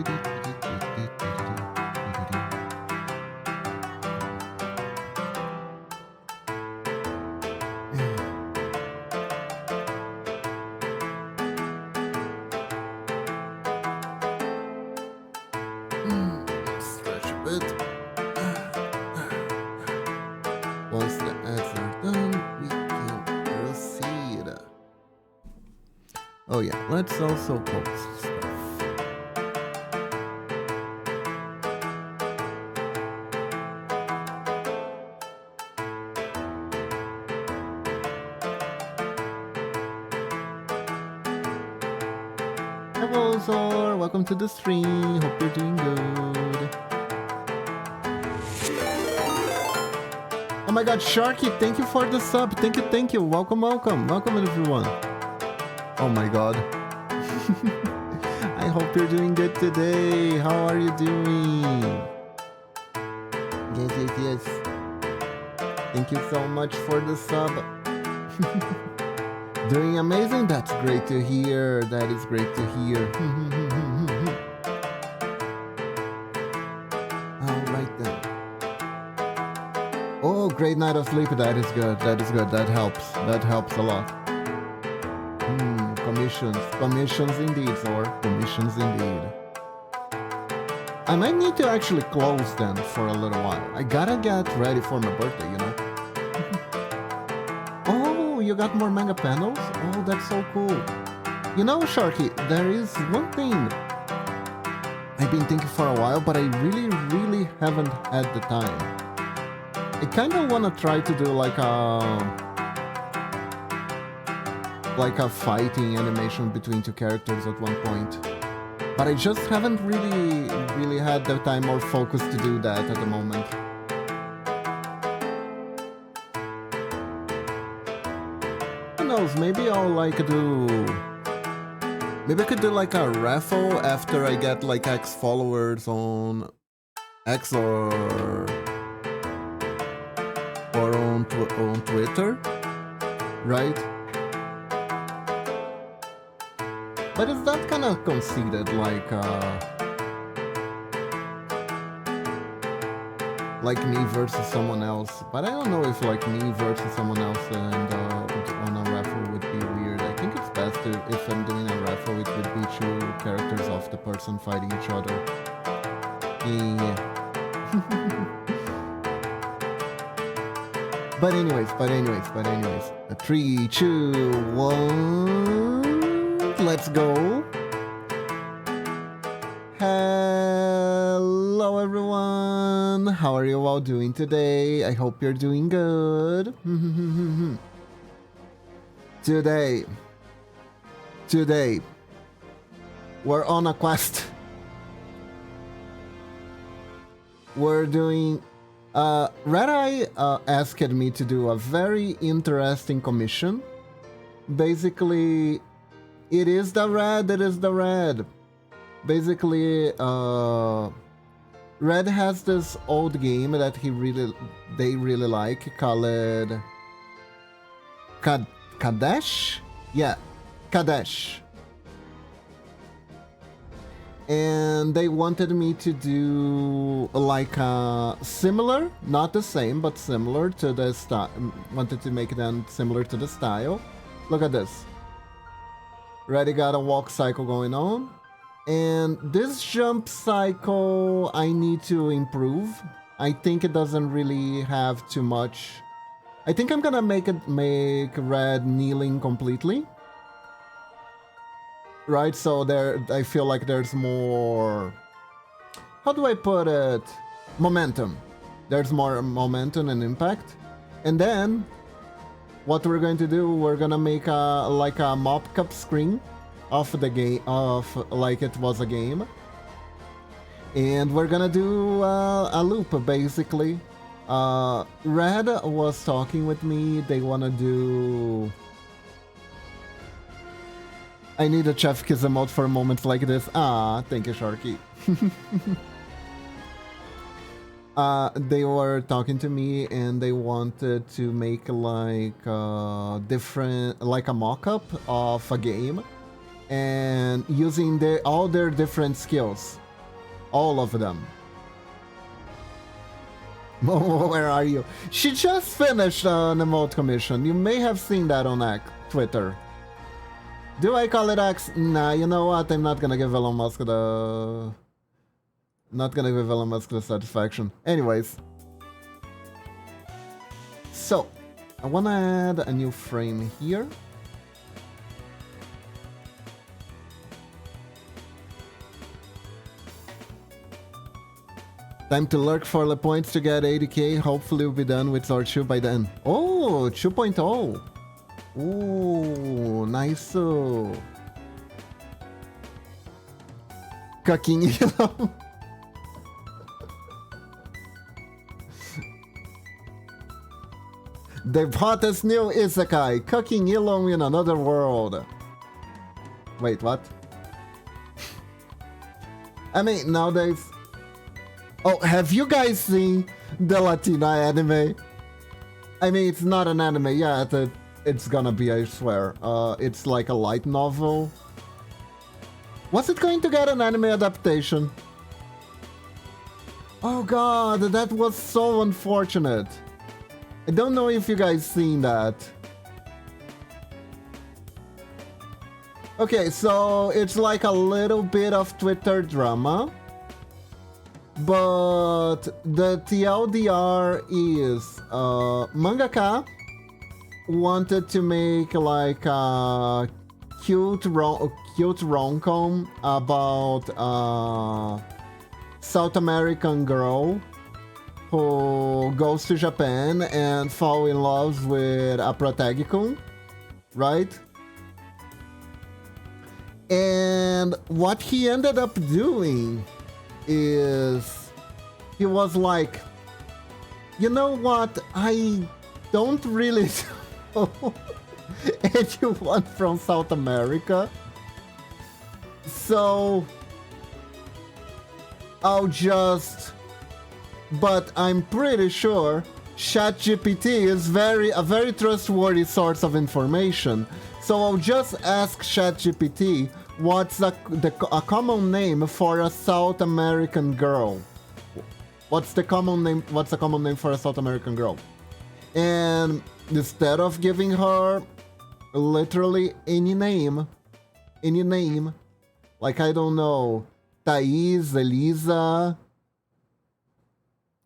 Stretch a bit. Once the ads are done, we can proceed. Oh yeah, let's also post stuff. Hello Zor, welcome to the stream. Hope you're doing good. Oh my god, Sharky, thank you for the sub. Thank you. Welcome everyone. Oh my god. I hope you're doing good today. How are you doing? Yes. Thank you so much for the sub. Doing amazing. That's great to hear. That is great to hear. Alright then. Oh, great night of sleep. That is good. That helps. That helps a lot. Commissions indeed, Zor. Commissions indeed. I might need to actually close them for a little while. I gotta get ready for my birthday, you know? Oh, you got more manga panels? Oh, that's so cool. You know, Sharky, there is one thing I've been thinking for a while, but I really haven't had the time. I kinda wanna try to do like a fighting animation between two characters at one point. But I just haven't really had the time or focus to do that at the moment. Who knows, maybe I'll like maybe I could do like a raffle after I get like X followers on X or on Twitter, right? But is that kind of conceited, like me versus someone else? But I don't know if like me versus someone else and on a raffle would be weird. I think it's best if I'm doing a raffle, it would be two characters of the person fighting each other. Yeah. But anyways. 3, 2, 1. Let's go. Hello everyone. How are you all doing today? I hope you're doing good. Today we're on a quest. We're doing Red Eye asked me to do a very interesting commission. Basically, it is the red. Basically, Red has this old game that they really like called Kadesh? Yeah, Kadesh. And they wanted me to do like similar, not the same, but similar to the style. Wanted to make them similar to the style. Look at this. Already got a walk cycle going on. And this jump cycle, I need to improve. I think it doesn't really have too much. I think I'm gonna make Red kneeling completely. Right, so I feel like there's more, how do I put it, momentum. There's more momentum and impact. And then, what we're going to do, we're gonna make like a mock-up screen of the game, like it was a game. And we're gonna do a loop, basically. Red was talking with me, they wanna do... I need a Chef Kiss emote for a moment like this. Ah, thank you, Sharky. They were talking to me and they wanted to make like like a mock-up of a game and using all their different skills. All of them. Where are you? She just finished an emote commission. You may have seen that on Twitter. Do I call it X? Nah, you know what? I'm not gonna give Elon Musk the... Not gonna give Elon Musk the satisfaction. Anyways. So, I wanna add a new frame here. Time to lurk for the points to get 80k. Hopefully we'll be done with Sword 2 by then. Oh, 2.0. Ooh, nice. Cucking Elon. The hottest new isekai, Cucking Elon in another world. Wait, what? I mean, nowadays... Oh, have you guys seen the Latina anime? I mean, it's not an anime yet. It's gonna be, I swear. It's like a light novel. Was it going to get an anime adaptation? Oh god, that was so unfortunate. I don't know if you guys seen that. Okay, so it's like a little bit of Twitter drama. But the TLDR is mangaka wanted to make like a cute rom-com about South American girl who goes to Japan and fall in love with a protagonist, right? And what he ended up doing is he was like, you know what, I don't really know anyone from South America, so I'll just, but I'm pretty sure ChatGPT is a very trustworthy source of information, so I'll just ask ChatGPT what's a common name for a South American girl. What's the common name for a South American girl? And instead of giving her literally any name, like, I don't know, Thais, Elisa,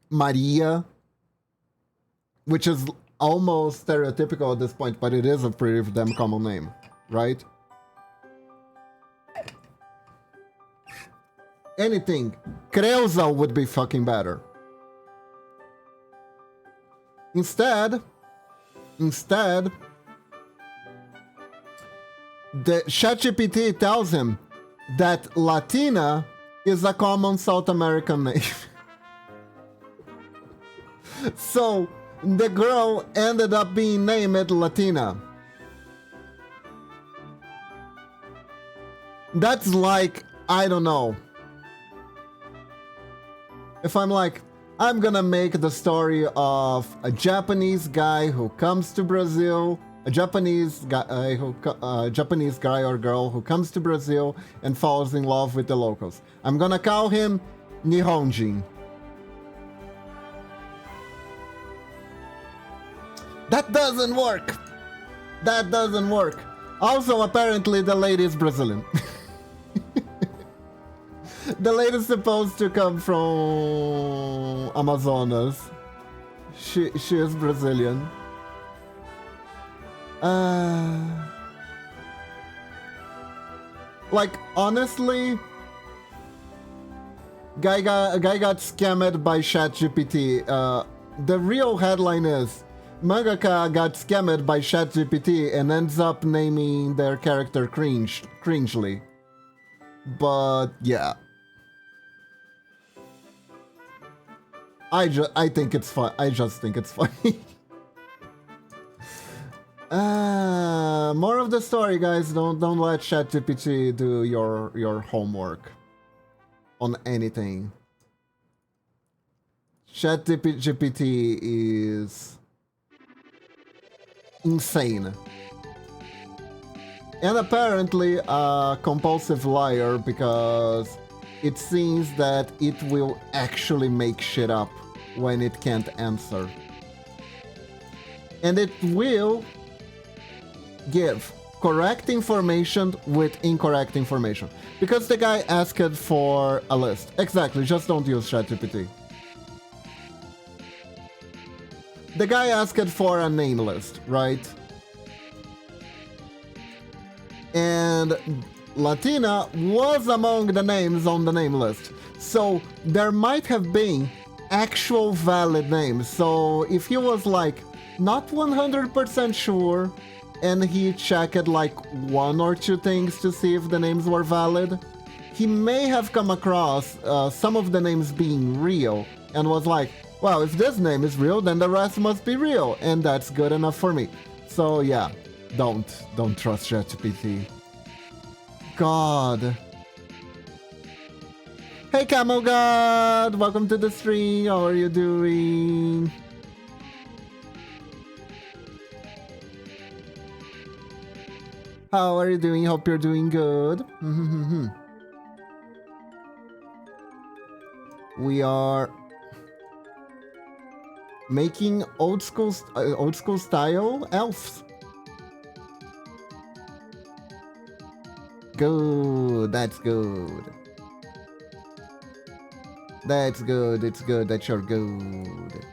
Maria, which is almost stereotypical at this point, but it is a pretty damn common name, right? Anything. Kreuza would be fucking better. Instead, the ChatGPT tells him that Latina is a common South American name. So, the girl ended up being named Latina. That's like, I don't know. If I'm like, I'm gonna make the story of a Japanese guy who comes to Brazil, a Japanese guy or girl who comes to Brazil and falls in love with the locals. I'm gonna call him Nihonjin. That doesn't work. That doesn't work. Also, apparently the lady is Brazilian. The lady's supposed to come from Amazonas. She is Brazilian. Like, honestly, guy got scammed by ChatGPT. The real headline is mangaka got scammed by ChatGPT and ends up naming their character cringely. But yeah. I think it's fun. I just think it's funny. More of the story, guys. Don't let ChatGPT do your homework on anything. ChatGPT is insane. And apparently a compulsive liar, because it seems that it will actually make shit up when it can't answer. And it will give correct information with incorrect information. Because the guy asked for a list. Exactly, just don't use ChatGPT. The guy asked for a name list, right? And Latina was among the names on the name list. So there might have been actual valid names. So if he was like not 100% sure and he checked like one or two things to see if the names were valid, he may have come across some of the names being real and was like, well, if this name is real, then the rest must be real, and that's good enough for me. So yeah, don't trust ChatGPT. God. Hey Camel God, welcome to the stream. How are you doing? How are you doing? Hope you're doing good. We are making old school style elves. Good, that's good. That's good, it's good that you're good.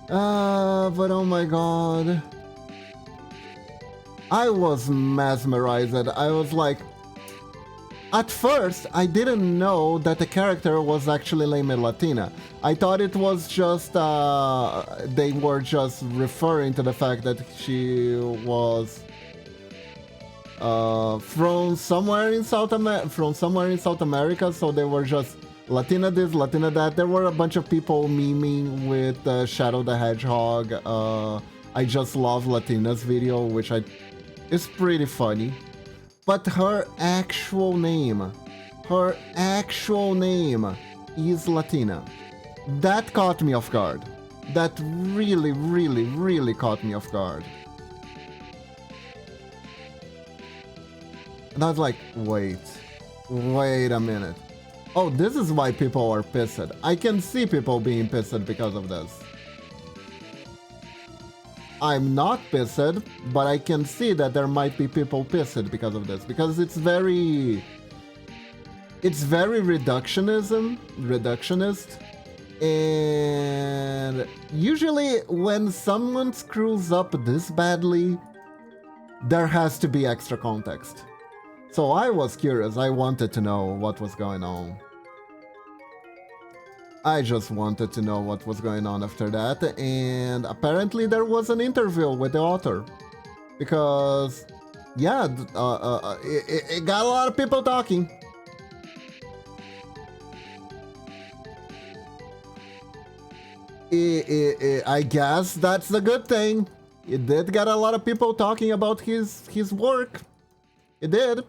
But oh my god. I was mesmerized. I was like... At first, I didn't know that the character was actually named Latina. I thought it was just... they were just referring to the fact that she was... from somewhere in South America, so they were just Latina this, Latina that. There were a bunch of people memeing with Shadow the Hedgehog. I just love Latina's video, which is pretty funny. But her actual name is Latina. That caught me off guard. That really, really, really caught me off guard. And I was like, wait a minute. Oh, this is why people are pissed. I can see people being pissed because of this. I'm not pissed, but I can see that there might be people pissed because of this. Because it's very reductionist. And usually when someone screws up this badly, there has to be extra context. So I was curious, I wanted to know what was going on. I just wanted to know what was going on after that, and apparently there was an interview with the author. Because, yeah, it got a lot of people talking. I guess that's the good thing. It did get a lot of people talking about his work. It did.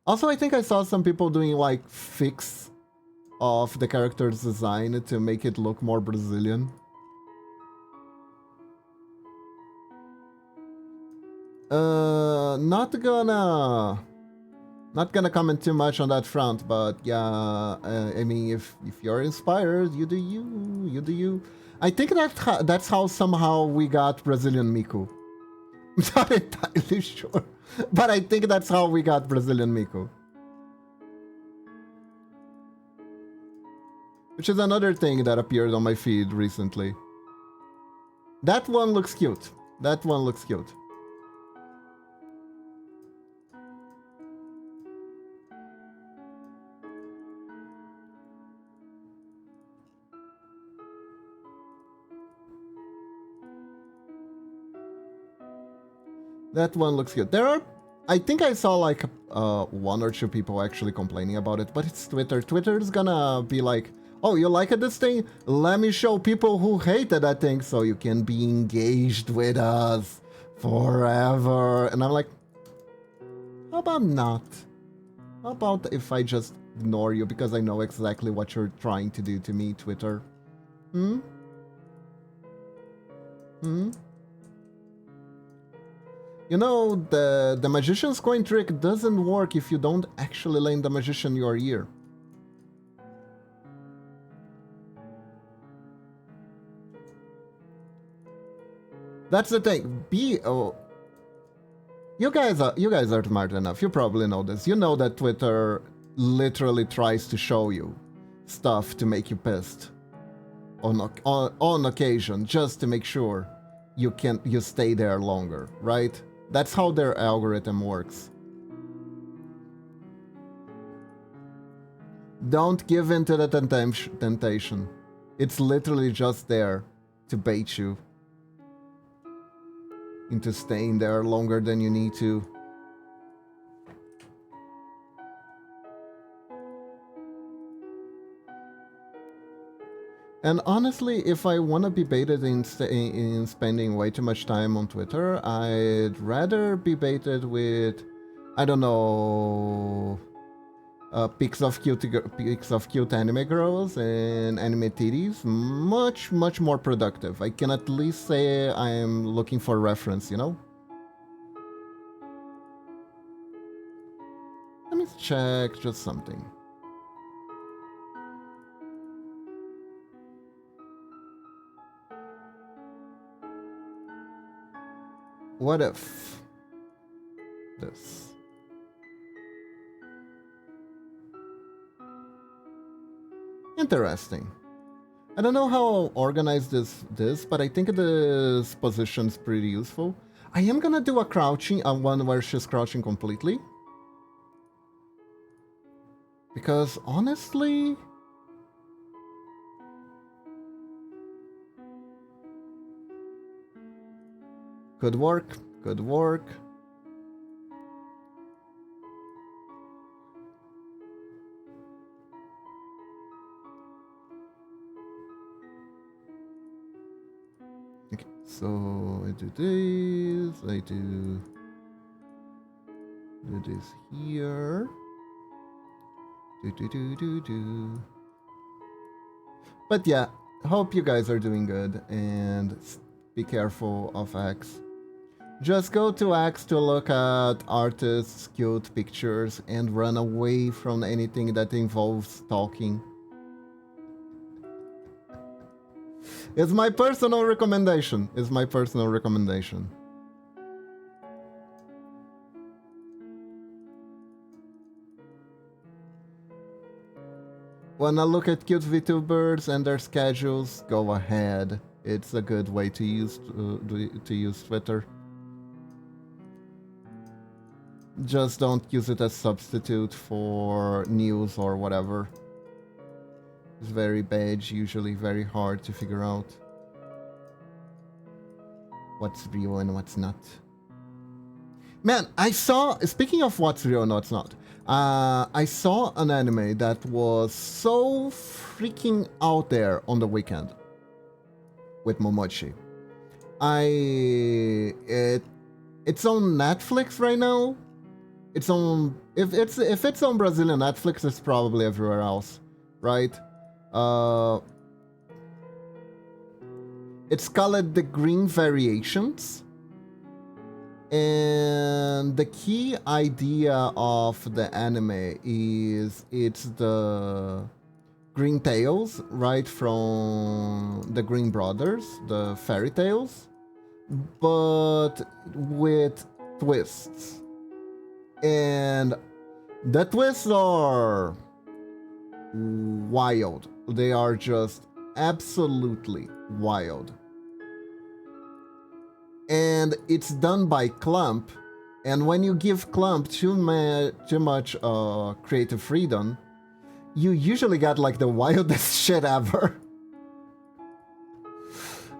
Also, I think I saw some people doing like fix of the character's design to make it look more Brazilian. Not gonna comment too much on that front, but yeah, I mean, if you're inspired, you do you. I think that's how somehow we got Brazilian Miku. I'm not entirely sure, but I think that's how we got Brazilian Miku. Which is another thing that appeared on my feed recently. That one looks cute. That one looks cute. That one looks good. There are... I think I saw like one or two people actually complaining about it, but it's Twitter. Twitter's gonna be like, oh, you like this thing? Let me show people who hated that thing so you can be engaged with us forever. And I'm like, how about not? How about if I just ignore you because I know exactly what you're trying to do to me, Twitter? You know, the magician's coin trick doesn't work if you don't actually lend the magician your ear. That's the thing. You guys are smart enough. You probably know this. You know that Twitter literally tries to show you stuff to make you pissed on occasion, just to make sure you stay there longer, right? That's how their algorithm works. Don't give in to the temptation. It's literally just there to bait you into staying there longer than you need to. And honestly, if I want to be baited in spending way too much time on Twitter, I'd rather be baited with, I don't know, pics of cute anime girls and anime titties. Much more productive. I can at least say I'm looking for reference, you know? Let me check just something. What if this? Interesting. I don't know how organized this, but I think this position's pretty useful. I am gonna do a crouching, one where she's crouching completely. Because honestly, could work, could work. Okay, so I do this, I do this here. Do. But yeah, hope you guys are doing good and be careful of X. Just go to X to look at artists' cute pictures and run away from anything that involves talking. It's my personal recommendation. Wanna look at cute VTubers and their schedules? Go ahead. It's a good way to use Twitter. Just don't use it as substitute for news or whatever. It's very bad, usually very hard to figure out what's real and what's not. Man, speaking of what's real and what's not, I saw an anime that was so freaking out there on the weekend with Momochi. It's on Netflix right now. It's on if it's on Brazilian Netflix, it's probably everywhere else, right? It's called The Green Variations. And the key idea of the anime is it's the Green Tales, right, from the Green Brothers, the fairy tales, but with twists. And the twists are wild. They are just absolutely wild. And it's done by Clump, and when you give Clump too much creative freedom, you usually get like the wildest shit ever.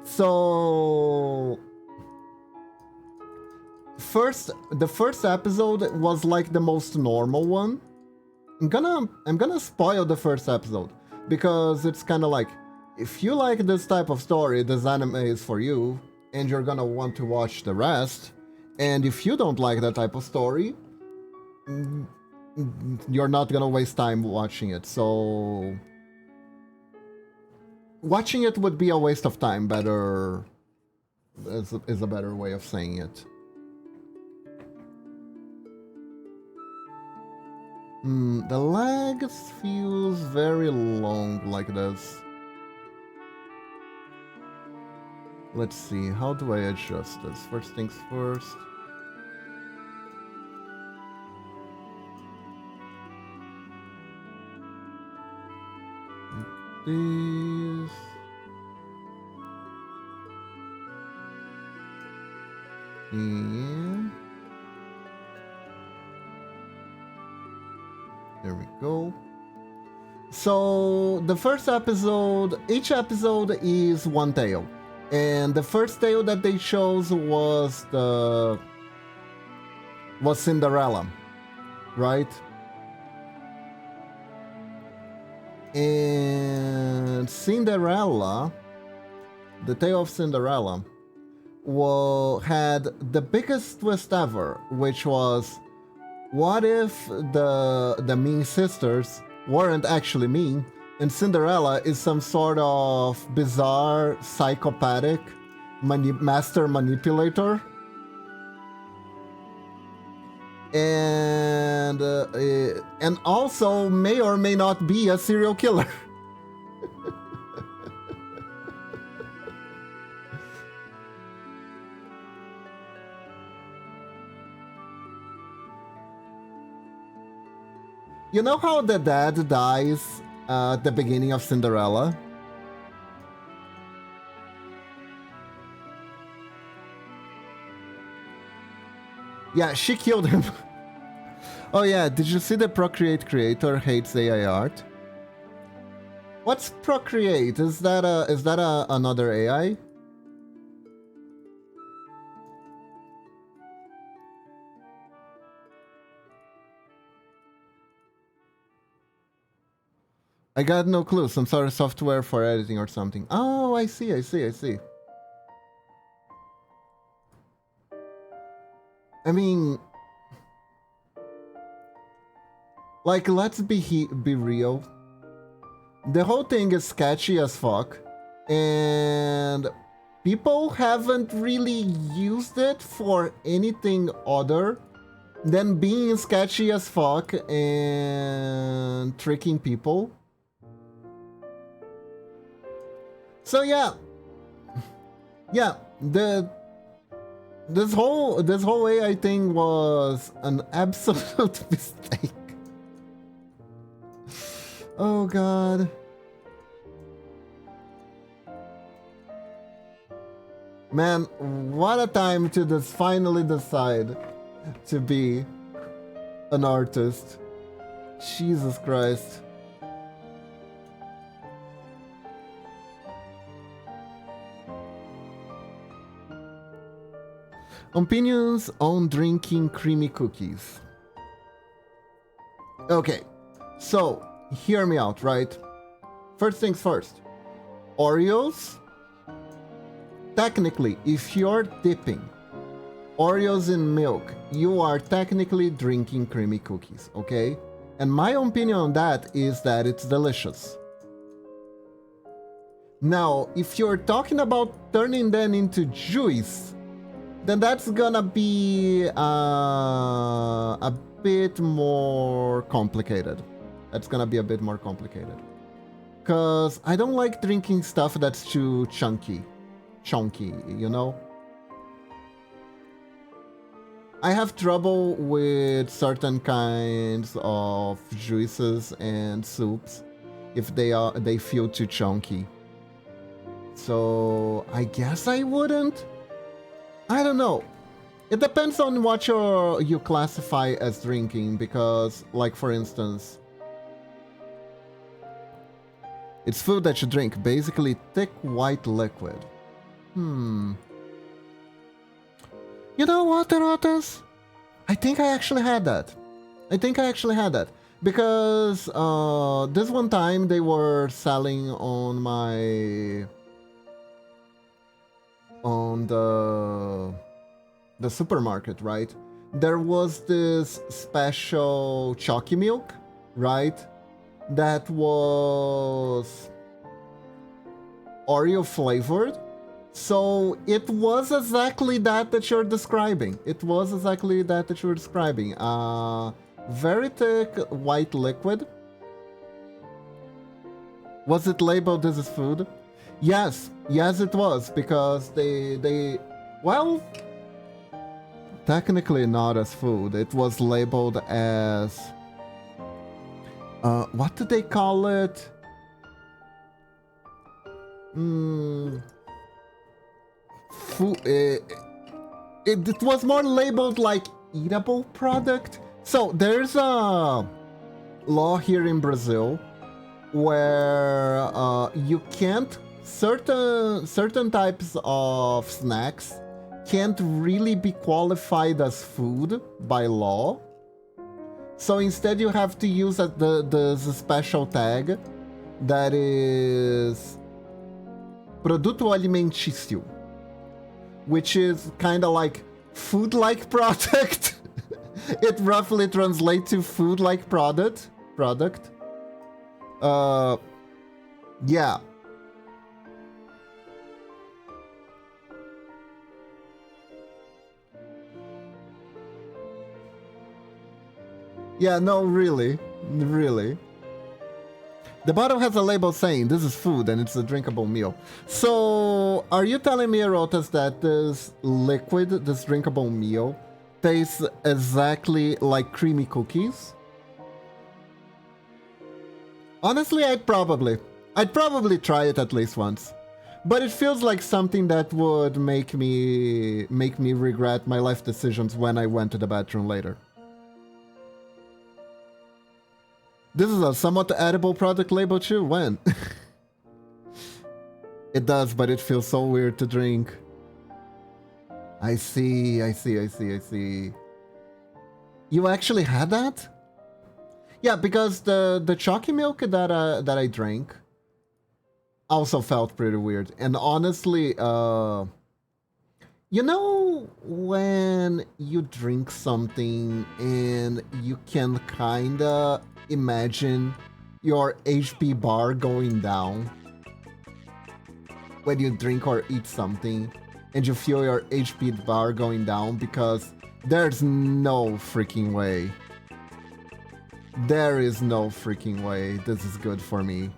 So the first episode was like the most normal one. I'm gonna spoil the first episode because it's kind of like, if you like this type of story, this anime is for you, and you're gonna want to watch the rest. And if you don't like that type of story, you're not gonna waste time watching it. So watching it would be a waste of time. Better is a better way of saying it. The lag feels very long like this. Let's see, how do I adjust this? First things first. This. Yeah. There we go. So the first episode, each episode is one tale. And the first tale that they chose was Cinderella, right? And Cinderella, the tale of Cinderella, had the biggest twist ever, which was, what if the mean sisters weren't actually mean, and Cinderella is some sort of bizarre, psychopathic master manipulator? And also may or may not be a serial killer. You know how the dad dies at the beginning of Cinderella? Yeah, she killed him. Oh yeah, did you see the Procreate creator hates AI art? What's Procreate? Is that another AI? I got no clue. Some sort of software for editing or something. Oh, I see. I mean, like, let's be real. The whole thing is sketchy as fuck, and people haven't really used it for anything other than being sketchy as fuck and tricking people. So yeah, this whole AI thing was an absolute mistake. Oh god. Man, what a time to just finally decide to be an artist. Jesus Christ. Opinions on drinking creamy cookies. Okay, so hear me out, right? First things first. Oreos, technically, if you're dipping Oreos in milk, you are technically drinking creamy cookies, okay? And my opinion on that is that it's delicious. Now, if you're talking about turning them into juice, then that's gonna be a bit more complicated. That's gonna be a bit more complicated. Cause I don't like drinking stuff that's too chunky, you know? I have trouble with certain kinds of juices and soups if they feel too chunky. So I guess I wouldn't. I don't know. It depends on what you classify as drinking, because, like, for instance, it's food that you drink, basically thick white liquid. You know what, Erotas? I think I actually had that. Because this one time they were selling on the supermarket, right? There was this special chalky milk, right? That was Oreo flavored. So it was exactly that you're describing. Very thick white liquid. Was it labeled this as food? Yes, yes it was, because well, technically not as food. It was labeled as, what did they call it? Food, it was more labeled like eatable product. So there's a law here in Brazil where you can't, certain types of snacks can't really be qualified as food by law. So instead you have to use the special tag that is produto alimentício, which is kind of like food-like product. It roughly translates to food-like product. Yeah. Yeah, no, really. The bottle has a label saying this is food and it's a drinkable meal. So, are you telling me, Erotas, that this liquid, this drinkable meal, tastes exactly like creamy cookies? Honestly, I'd probably try it at least once. But it feels like something that would make me regret my life decisions when I went to the bathroom later. This is a somewhat edible product label too. When? It does, but it feels so weird to drink. I see. You actually had that? Yeah, because the chalky milk that I drank also felt pretty weird. And honestly, you know when you drink something and you can kinda imagine your HP bar going down when you drink or eat something and you feel your HP bar going down because there's no freaking way. There is no freaking way this is good for me.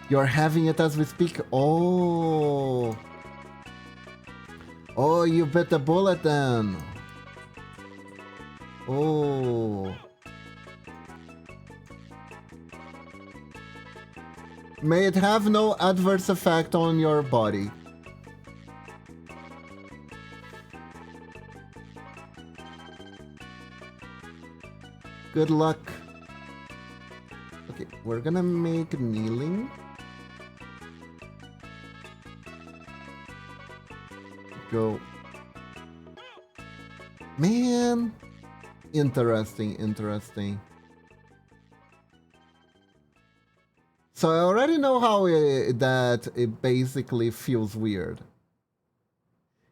You're having it as we speak? Oh. Oh, you bit the bullet then. Oh. May it have no adverse effect on your body. Good luck. Okay, we're gonna make kneeling. Go. Man. Interesting. So I already know how it basically feels weird.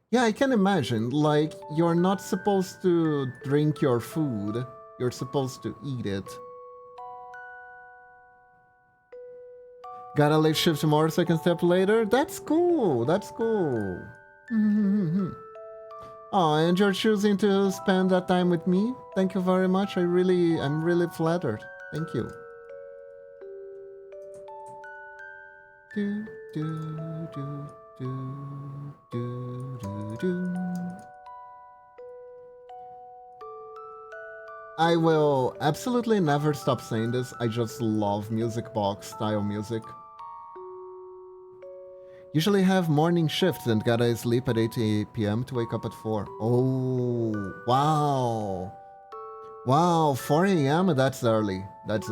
Yeah, I can imagine. Like, you're not supposed to drink your food. You're supposed to eat it. Got a late shift tomorrow, so I can step later? That's cool. Oh, and you're choosing to spend that time with me? Thank you very much. I'm really flattered. Thank you. I will absolutely never stop saying this. I just love music box style music. Usually have morning shifts and gotta sleep at 8 p.m. to wake up at 4. Oh, wow. Wow, 4 a.m.? That's early. That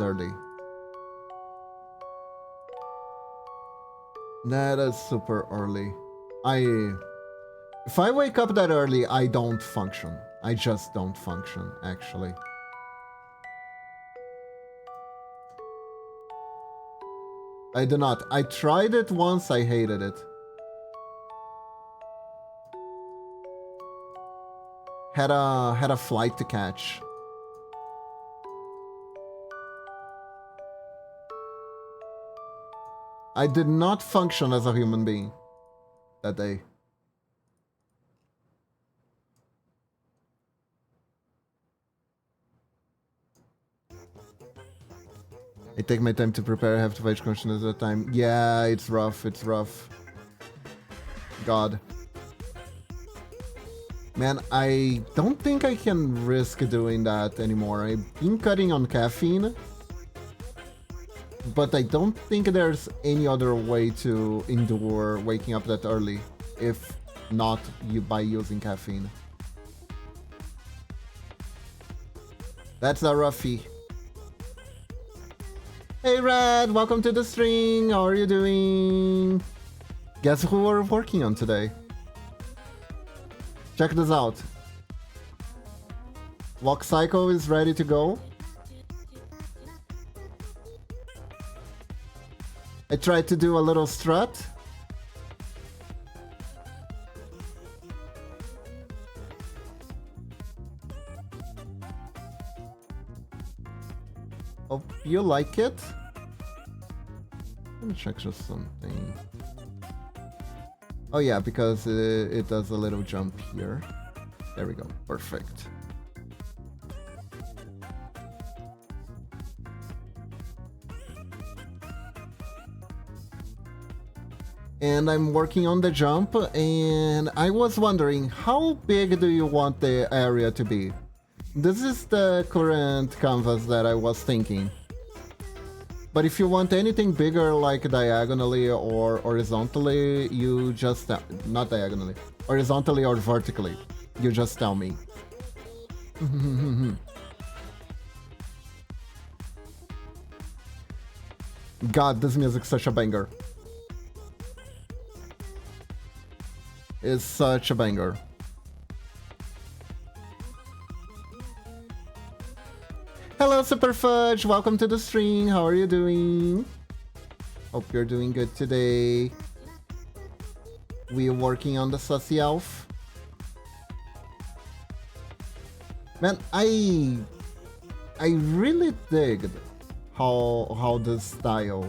is super early. If I wake up that early, I don't function. I just don't function, actually. I do not. I tried it once, I hated it. Had a flight to catch. I did not function as a human being that day. I take my time to prepare. I have to fetch questions at a time. Yeah, it's rough. It's rough. God. Man, I don't think I can risk doing that anymore. I've been cutting on caffeine, but I don't think there's any other way to endure waking up that early, if not by using caffeine. That's a roughie. Hey Red, welcome to the stream. How are you doing? Guess who we're working on today? Check this out. Walk Psycho is ready to go. I tried to do a little strut. Hope you like it. Let me check just something. Oh yeah, because it does a little jump here. There we go. Perfect. And I'm working on the jump, and I was wondering, how big do you want the area to be? This is the current canvas that I was thinking. But if you want anything bigger, like diagonally or horizontally, you just... not diagonally. Horizontally or vertically. You just tell me. God, this music's such a banger. It's such a banger. Hello, Super Fudge. Welcome to the stream. How are you doing? Hope you're doing good today. We're working on the Sussy Elf. Man, I really dig how this style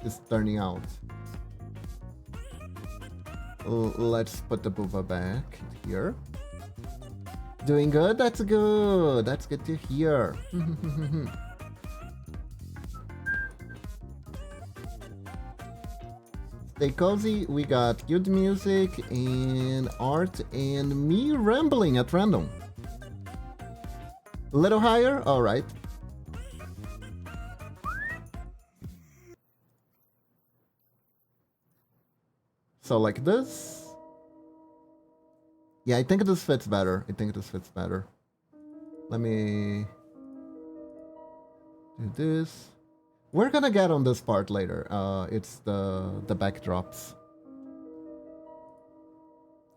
is turning out. Let's put the Booba back here. Doing good? That's good. That's good to hear. Stay cozy. We got good music and art and me rambling at random. A little higher? Alright. So like this. Yeah, I think this fits better. Let me do this. We're gonna get on this part later. It's the backdrops.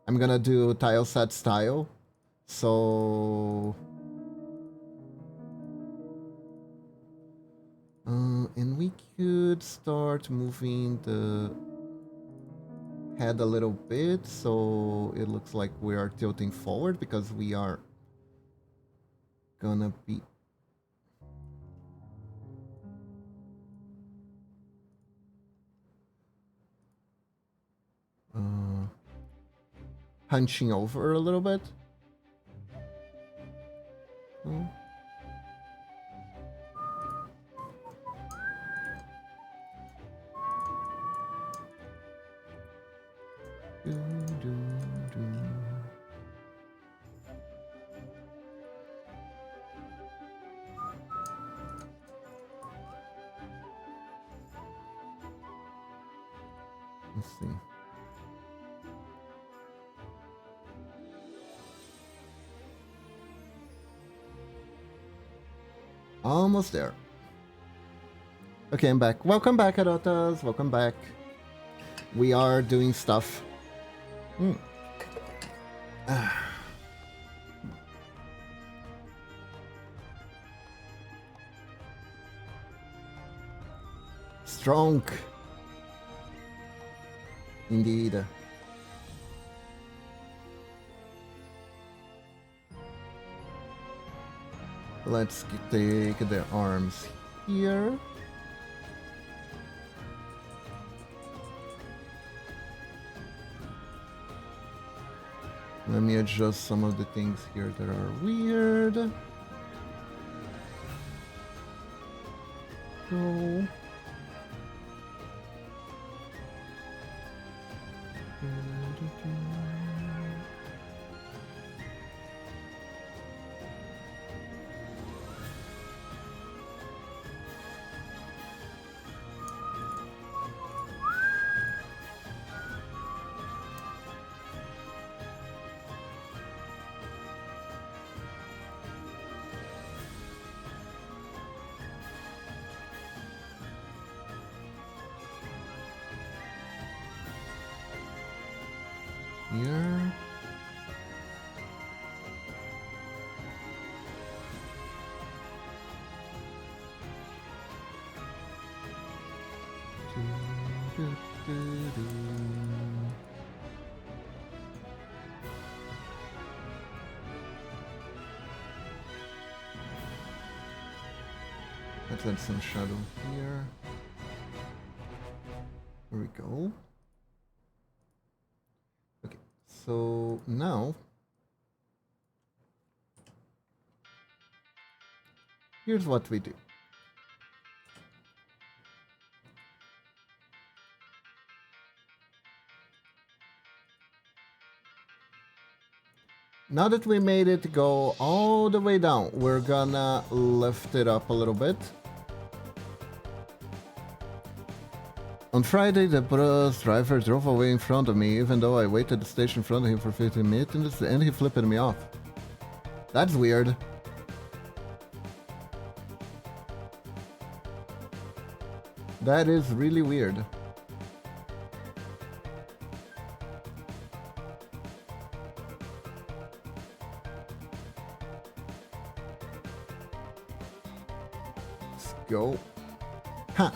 I'm gonna do tile set style. So and we could start moving the head a little bit, so it looks like we are tilting forward because we are gonna be hunching over a little bit. Let's see. Almost there. Okay, I'm back. Welcome back, Adotas. Welcome back. We are doing stuff. Strong. Indeed. Let's take the arms here. Let me adjust some of the things here that are weird. go. Here. Let's add some shadow here. There we go. Okay, so now here's what we do. Now that we made it go all the way down, we're gonna lift it up a little bit. On Friday, the bus driver drove away in front of me, even though I waited at the station in front of him for 15 minutes, and he flipped me off. That's weird. That is really weird. Let's go. Huh.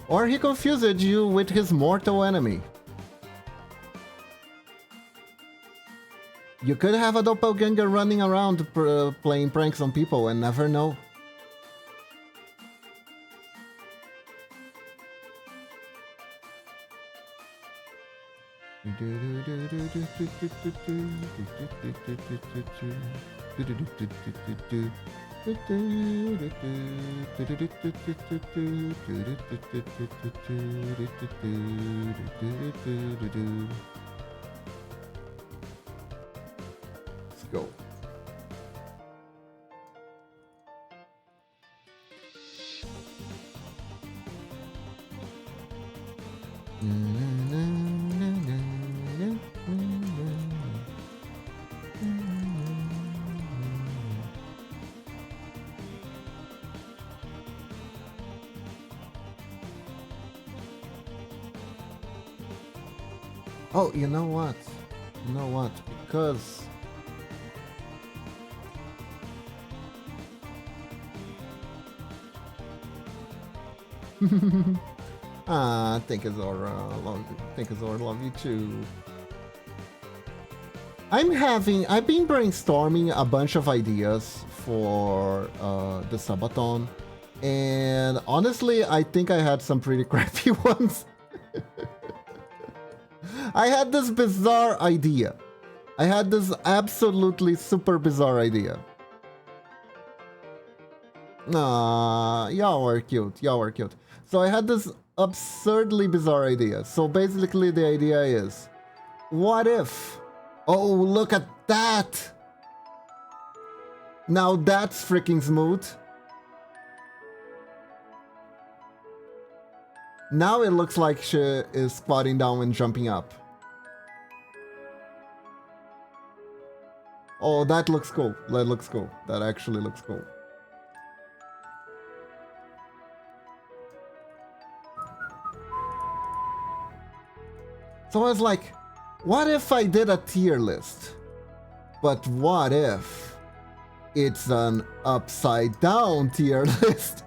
Or he confused you with his mortal enemy. You could have a doppelganger running around playing pranks on people and never know. Let's go. Oh, you know what? You know what? Because thank you, Zora. Thank you, Zora. Love you too. I've been brainstorming a bunch of ideas for the Subathon, and honestly, I think I had some pretty crappy ones. I had this bizarre idea. I had this absolutely super bizarre idea. Y'all are cute. Y'all are cute. So I had this absurdly bizarre idea. So basically the idea is, what if... Oh, look at that! Now that's freaking smooth. Now it looks like she is squatting down and jumping up. Oh, that looks cool. That looks cool. That actually looks cool. So I was like, what if I did a tier list? But what if it's an upside down tier list?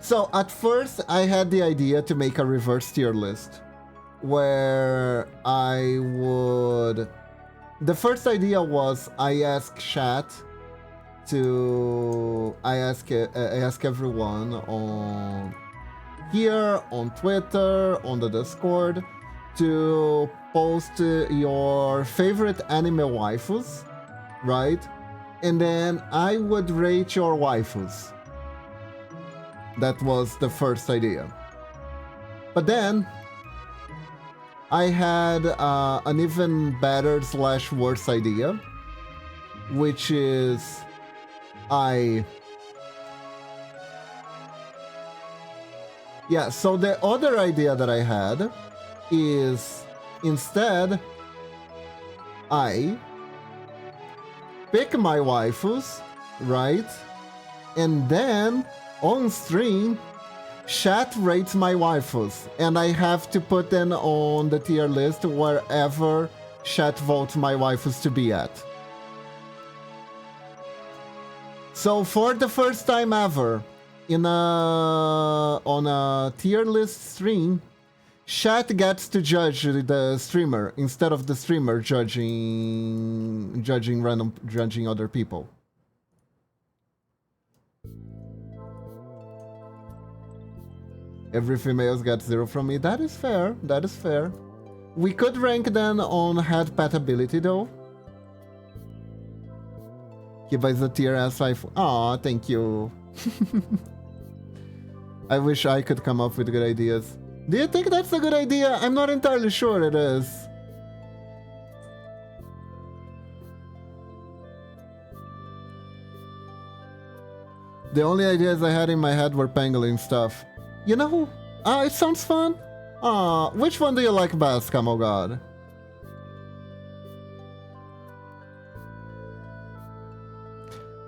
So at first I had the idea to make a reverse tier list where I would... The first idea was I ask chat to... I ask everyone on here, on Twitter, on the Discord, to post your favorite anime waifus, right? And then I would rate your waifus. That was the first idea. But then I had an even better / worse idea, which is so the other idea that I had is instead I pick my waifus, right? And then on stream, chat rates my waifus, and I have to put them on the tier list wherever chat votes my waifus to be at. So for the first time ever, on a tier list stream, chat gets to judge the streamer instead of the streamer judging other people. Every female gets 0 from me. That is fair. That is fair. We could rank them on head pet ability though. Kiba is a tier S5. Aw, thank you. I wish I could come up with good ideas. Do you think that's a good idea? I'm not entirely sure it is. The only ideas I had in my head were pangolin stuff. You know, it sounds fun. Which one do you like best, Camo God?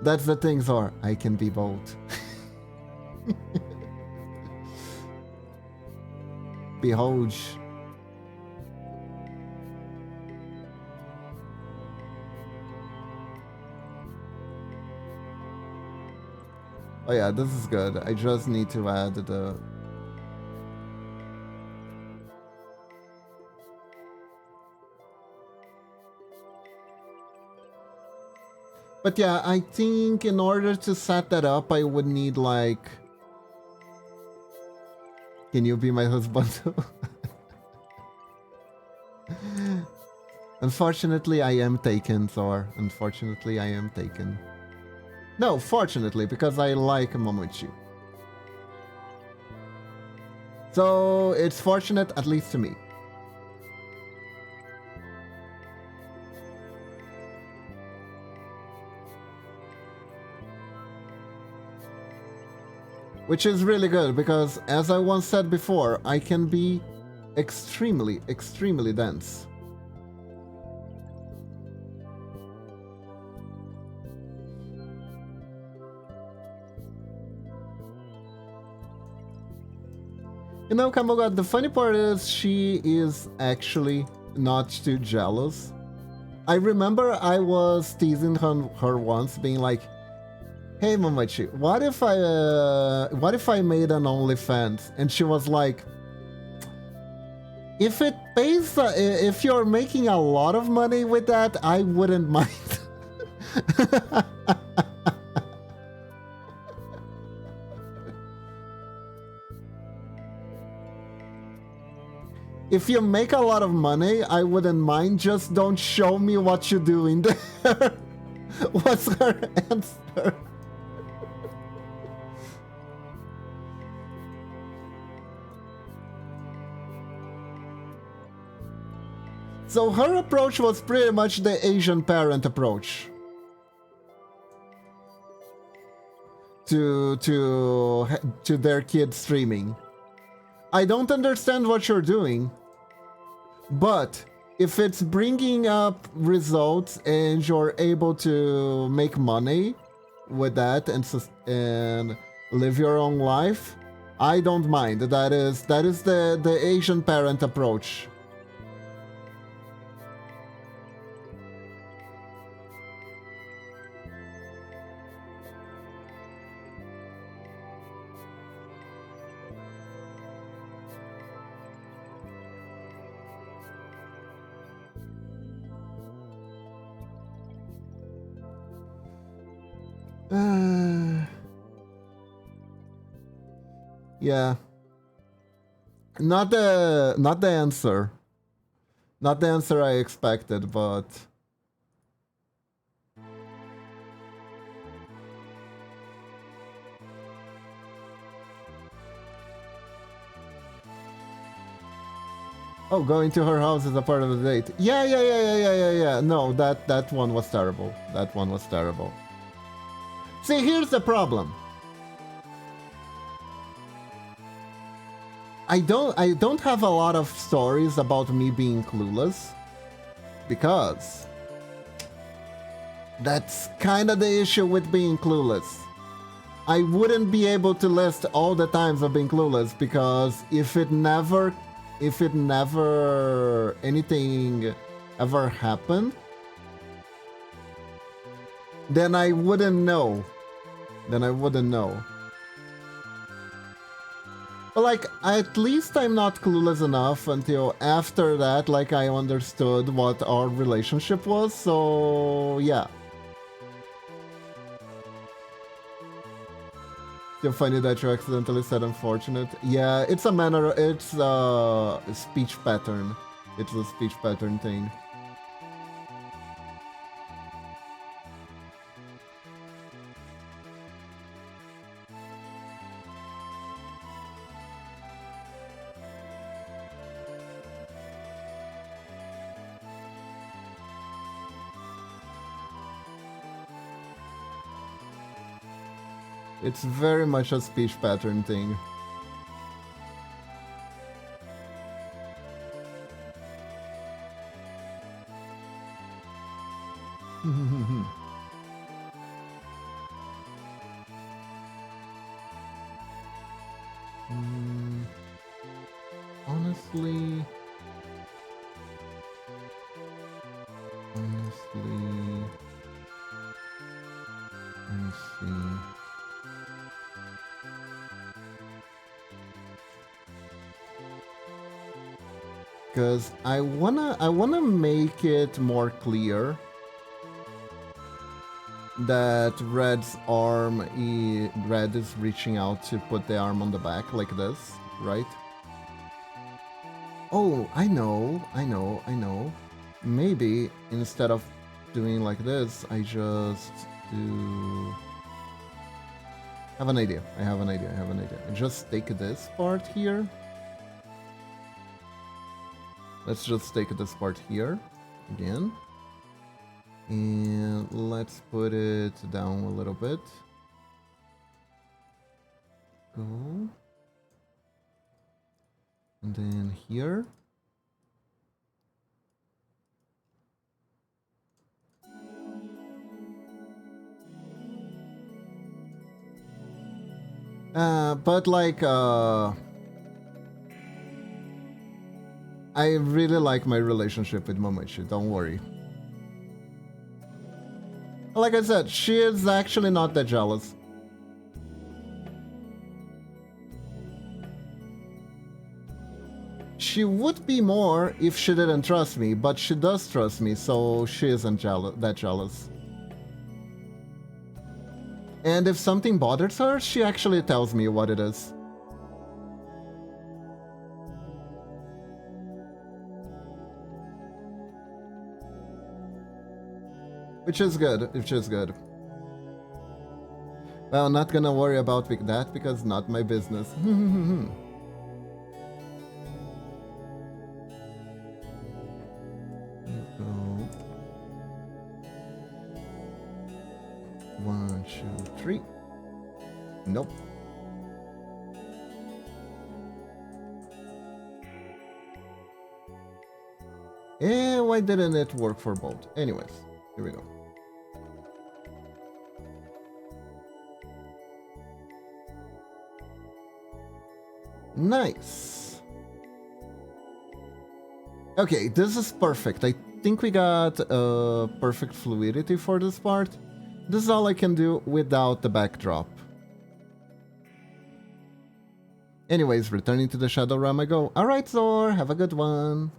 That's the thing, Zor. I can be both. Behold. Oh yeah, this is good. I just need to add the... But yeah, I think in order to set that up, I would need like... Can you be my husband? Unfortunately, I am taken, Thor. Unfortunately, I am taken. No, fortunately, because I like Momochi. So, it's fortunate, at least to me. Which is really good, because as I once said before, I can be extremely, extremely dense. You know, Kamboga, the funny part is she is actually not too jealous. I remember I was teasing her once, being like, "Hey Momochi, what if I made an OnlyFans?" And she was like, "If it pays, if you're making a lot of money with that, I wouldn't mind." If you make a lot of money, I wouldn't mind. Just don't show me what you do in there. What's her answer? So her approach was pretty much the Asian parent approach to their kid streaming. I don't understand what you're doing, but if it's bringing up results and you're able to make money with that and live your own life, I don't mind. That is the Asian parent approach. Yeah. Not the answer. Not the answer I expected, but... Oh, going to her house is a part of the date. Yeah. No, that one was terrible. That one was terrible. See, here's the problem. I don't have a lot of stories about me being clueless, because that's kind of the issue with being clueless. I wouldn't be able to list all the times of being clueless, because if it never anything ever happened, then I wouldn't know. But like, at least I'm not clueless enough until after that, like, I understood what our relationship was, so yeah. Still funny that you accidentally said unfortunate. Yeah, it's a manner, it's a speech pattern. It's a speech pattern thing. It's very much a speech pattern thing. Honestly... Let me see... Because I wanna make it more clear that Red's arm, Red is reaching out to put the arm on the back like this, right? Oh, I know. Maybe instead of doing like this, I just do... I have an idea. I just take this part here. Let's just take this part here again. And let's put it down a little bit. Go. And then here. But like, I really like my relationship with Momoichi, don't worry. Like I said, she is actually not that jealous. She would be more if she didn't trust me, but she does trust me, so she isn't that jealous. And if something bothers her, she actually tells me what it is. Which is good. Well, not gonna worry about that because not my business. Go. 1, 2, 3. Nope. And why didn't it work for both? Anyways, here we go. Nice. Okay, this is perfect. I think we got perfect fluidity for this part. This is all I can do without the backdrop. Anyways, returning to the Shadow Realm I go. Alright, Zor, have a good one.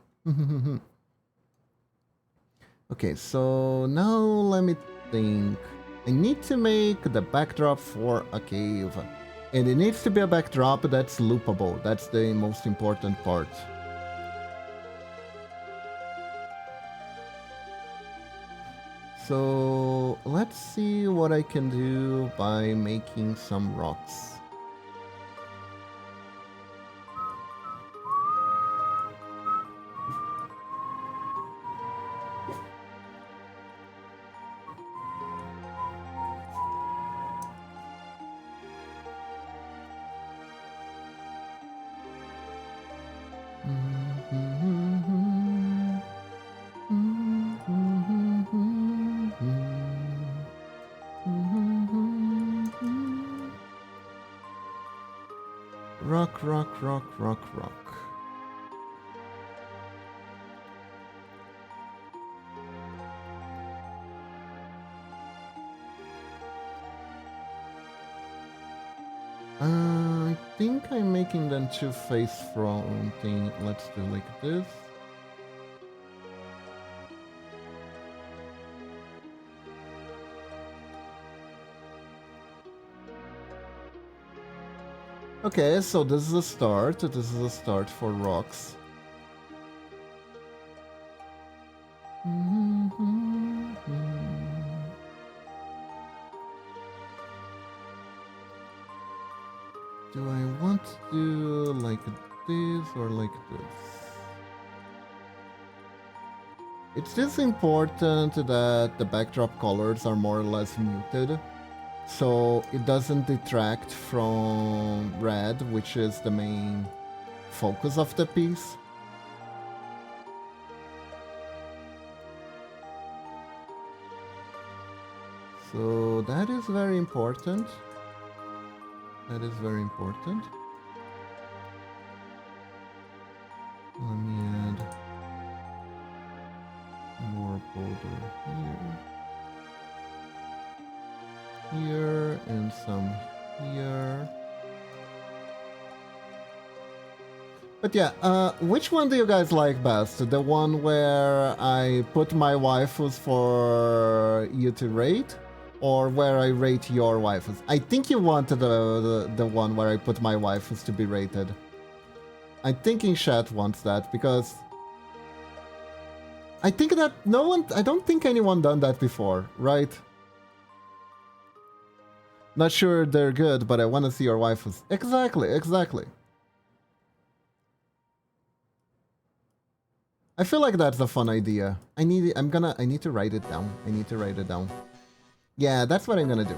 Okay, so now let me think. I need to make the backdrop for a cave. And it needs to be a backdrop that's loopable. That's the most important part. So let's see what I can do by making some rocks. Rock, rock, rock, rock, rock. I think I'm making them two-face fronting. Let's do like this. Okay, so this is a start. This is a start for rocks. Do I want to do like this or like this? It's just important that the backdrop colors are more or less muted, so it doesn't detract from red, which is the main focus of the piece. So that is very important. That is very important. Let me add more border here. Here and some here. But yeah, which one do you guys like best? The one where I put my waifus for you to rate? Or where I rate your waifus? I think you wanted the one where I put my waifus to be rated. I think in chat wants that because I think that I don't think anyone done that before, right? Not sure they're good, but I want to see your waifus. Exactly, exactly. I feel like that's a fun idea. I need to write it down. I need to write it down. Yeah, that's what I'm gonna do.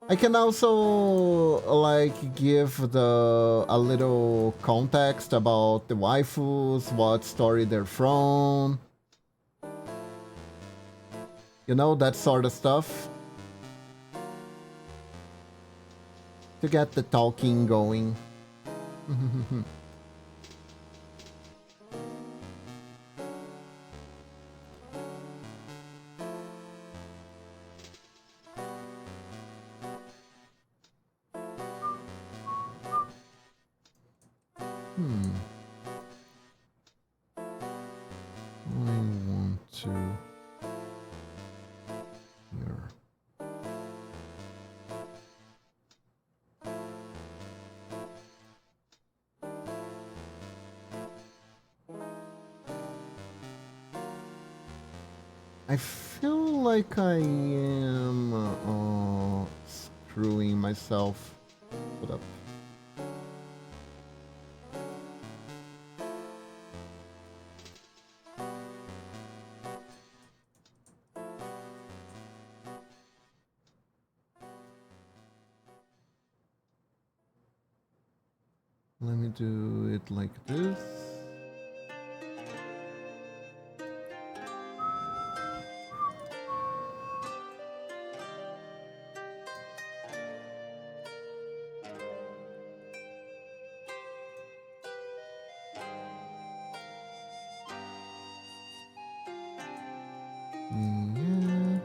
I can also like give a little context about the waifus, what story they're from. You know, that sort of stuff. To get the talking going. I want to here. I feel like I am screwing myself. Put up. Let me do it like this. Yeah.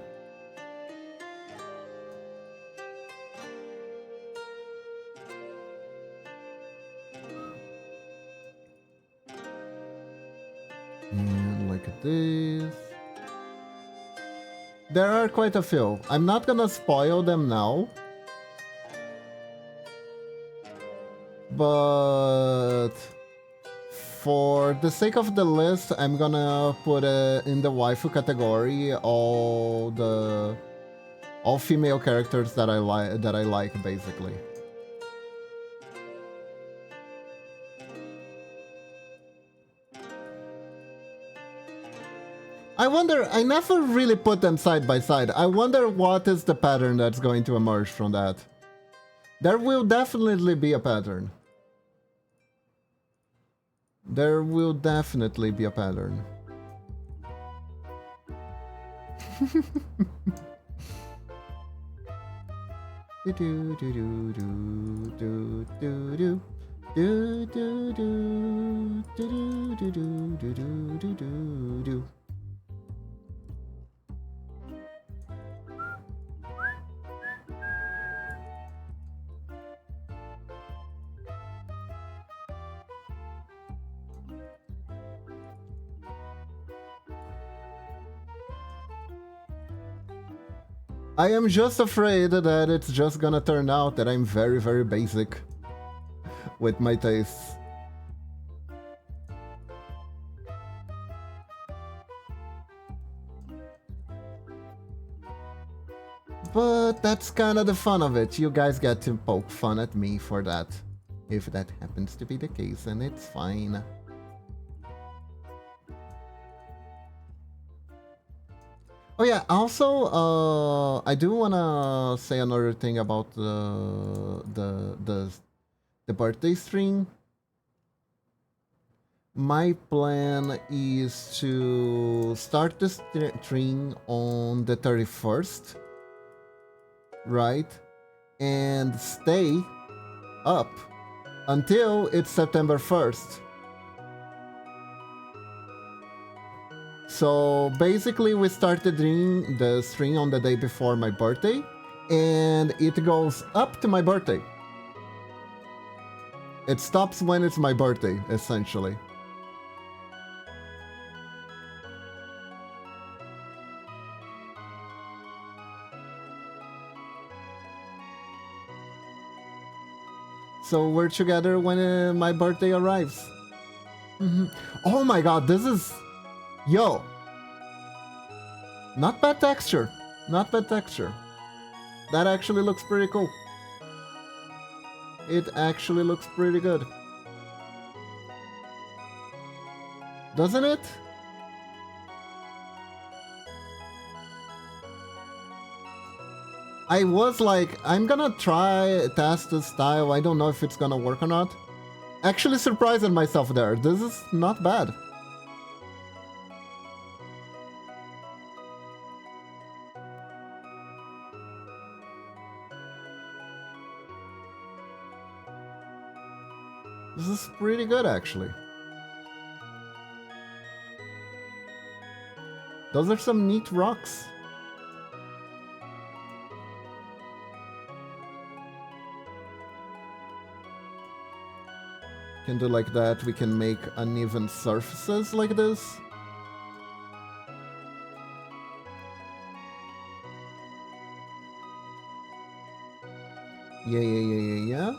And like this. There are quite a few. I'm not gonna spoil them now. But for the sake of the list, I'm gonna put in the waifu category all female characters that I like basically. I wonder, I never really put them side by side. I wonder what is the pattern that's going to emerge from that. There will definitely be a pattern. There will definitely be a pattern. do do do do do do do do do do do do do do do do do do. I am just afraid that it's just gonna turn out that I'm very, very basic with my tastes. But that's kind of the fun of it. You guys get to poke fun at me for that. If that happens to be the case, and it's fine. Oh yeah, also, I do wanna say another thing about the birthday stream. My plan is to start the stream on the 31st, right? And stay up until it's September 1st. So basically we started the stream on the day before my birthday, and it goes up to my birthday. It stops when it's my birthday, essentially. So we're together when my birthday arrives. Oh my god, this is... Yo! Not bad texture. Not bad texture. That actually looks pretty cool. It actually looks pretty good. Doesn't it? I was like, I'm gonna test this style. I don't know if it's gonna work or not. Actually surprising myself there. This is not bad. This is pretty good, actually. Those are some neat rocks. Can do like that. We can make uneven surfaces like this. Yeah.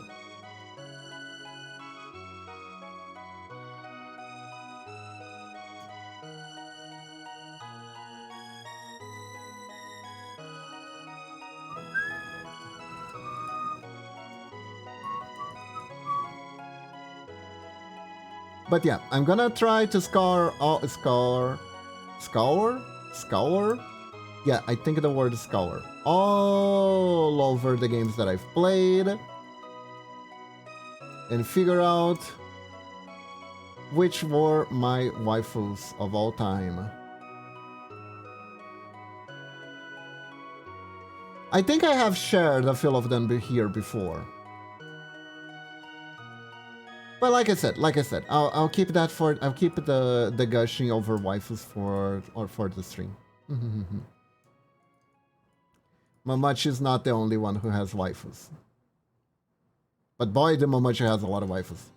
But yeah, I'm gonna try to scour. Yeah, I think the word is scour. All over the games that I've played. And figure out which were my waifus of all time. I think I have shared a few of them here before. But like I said, I'll keep that for the gushing over waifus for the stream. Momochi is not the only one who has waifus. But boy, the Momochi has a lot of waifus.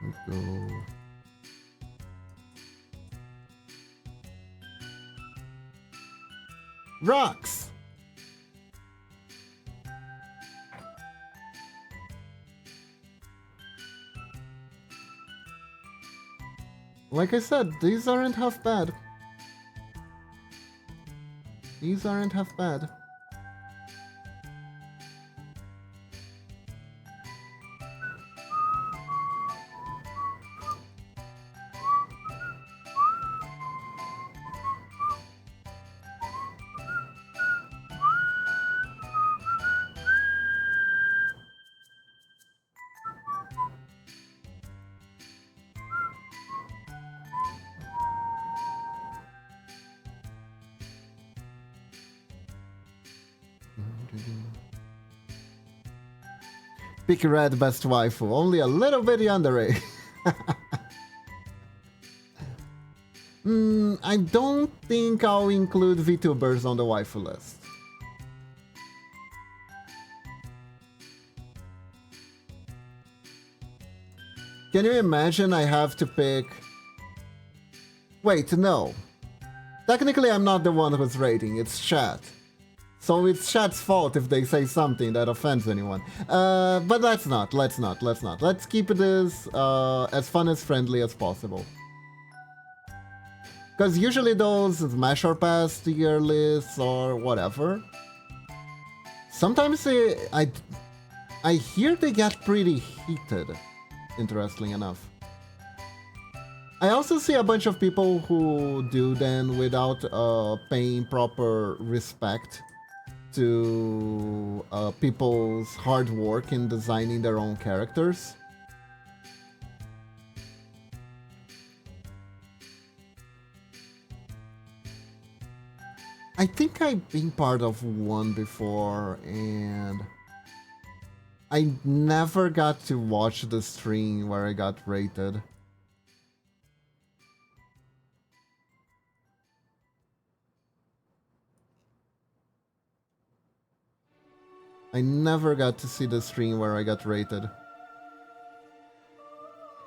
We go. Rocks! Like I said, these aren't half bad. These aren't half bad. Pick red best waifu, only a little bit yandere. I don't think I'll include VTubers on the waifu list. Can you imagine I have to pick... Wait, no. Technically I'm not the one who's rating, it's chat. So it's chat's fault if they say something that offends anyone. But let's not. Let's keep this as fun as friendly as possible. Because usually those Smash or Pass tier lists or whatever, sometimes I hear they get pretty heated, interestingly enough. I also see a bunch of people who do them without paying proper respect to people's hard work in designing their own characters. I think I've been part of one before, and I never got to watch the stream where I got rated. I never got to see the stream where I got rated.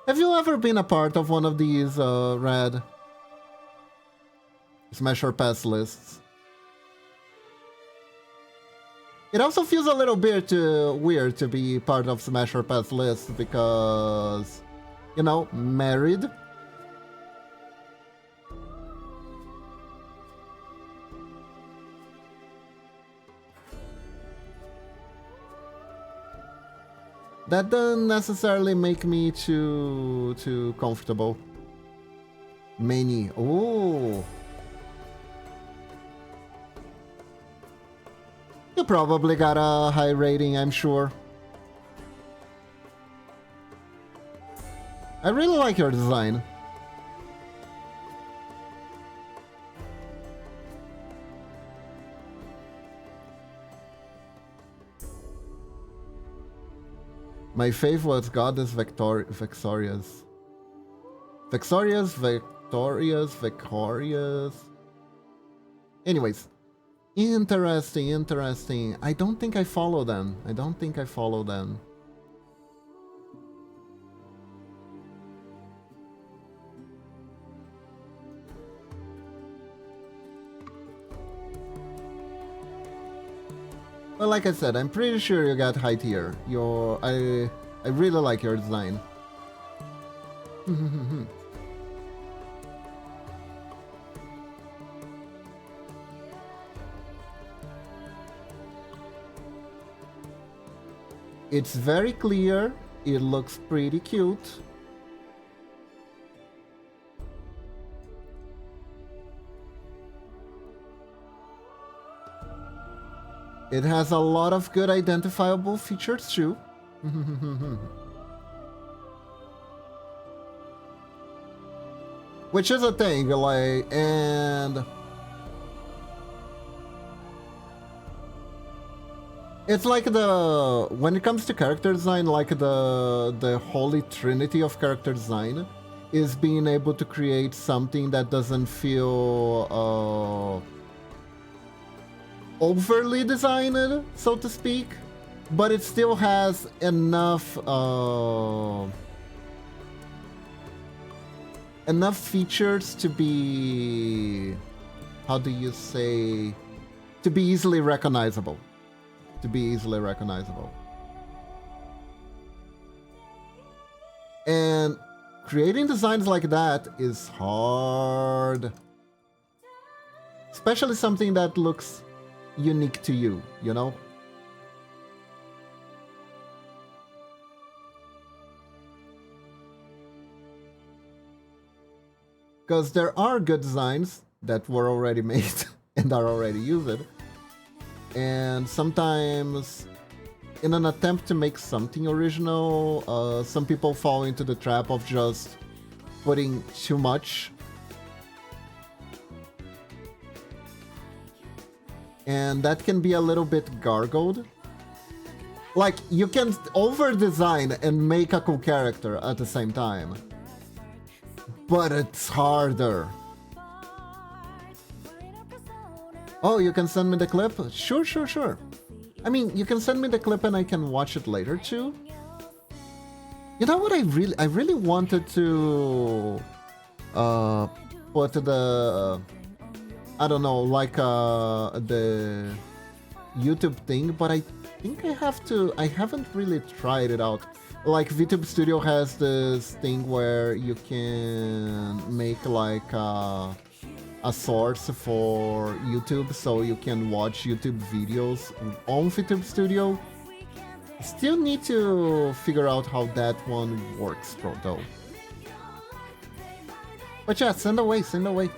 Have you ever been a part of one of these, Red? Smash or Pass lists? It also feels a little bit weird to be part of Smash or Pass lists because, you know, married. That doesn't necessarily make me too comfortable. Many. Oh. You probably got a high rating, I'm sure. I really like your design. My fave was Goddess Vexorius. Vexorius. Anyways. Interesting. I don't think I follow them. Well, like I said, I'm pretty sure you got high tier. I really like your design. It's very clear. It looks pretty cute. It has a lot of good identifiable features too. Which is a thing, like, and it's like when it comes to character design, like the holy trinity of character design is being able to create something that doesn't feel overly designed, so to speak, but it still has enough enough features to be, how do you say, to be easily recognizable. To be easily recognizable. And creating designs like that is hard. Especially something that looks unique to you, you know? Because there are good designs that were already made and are already used. And sometimes, in an attempt to make something original, some people fall into the trap of just putting too much. And that can be a little bit gargled. Like, you can over-design and make a cool character at the same time. But it's harder. Oh, you can send me the clip? Sure, sure, sure. I mean, you can send me the clip and I can watch it later too. You know what I really wanted to put the I don't know, like the YouTube thing, but I think I haven't really tried it out. Like VTube Studio has this thing where you can make like a source for YouTube, so you can watch YouTube videos on VTube Studio. Still need to figure out how that one works, though. But yeah, send away, send away.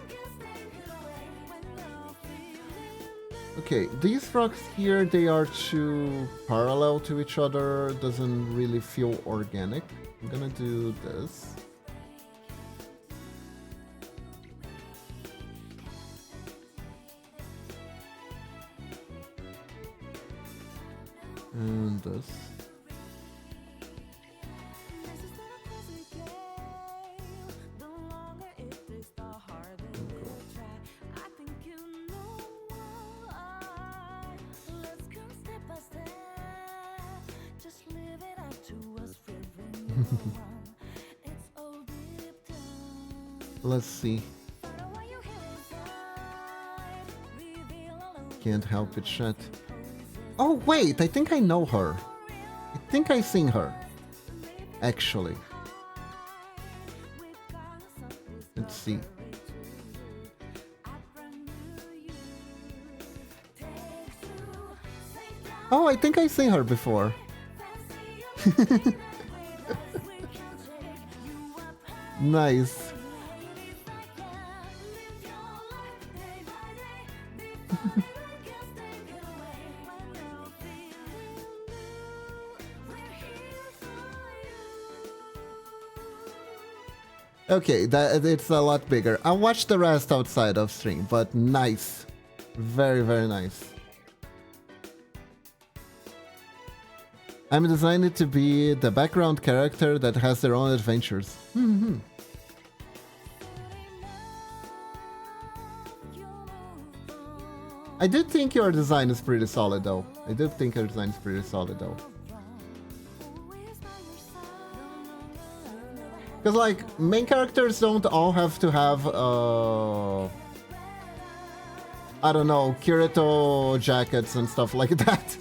Okay, these rocks here, they are too parallel to each other. Doesn't really feel organic. I'm gonna do this. And this. Let's see. Can't help it, chat. Oh wait, I think I know her. I think I've seen her. Actually. Let's see. Oh, I think I've seen her before. Nice. Okay, it's a lot bigger. I'll watch the rest outside of stream, but nice. Very, very nice. I'm designed to be the background character that has their own adventures. I do think your design is pretty solid though. Because like, main characters don't all have to have, I don't know, Kirito jackets and stuff like that.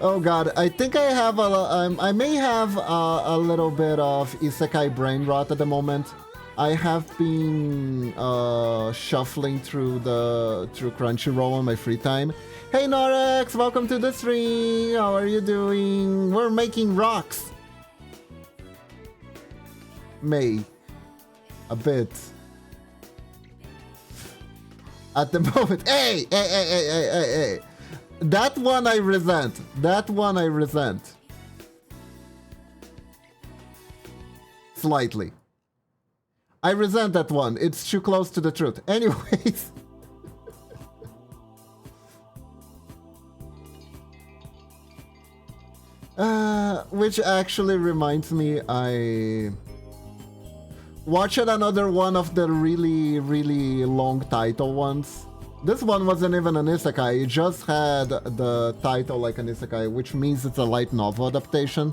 Oh god, I think I have I may have a little bit of isekai brain rot at the moment. I have been shuffling through Crunchyroll on my free time. Hey Norex, welcome to the stream. How are you doing? We're making rocks. May. A bit. At the moment. Hey. That one I resent. Slightly. I resent that one. It's too close to the truth. Anyways. Which actually reminds me, I watched another one of the really, really long title ones. This one wasn't even an isekai, it just had the title like an isekai, which means it's a light novel adaptation.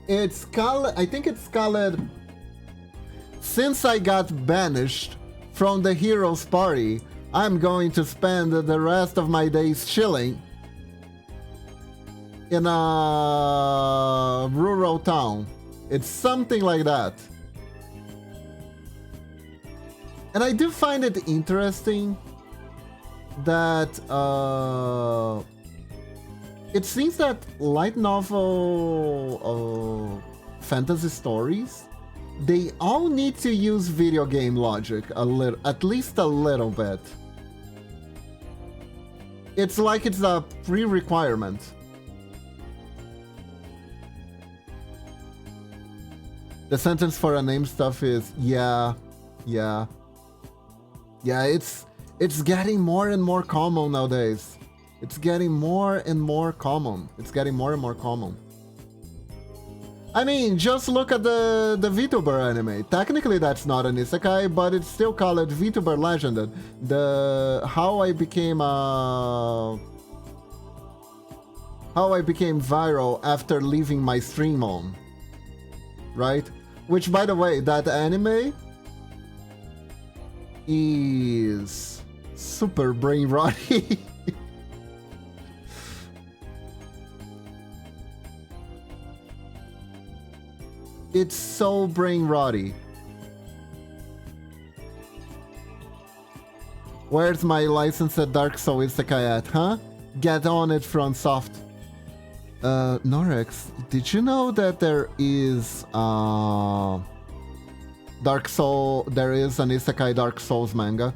It's called, I think it's called, since I got banished from the heroes party, I'm going to spend the rest of my days chilling in a rural town. It's something like that. And I do find it interesting that it seems that light novel fantasy stories, they all need to use video game logic a little, at least a little bit. It's like it's a pre-requirement. The sentence for a name stuff is yeah. It's getting more and more common nowadays. It's getting more and more common. I mean, just look at the VTuber anime. Technically, that's not an isekai, but it's still called VTuber Legend. How I became viral after leaving my stream on, right? Which, by the way, that anime is super brain rotty. It's so brain rotty. Where's my license at Dark Souls Isekai at, huh? Get on it, FromSoft. Norex, did you know that there is there is an Isekai Dark Souls manga?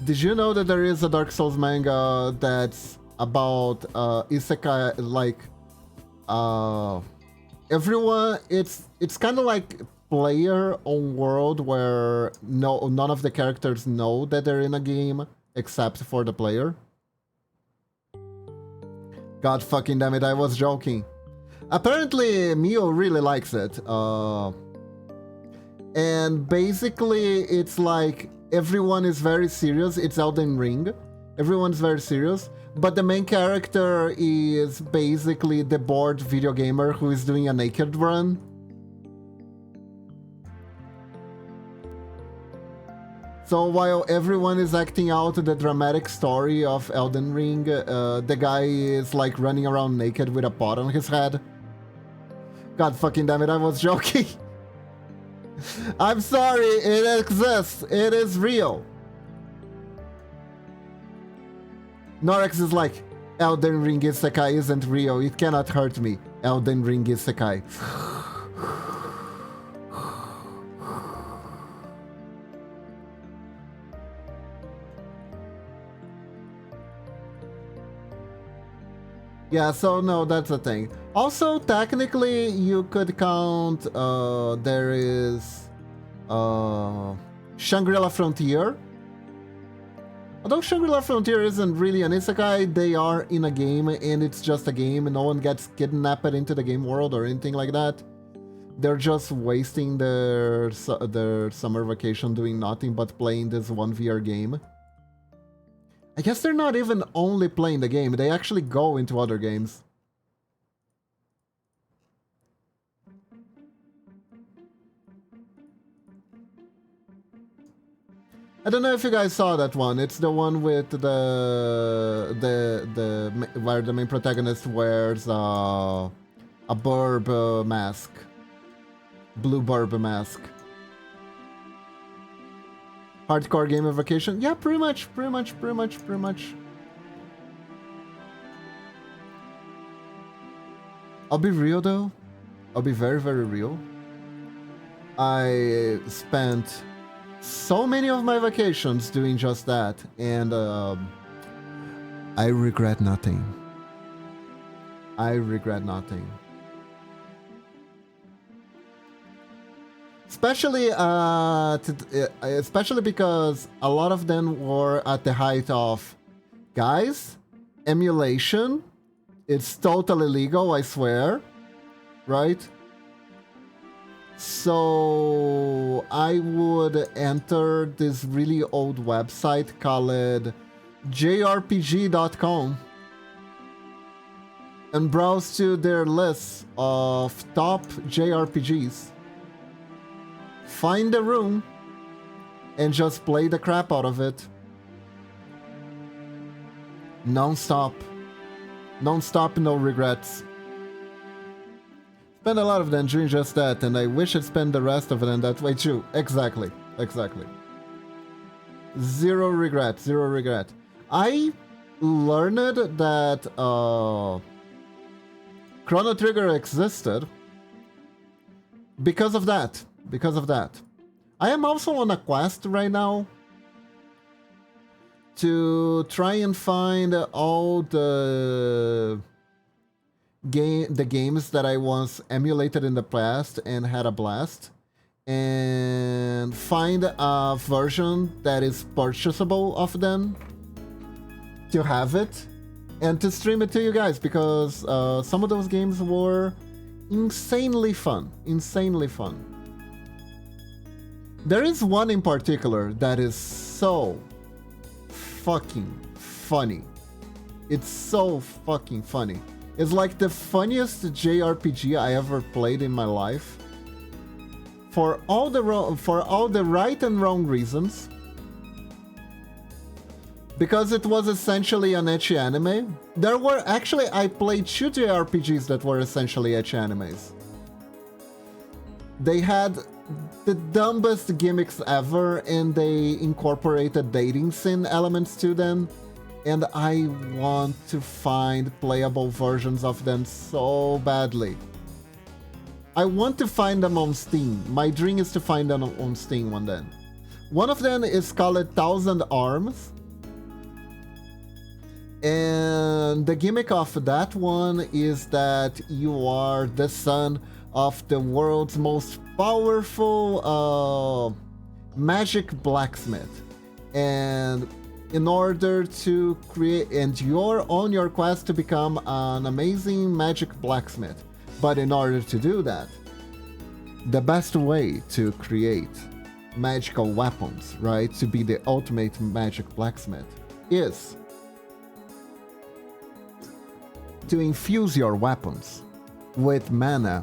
Did you know that there is a Dark Souls manga that's about Isekai, like everyone, it's kind of like player on world where none of the characters know that they're in a game except for the player. God fucking damn it, I was joking. Apparently Mio really likes it. And basically it's like everyone is very serious. It's Elden Ring. Everyone's very serious. But the main character is basically the bored video gamer who is doing a naked run. So while everyone is acting out the dramatic story of Elden Ring, the guy is like running around naked with a pot on his head. God fucking damn it, I was joking. I'm sorry, it exists. It is real. Norex is like, Elden Ring Isekai isn't real. It cannot hurt me. Elden Ring Isekai. Yeah, so no, that's the thing. Also, technically, you could count, there is Shangri-La Frontier. Although Shangri-La Frontier isn't really an isekai, they are in a game and it's just a game and no one gets kidnapped into the game world or anything like that. They're just wasting their summer vacation doing nothing but playing this one VR game. I guess they're not even only playing the game, they actually go into other games. I don't know if you guys saw that one. It's the one with where the main protagonist wears a burb mask. Blue burb mask. Hardcore gamer vacation? Yeah, pretty much. I'll be real though. I'll be very, very real. I spent so many of my vacations doing just that, and I regret nothing. I regret nothing. Especially because a lot of them were at the height of, guys, emulation, it's totally legal, I swear, right? So I would enter this really old website called jrpg.com and browse to their list of top JRPGs. Find a room and just play the crap out of it. Non-stop. Non-stop, no regrets. Spend a lot of them doing just that, and I wish I'd spend the rest of it in that way too. Exactly. Exactly. Zero regret. Zero regret. I learned that Chrono Trigger existed because of that. Because of that. I am also on a quest right now to try and find all the games that I once emulated in the past and had a blast, and find a version that is purchasable of them to have it and to stream it to you guys, because some of those games were insanely fun. Insanely fun. There is one in particular that is so fucking funny. It's so fucking funny. It's like the funniest JRPG I ever played in my life. For all the right and wrong reasons. Because it was essentially an ecchi anime. There were actually, I played 2 JRPGs that were essentially ecchi animes. They had the dumbest gimmicks ever, and they incorporated dating sim elements to them, and I want to find playable versions of them so badly. I want to find them on Steam. My dream is to find them on Steam one day. One of them is called 1000 Arms, and the gimmick of that one is that you are the son of the world's most powerful magic blacksmith, and in order to create, and you're on your quest to become an amazing magic blacksmith. But in order to do that, the best way to create magical weapons, right, to be the ultimate magic blacksmith, is to infuse your weapons with mana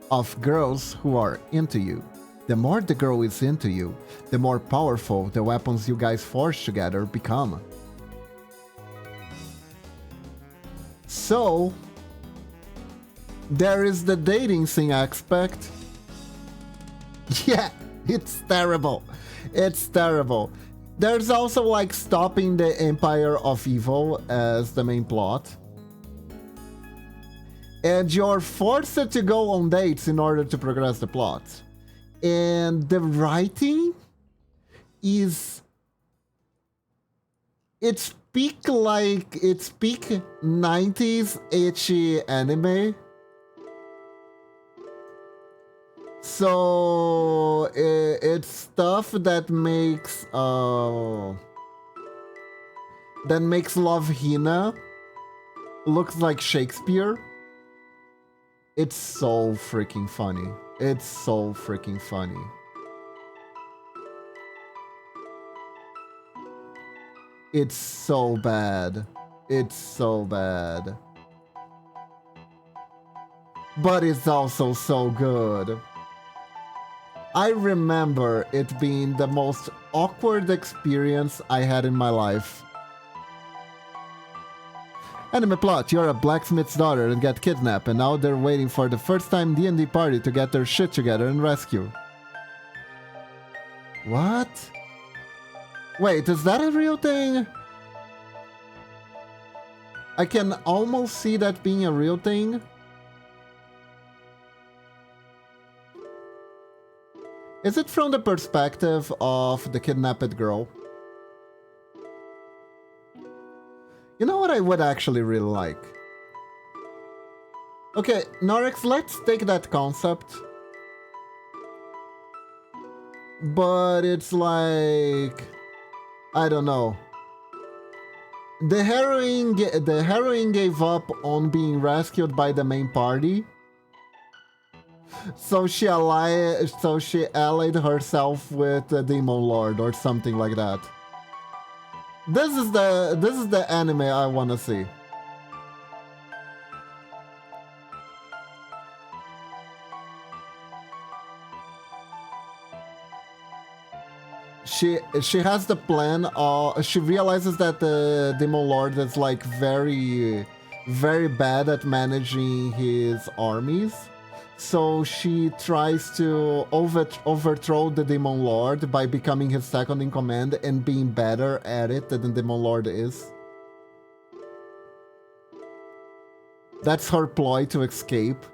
of girls who are into you. The more the girl is into you, the more powerful the weapons you guys forge together become. So, there is the dating sim aspect. Yeah, it's terrible. It's terrible. There's also like stopping the Empire of Evil as the main plot. And you're forced to go on dates in order to progress the plot. And the writing is... It's peak 90s ecchi anime. So it's stuff that makes Love Hina looks like Shakespeare. It's so freaking funny. It's so freaking funny. It's so bad. It's so bad. But it's also so good. I remember it being the most awkward experience I had in my life. Anime plot, you're a blacksmith's daughter and get kidnapped, and now they're waiting for the first time D&D party to get their shit together and rescue. What? Wait, is that a real thing? I can almost see that being a real thing. Is it from the perspective of the kidnapped girl? You know what I would actually really like? Okay, Norix, let's take that concept. But it's like... I don't know. The heroine gave up on being rescued by the main party. So she allied herself with the Demon Lord or something like that. This is the anime I wanna see. She has the plan. She realizes that the Demon Lord is like very bad at managing his armies. So she tries to overthrow the Demon Lord by becoming his second in command and being better at it than the Demon Lord is. That's her ploy to escape.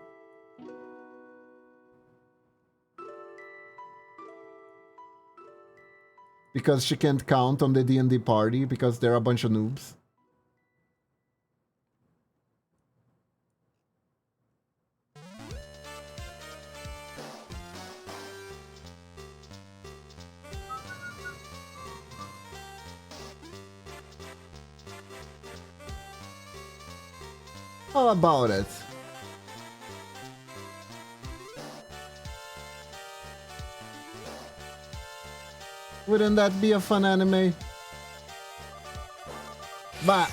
Because she can't count on the D&D party because they're a bunch of noobs. How about it? Wouldn't that be a fun anime? But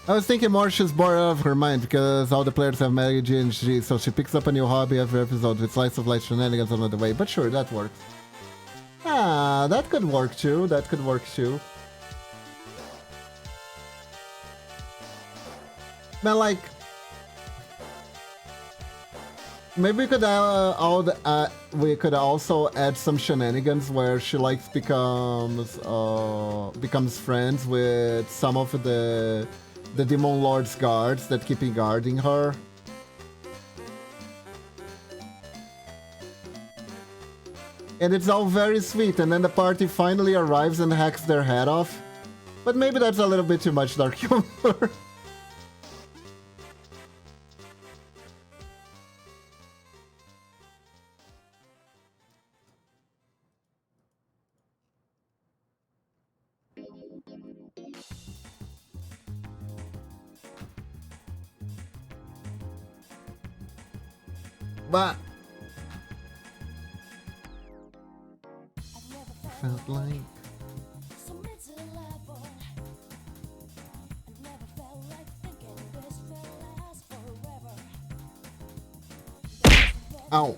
I was thinking more she's bored of her mind because all the players have magic GNG, so she picks up a new hobby every episode with slice of life shenanigans on the way. But sure, that works. Ah, that could work too. That could work too. Man, like, maybe we could also add some shenanigans where she becomes friends with some of the Demon Lord's guards that keep guarding her. And it's all very sweet, and then the party finally arrives and hacks their head off. But maybe that's a little bit too much dark humor. But felt like ow.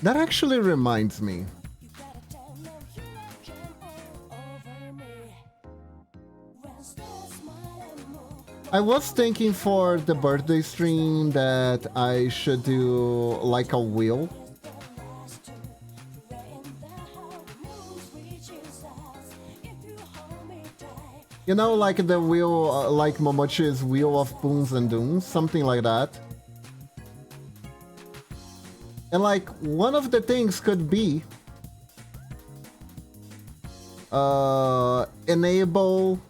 That actually reminds me. I was thinking for the birthday stream that I should do like a wheel. You know, like the wheel, like Momochi's Wheel of Boons and Dooms, something like that. And like, one of the things could be enable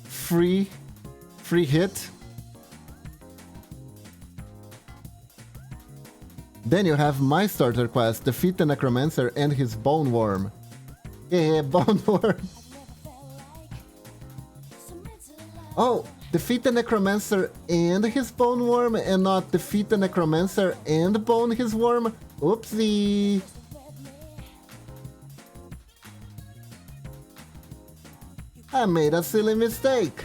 free hit. Then you have my starter quest, defeat the Necromancer and his Bone Worm. Yeah, Bone Worm. Oh, defeat the Necromancer and his Bone Worm and not defeat the Necromancer and bone his worm? Oopsie. I made a silly mistake.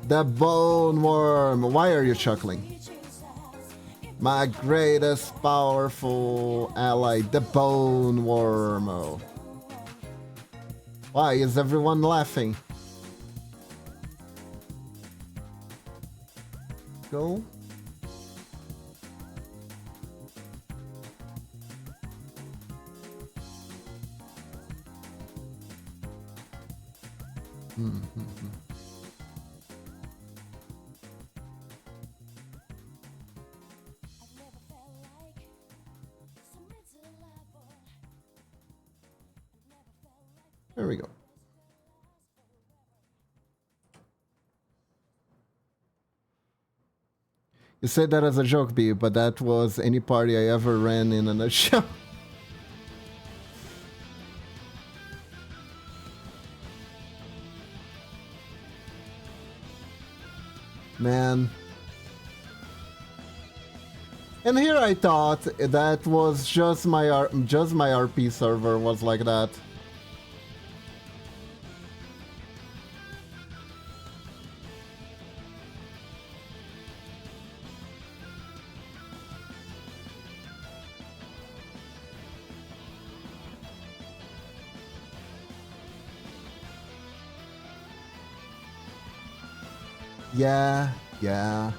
The Bone Worm. Why are you chuckling? My greatest powerful ally, the Bone Worm. Oh. Why is everyone laughing? Go. There we go. You said that as a joke, B, but that was any party I ever ran in a nutshell. Man. And here I thought that was just my RP server was like that. Yeah, yeah.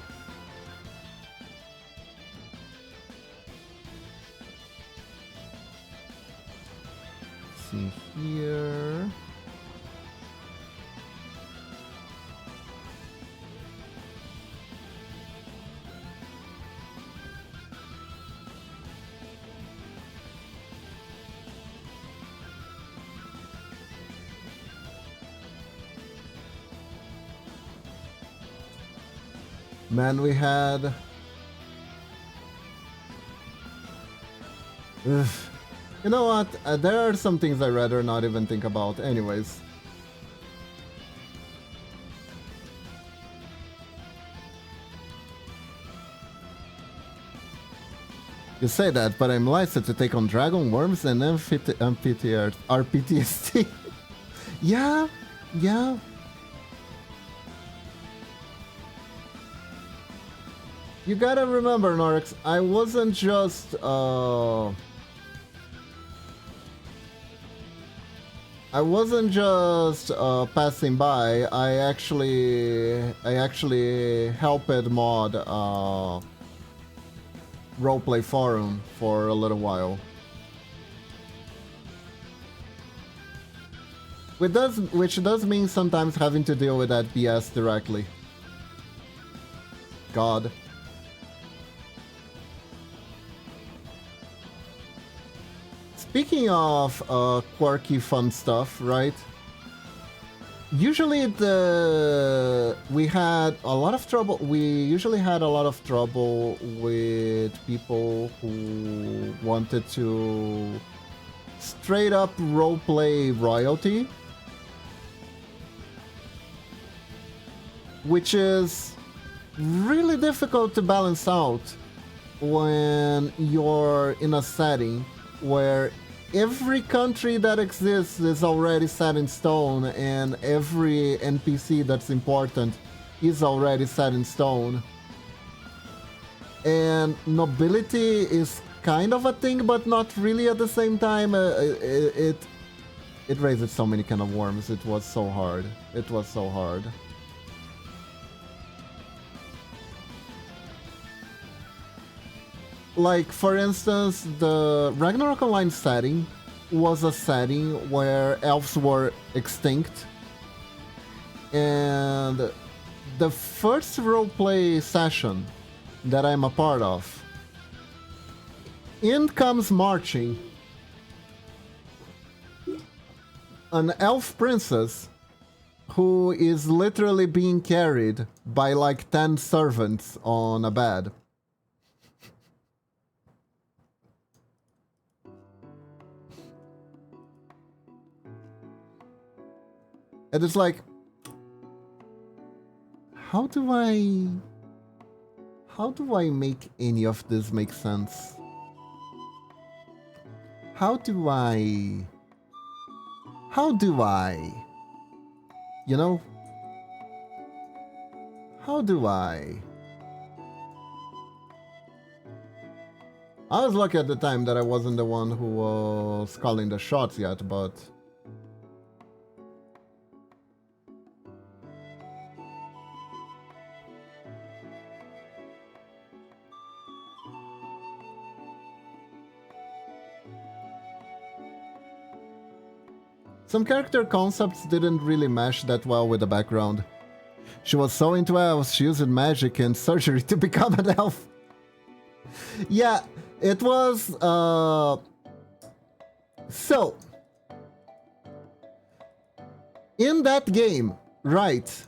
See here. Man, we had... Ugh. You know what? There are some things I'd rather not even think about. Anyways. You say that, but I'm licensed to take on dragon worms and RPTSD. Yeah, yeah. You gotta remember, Norix, I wasn't just passing by. I actually helped mod roleplay forum for a little while. Which does mean sometimes having to deal with that BS directly. God. Speaking of quirky fun stuff, right? Usually we had a lot of trouble. We usually had a lot of trouble with people who wanted to straight up roleplay royalty, which is really difficult to balance out when you're in a setting where every country that exists is already set in stone and every NPC that's important is already set in stone. And nobility is kind of a thing, but not really at the same time. It raises so many kind of worms. It was so hard. It was so hard. Like, for instance, the Ragnarok Online setting was a setting where elves were extinct. And the first roleplay session that I'm a part of, in comes marching an elf princess who is literally being carried by like 10 servants on a bed. And it's like, how do I make any of this make sense? How do I, you know? How do I was lucky at the time that I wasn't the one who was calling the shots yet, but... Some character concepts didn't really mesh that well with the background. She was so into elves, she used magic and surgery to become an elf. Yeah, it was, So, in that game, right,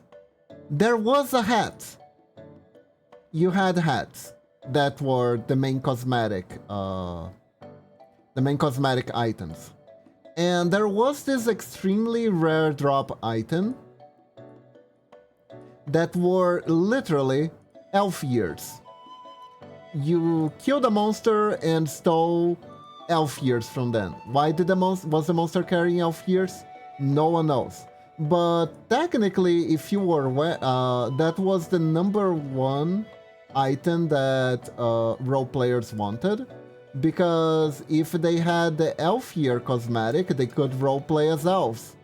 there was a hat. You had hats that were the main cosmetic items. And there was this extremely rare drop item that were literally elf ears. You killed a monster and stole elf ears from them. Why did was the monster carrying elf ears? No one knows. But technically, if you were that was the number one item that role players wanted, because if they had the elf ear cosmetic, they could roleplay as elves.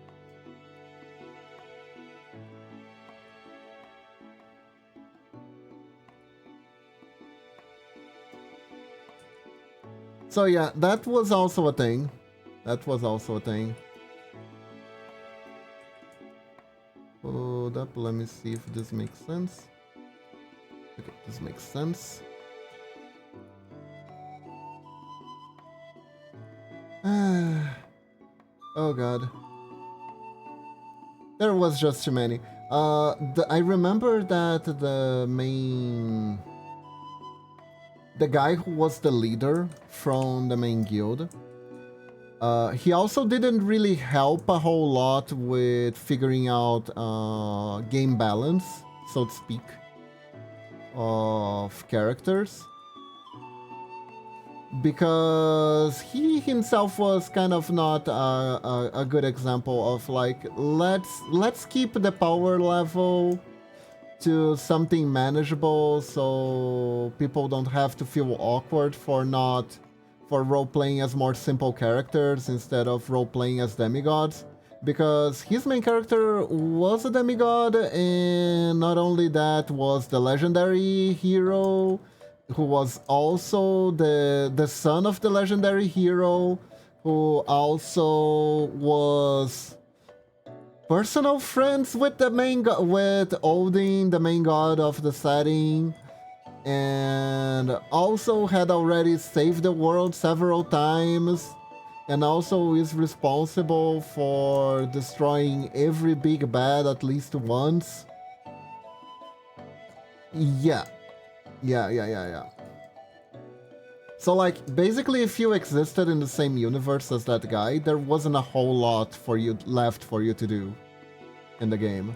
So yeah, that was also a thing. Hold up, let me see if this makes sense. Okay, this makes sense. Oh god. There was just too many. I remember that the guy who was the leader from the main guild, he also didn't really help a whole lot with figuring out game balance, so to speak, of characters. Because he himself was kind of not a good example of like, let's keep the power level to something manageable so people don't have to feel awkward for role-playing as more simple characters instead of role-playing as demigods. Because his main character was a demigod, and not only that, was the legendary hero, who was also the son of the legendary hero, who also was personal friends with the with Odin, the main god of the setting, and also had already saved the world several times, and also is responsible for destroying every big bad at least once. Yeah. So like, basically if you existed in the same universe as that guy, there wasn't a whole lot left for you to do in the game.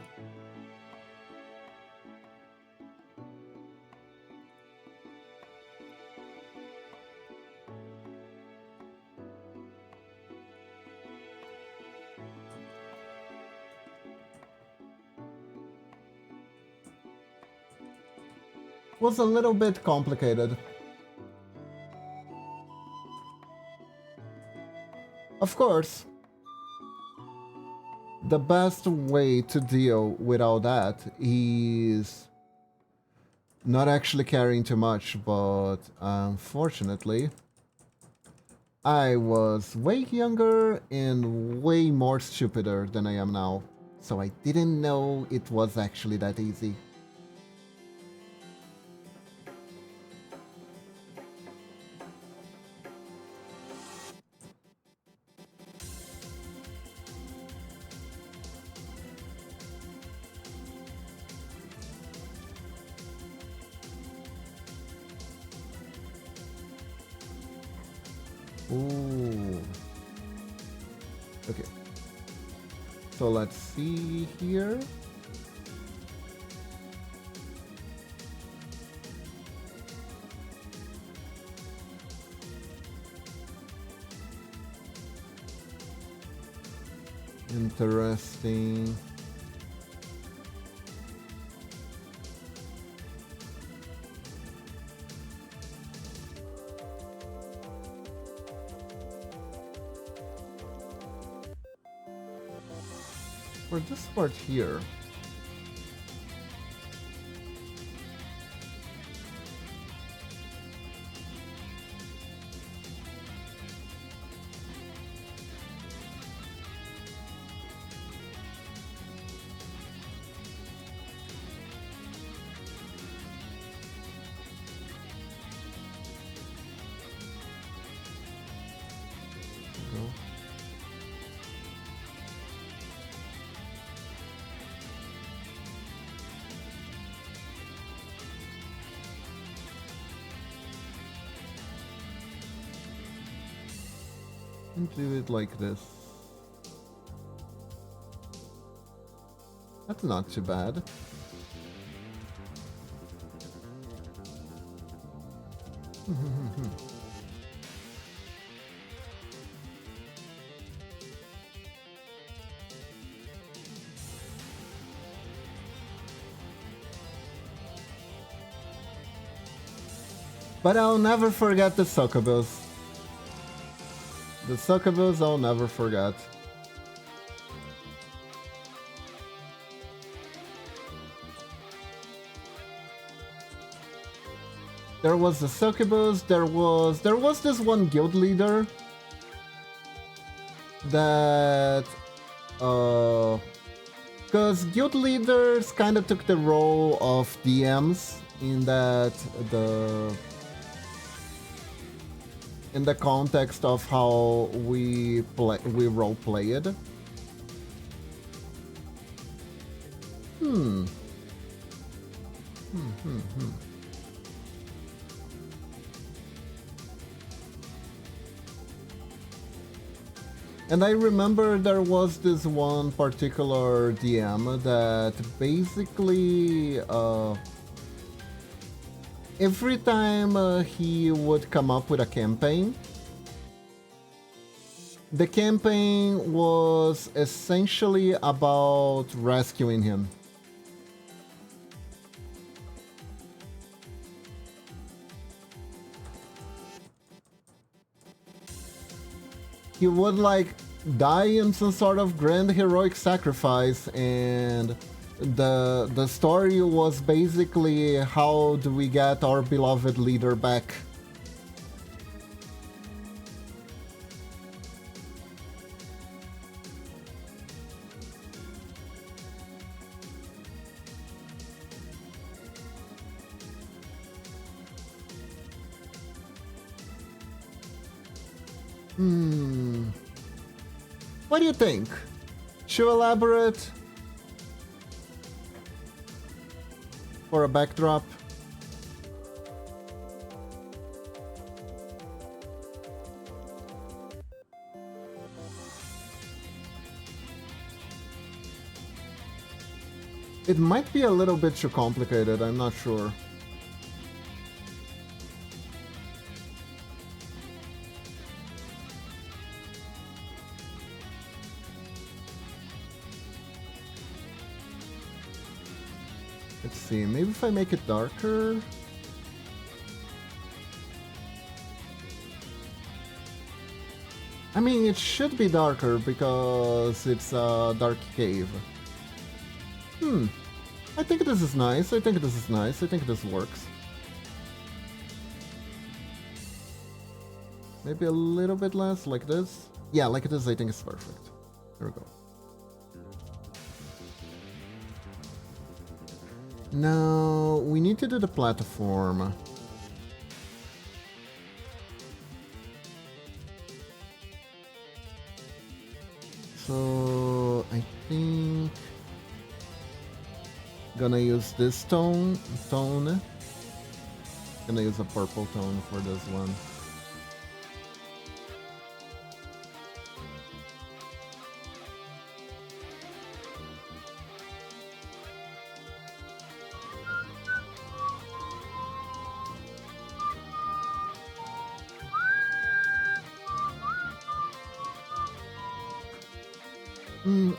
Was a little bit complicated. Of course, the best way to deal with all that is not actually caring too much, but unfortunately, I was way younger and way more stupider than I am now, so I didn't know it was actually that easy. Ooh. Okay. So let's see here. Interesting. For this part here, And do it like this. That's not too bad. But I'll never forget the Succubus. The Succubus I'll never forget. There was the Succubus, there was this one guild leader that because guild leaders kind of took the role of DMs in that in the context of how we role played. And I remember there was this one particular DM that basically every time he would come up with a campaign, the campaign was essentially about rescuing him. He would like die in some sort of grand heroic sacrifice, and the story was basically how do we get our beloved leader back. What do you think? Should elaborate? For a backdrop? It might be a little bit too complicated, I'm not sure. Let's see, maybe if I make it darker? I mean, it should be darker because it's a dark cave. I think this is nice, I think this works. Maybe a little bit less, like this? Yeah, like this I think is perfect. There we go. Now, we need to do the platform. So, I think... Gonna use this tone. Gonna use a purple tone for this one.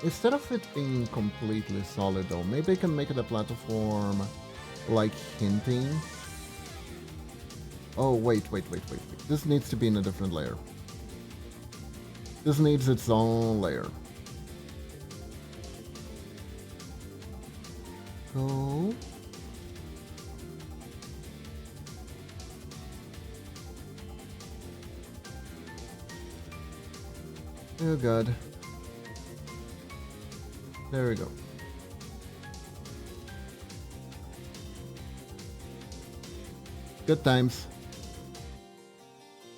Instead of it being completely solid though, maybe I can make the platform like hinting. Oh, wait. This needs to be in a different layer. This needs its own layer. Go. Oh god. There we go. Good times.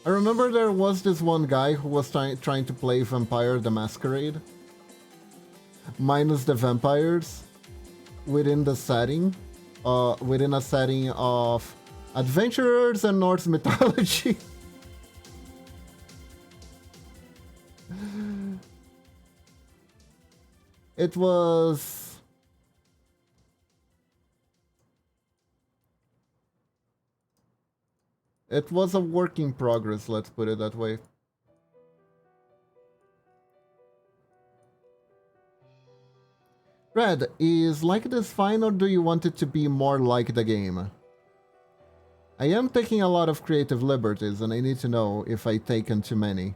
I remember there was this one guy who was trying to play Vampire the Masquerade. Minus the vampires. Within the setting. Within a setting of adventurers and Norse mythology. It was... It was a work in progress, let's put it that way. Red, is like this fine or do you want it to be more like the game? I am taking a lot of creative liberties and I need to know if I've taken too many.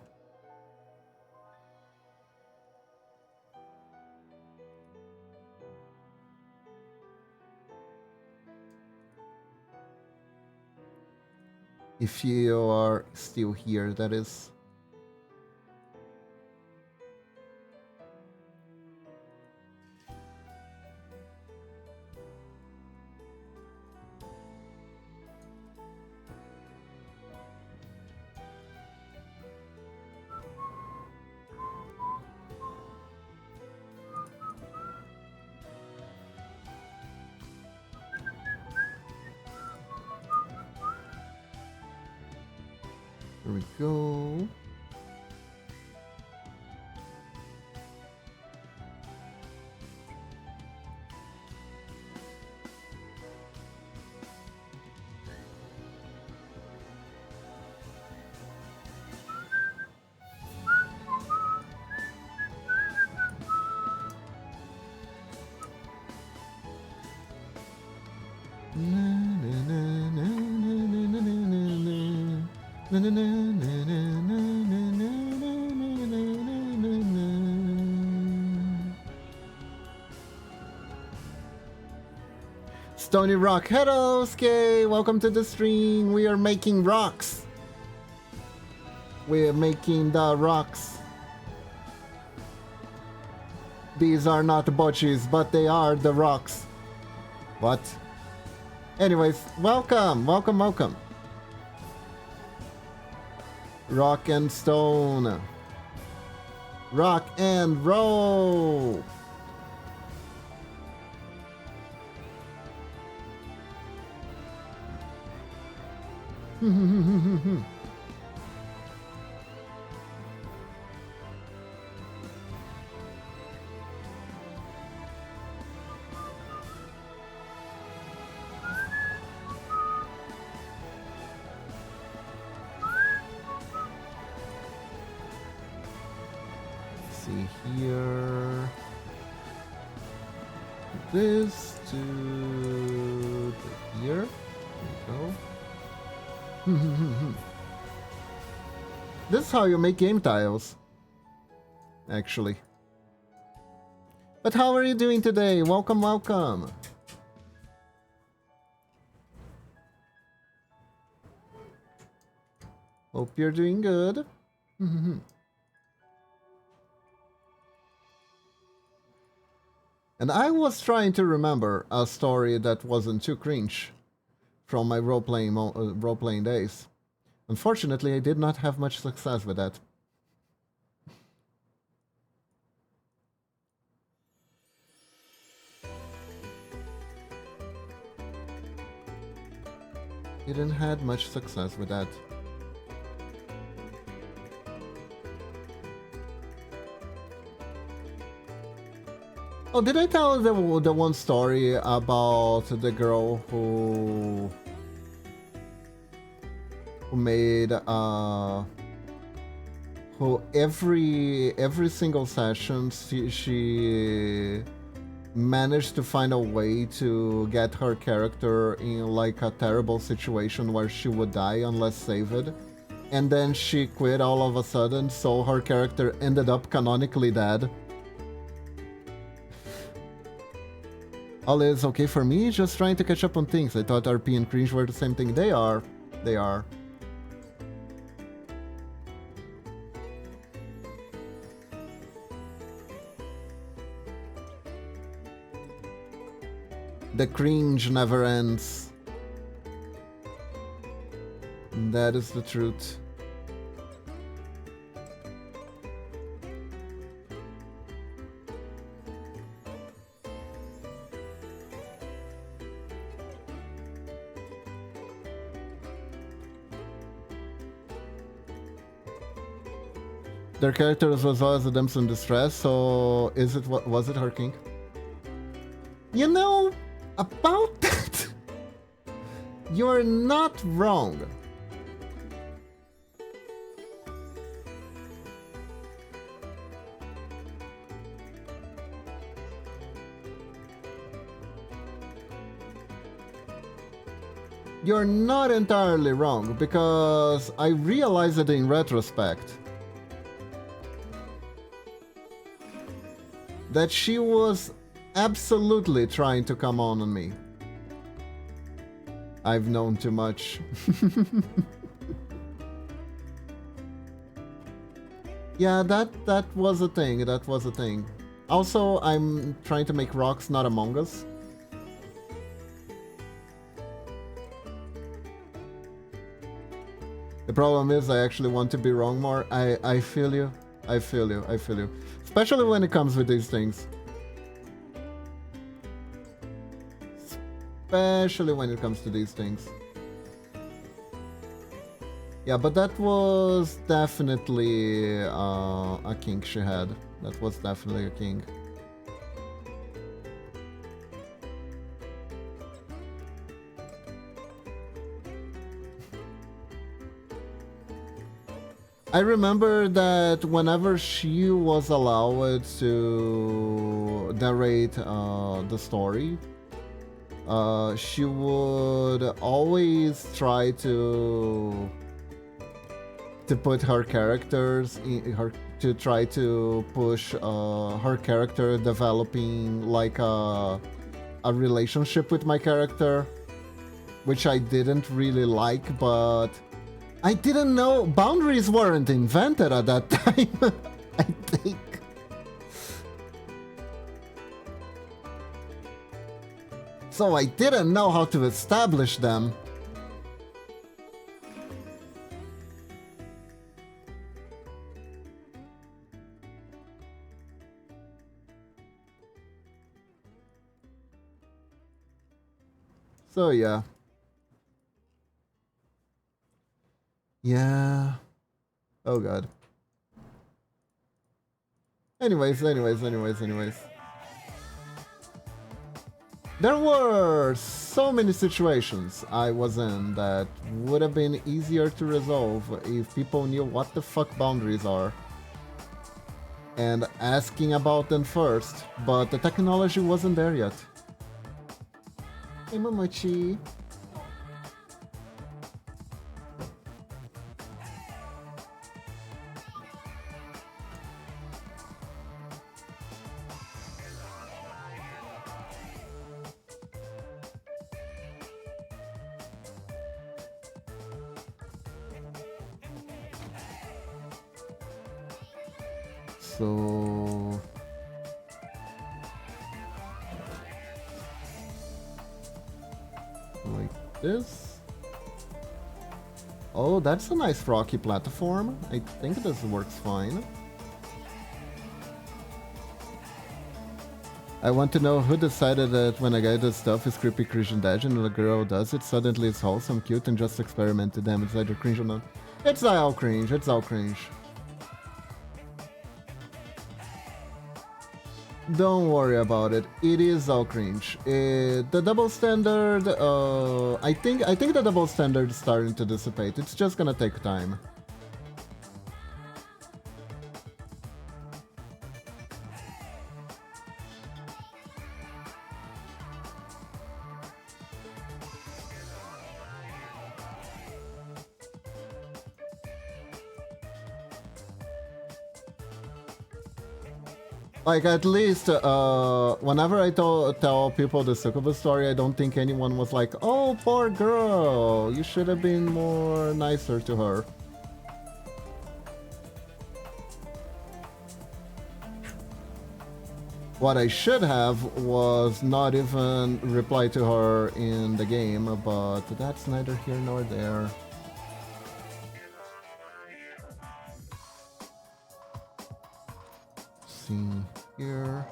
If you are still here, that is. Here we go. Stony Rock, hello Skay, welcome to the stream. We are making rocks. We are making the rocks. These are not bocces, but they are the rocks. What? Anyways, welcome, welcome, welcome. Rock and stone. Rock and roll. See here. This to here. There we go. This is how you make game tiles, actually. But how are you doing today? Welcome, welcome. Hope you're doing good. And I was trying to remember a story that wasn't too cringe from my role-playing days. Unfortunately, I did not have much success with that. Didn't had much success with that. Oh, did I tell the one story about the girl who made who every single session she managed to find a way to get her character in like a terrible situation where she would die unless saved, and then she quit all of a sudden, so her character ended up canonically dead. All is okay for me, just trying to catch up on things. I thought RP and cringe were the same thing. They are. They are. The cringe never ends. That is the truth. Their characters was always a damsel in distress, so was it her king? You know, about that, you're not wrong. You're not entirely wrong, because I realized it in retrospect. That she was absolutely trying to come on me. I've known too much. Yeah, that was a thing, that was a thing. Also, I'm trying to make rocks, not Among Us. The problem is I actually want to be wrong more. I feel you. I feel you. I feel you. Especially when it comes with these things. Especially when it comes to these things. Yeah, but that was definitely a kink she had. That was definitely a kink. I remember that whenever she was allowed to narrate the story, she would always try to put her characters in her, to try to push her character developing like a relationship with my character, which I didn't really like, but I didn't know boundaries weren't invented at that time. I think. So I didn't know how to establish them. So yeah. Yeah. Oh god. Anyways. There were so many situations I was in that would have been easier to resolve if people knew what the fuck boundaries are and asking about them first, but the technology wasn't there yet. Hey, Momochi. So like this. Oh, that's a nice rocky platform. I think this works fine. I want to know who decided that when a guy does stuff is creepy, cringe, and edge, and a girl does it, suddenly it's wholesome, cute, and just experimented. Damn, it's either cringe or not. It's all cringe. It's all cringe. Don't worry about it. It is all cringe. The double standard. I think the double standard is starting to dissipate. It's just gonna take time. Like, at least, whenever I tell people the Succubus story, I don't think anyone was like, oh, poor girl, you should have been more nicer to her. What I should have was not even reply to her in the game, but that's neither here nor there. See here.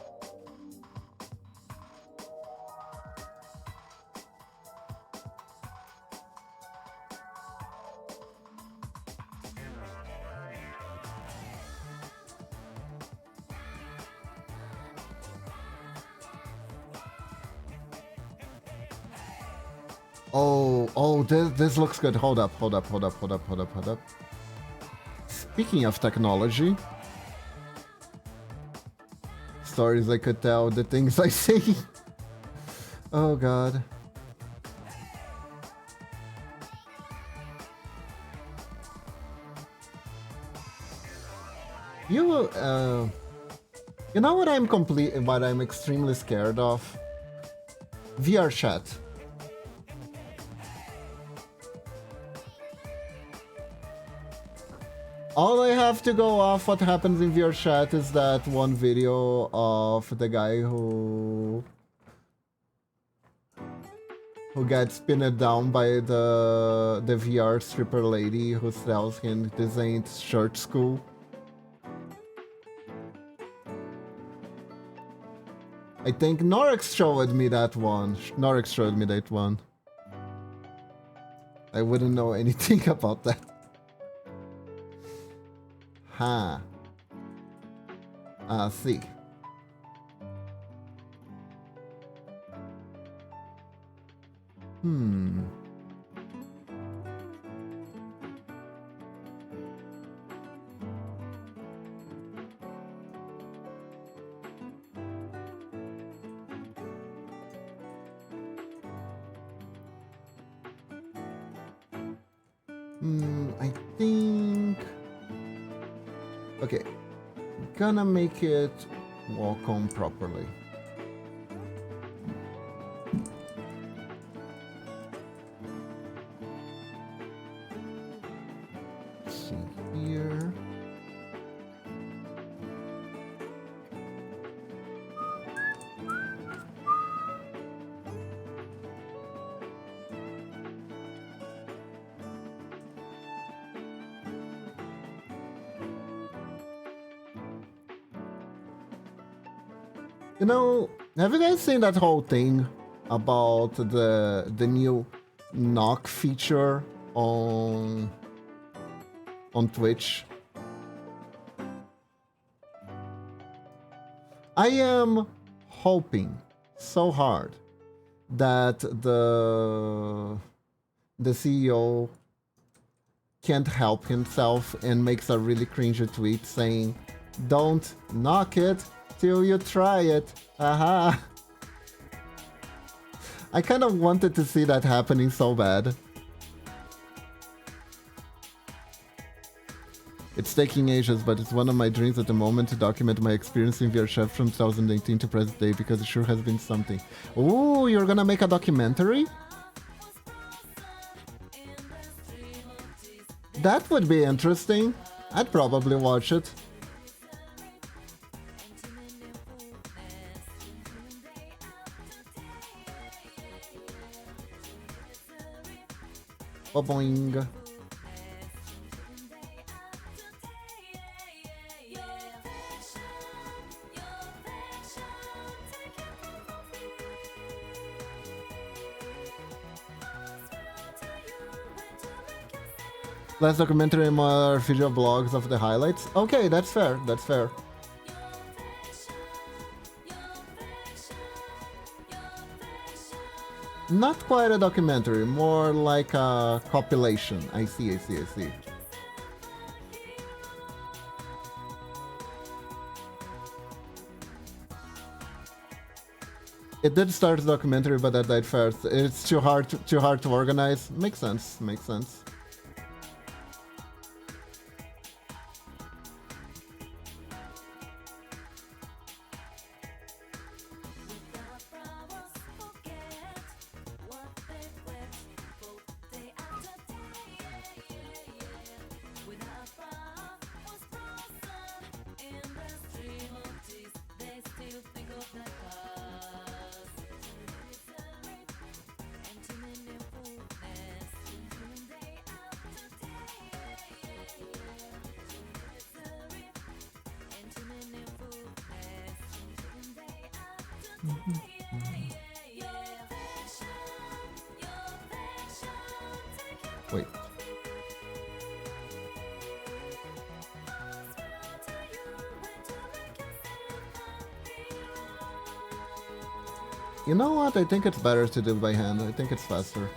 Oh, this looks good. Hold up. Speaking of technology, stories I could tell, the things I see. Oh god. You know what I'm extremely scared of? VR chat. All I have to go off what happens in VR chat is that one video of the guy who gets pinned down by the VR stripper lady who tells him this ain't church school. I think Norix showed me that one. I wouldn't know anything about that. Huh. See. I think... Okay. Gonna make it walk on properly. Let's see here. You know, have you guys seen that whole thing about the new knock feature on Twitch? I am hoping so hard that the CEO can't help himself and makes a really cringy tweet saying, "Don't knock it till you try it." Aha. I kind of wanted to see that happening so bad. It's taking ages, but it's one of my dreams at the moment to document my experience in VR Chef from 2018 to present day, because it sure has been something. Ooh, you're gonna make a documentary? That would be interesting. I'd probably watch it. Boing. Less documentary and more video blogs of the highlights. Okay, that's fair. That's fair. Not quite a documentary, more like a compilation. I see. It did start as a documentary, but that died first. It's too hard to organize. Makes sense. Wait. You know what? I think it's better to do it by hand. I think it's faster.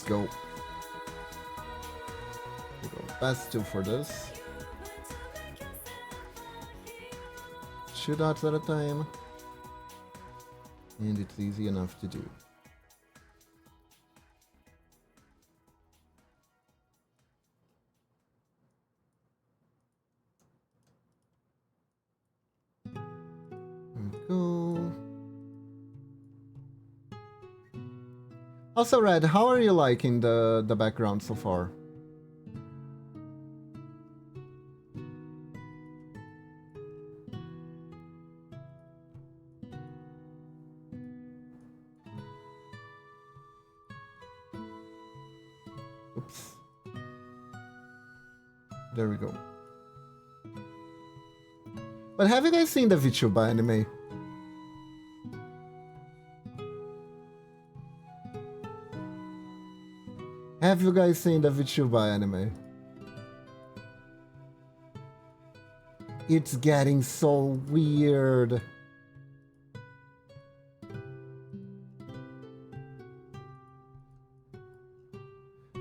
Let's go. We go best 2 for this. 2 dots at a time. And it's easy enough to do. There we go. Also, Red, how are you liking the background so far? Oops. There we go. But have you guys seen the VTuber anime? Have you guys seen the VTuber anime? It's getting so weird.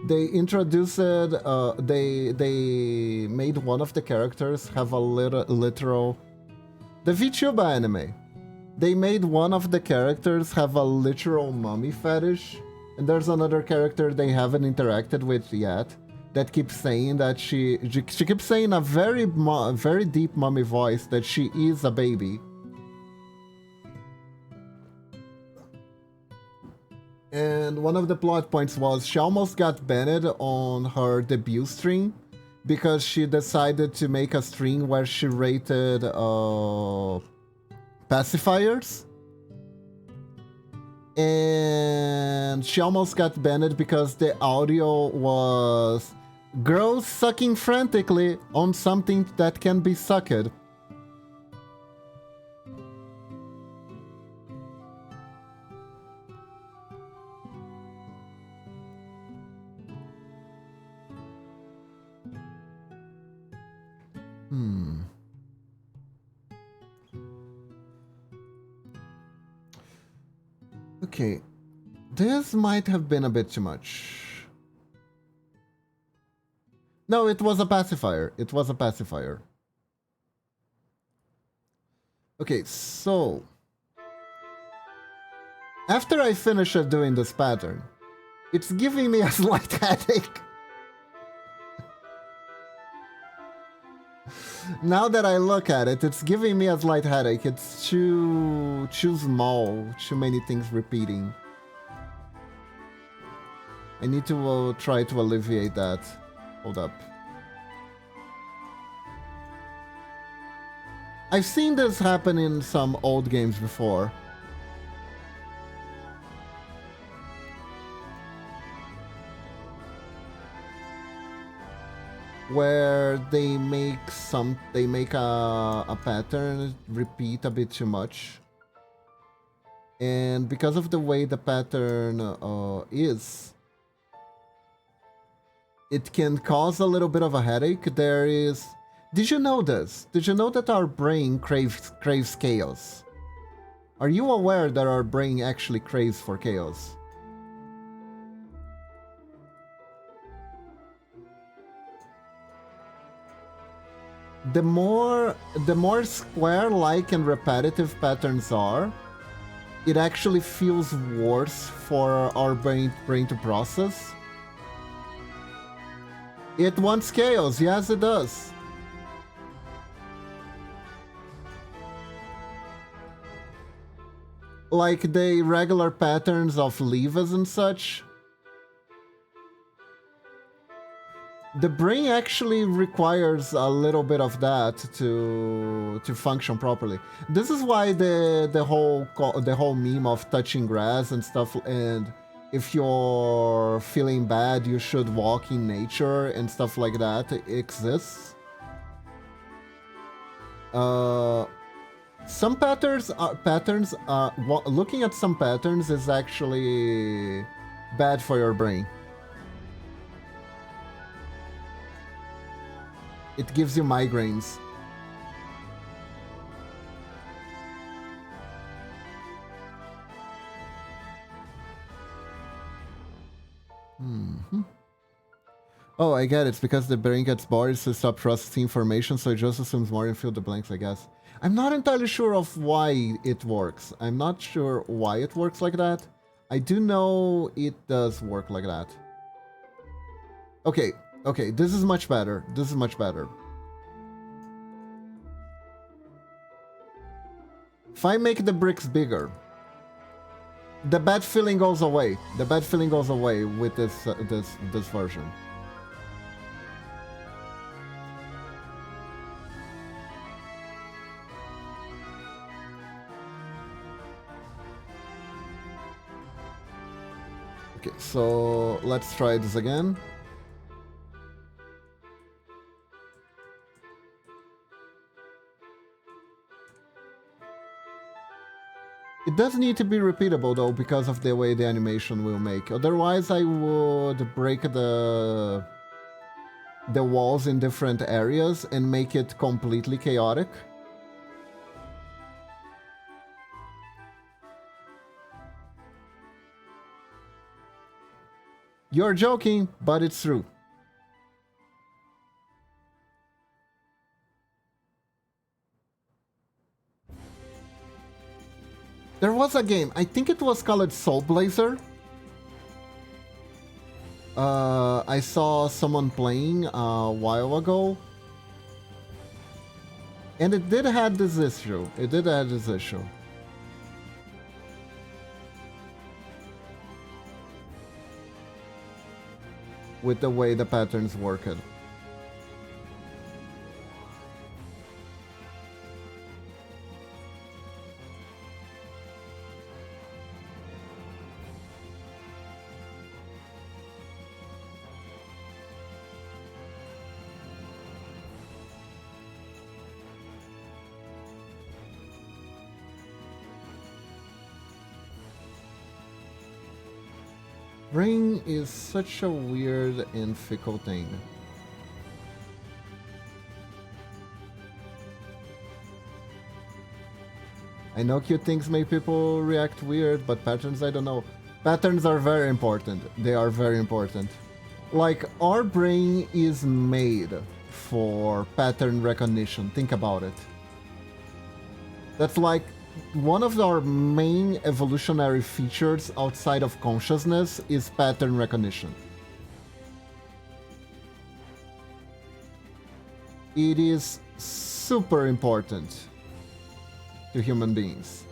They introduced they made one of the characters have a literal the VTuber anime. They made one of the characters have a literal mummy fetish, and there's another character they haven't interacted with yet that keeps saying that she keeps saying a very deep mummy voice that she is a baby. And one of the plot points was she almost got banned on her debut stream because she decided to make a stream where she rated pacifiers. And she almost got banned because the audio was girls sucking frantically on something that can be sucked. Okay, this might have been a bit too much. No, it was a pacifier. It was a pacifier. Okay, so after I finish doing this pattern, it's giving me a slight headache. Now that I look at it, it's giving me a slight headache. It's too small, too many things repeating. I need to try to alleviate that. Hold up. I've seen this happen in some old games before. Where they make a pattern repeat a bit too much, and because of the way the pattern is, it can cause a little bit of a headache. Did you know this? Did you know that our brain craves chaos? Are you aware that our brain actually craves for chaos? The more square-like and repetitive patterns are, it actually feels worse for our brain to process. It wants chaos, yes it does. Like the regular patterns of levers and such. The brain actually requires a little bit of that to function properly. This is why the whole meme of touching grass and stuff, and if you're feeling bad, you should walk in nature and stuff like that exists. Some patterns are looking at some patterns is actually bad for your brain. It gives you migraines. Oh, I get it. It's because the brain gets bored to stop processing information, so it just assumes more and fill the blanks, I guess. I'm not entirely sure of why it works. I'm not sure why it works like that. I do know it does work like that. Okay, okay, this is much better. This is much better. If I make the bricks bigger, the bad feeling goes away. The bad feeling goes away with this version. Okay, so let's try this again. It does need to be repeatable though because of the way the animation will make. Otherwise I would break the walls in different areas and make it completely chaotic. You're joking, but it's true. There was a game, I think it was called Soul Blazer. I saw someone playing a while ago. And it did have this issue. It did have this issue. With the way the patterns worked. Ring is such a weird and fickle thing. I know cute things make people react weird, but patterns, I don't know. Patterns are very important. They are very important. Like, our brain is made for pattern recognition. Think about it. That's like one of our main evolutionary features outside of consciousness is pattern recognition. It is super important to human beings.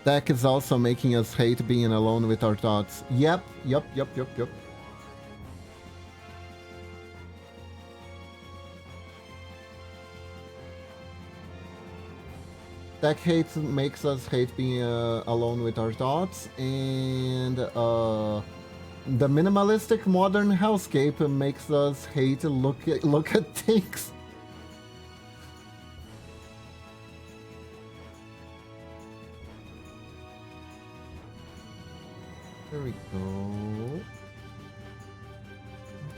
Tech is also making us hate being alone with our thoughts. Yep. Tech hate makes us hate being alone with our thoughts, and the minimalistic modern hellscape makes us hate look at things. There we go.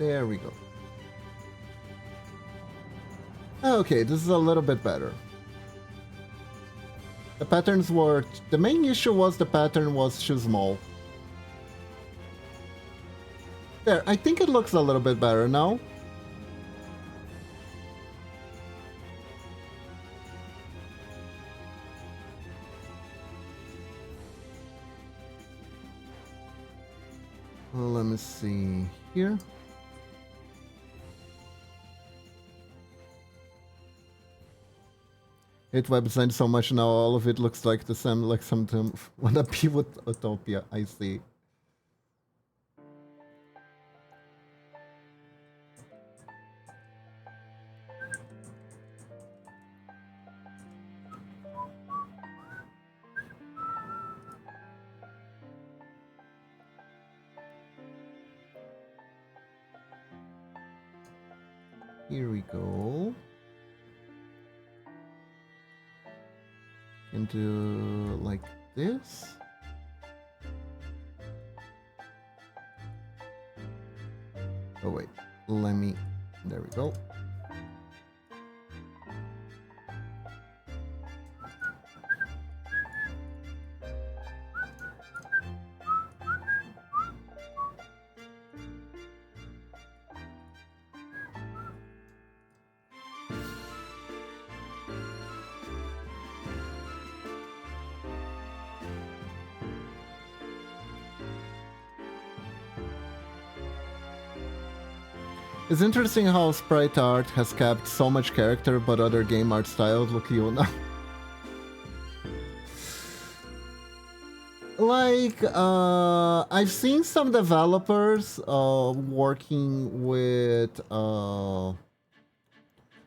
There we go. Okay, this is a little bit better. The patterns were... The main issue was the pattern was too small. There, I think it looks a little bit better now. Let me see here. Hate web design so much now, all of it looks like the same, like something wanna be with Utopia, I see. Here we go. Can do like this. Oh wait, let me, there we go. It's interesting how sprite art has kept so much character, but other game art styles look evil now. Like, I've seen some developers working with low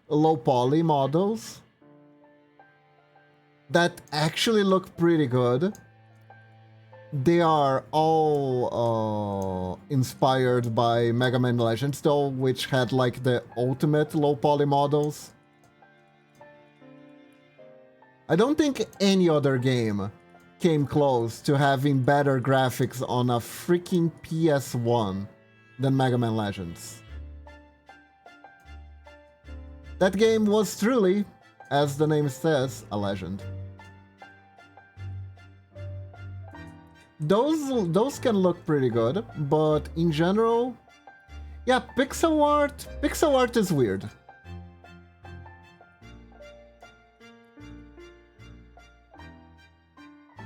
poly models that actually look pretty good. They are all inspired by Mega Man Legends though, which had like the ultimate low poly models. I don't think any other game came close to having better graphics on a freaking PS1 than Mega Man Legends. That game was truly, as the name says, a legend. Those can look pretty good, but in general, yeah, pixel art is weird.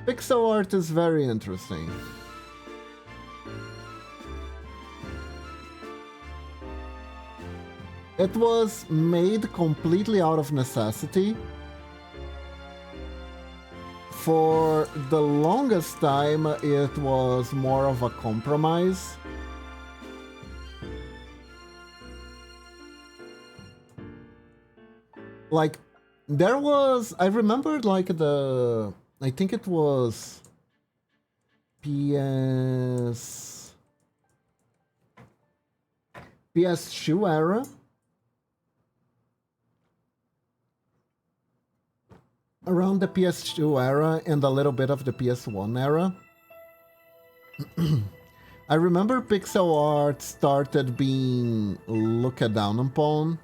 Pixel art is very interesting. It was made completely out of necessity. For the longest time, it was more of a compromise. Like, there was... I remember, like, I think it was... PS2 era. Around the PS2 era and a little bit of the PS1 era. I remember pixel art started being looked down upon.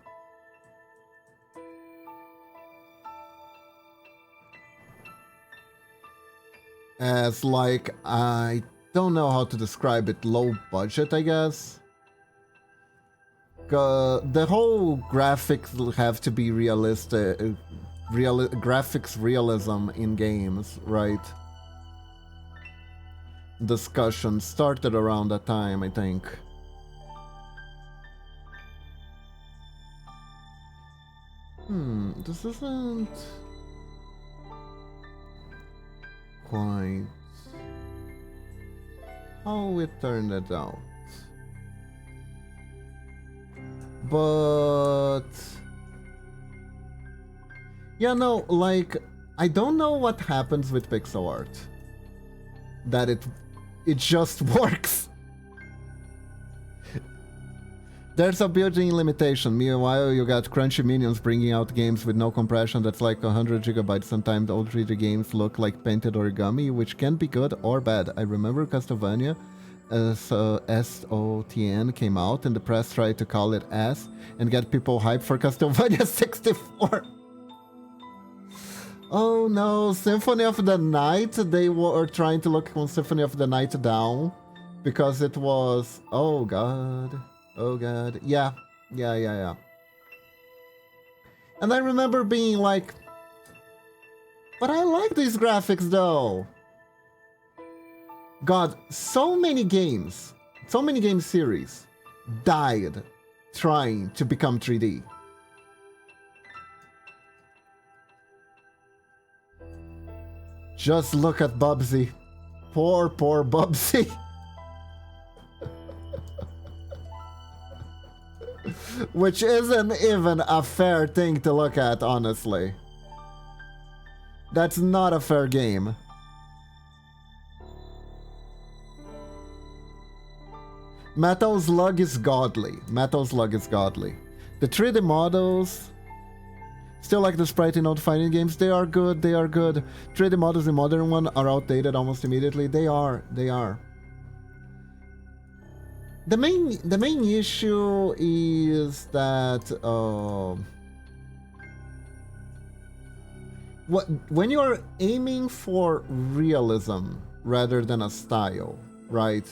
As like, I don't know how to describe it, low budget, I guess. The whole graphics have to be realistic. Graphics realism in games, right? Discussion started around that time, I think. This isn't quite how it turned it out. But yeah, no, like, I don't know what happens with pixel art. That it just works. There's a built-in limitation. Meanwhile, you got crunchy minions bringing out games with no compression that's like 100 gigabytes. Sometimes old 3D games look like painted origami, which can be good or bad. I remember Castlevania SOTN came out and the press tried to call it S and get people hyped for Castlevania 64. Oh no, Symphony of the Night, they were trying to look on Symphony of the Night down because it was, oh god, yeah. And I remember being like, but I like these graphics though. God, so many game series died trying to become 3D. Just look at Bubsy. Poor Bubsy. Which isn't even a fair thing to look at, honestly. That's not a fair game. Metal Slug is godly. The 3D models... Still like the sprite in old fighting games, they are good. 3D models in modern one are outdated almost immediately. They are. The main issue is that when you're aiming for realism rather than a style, right?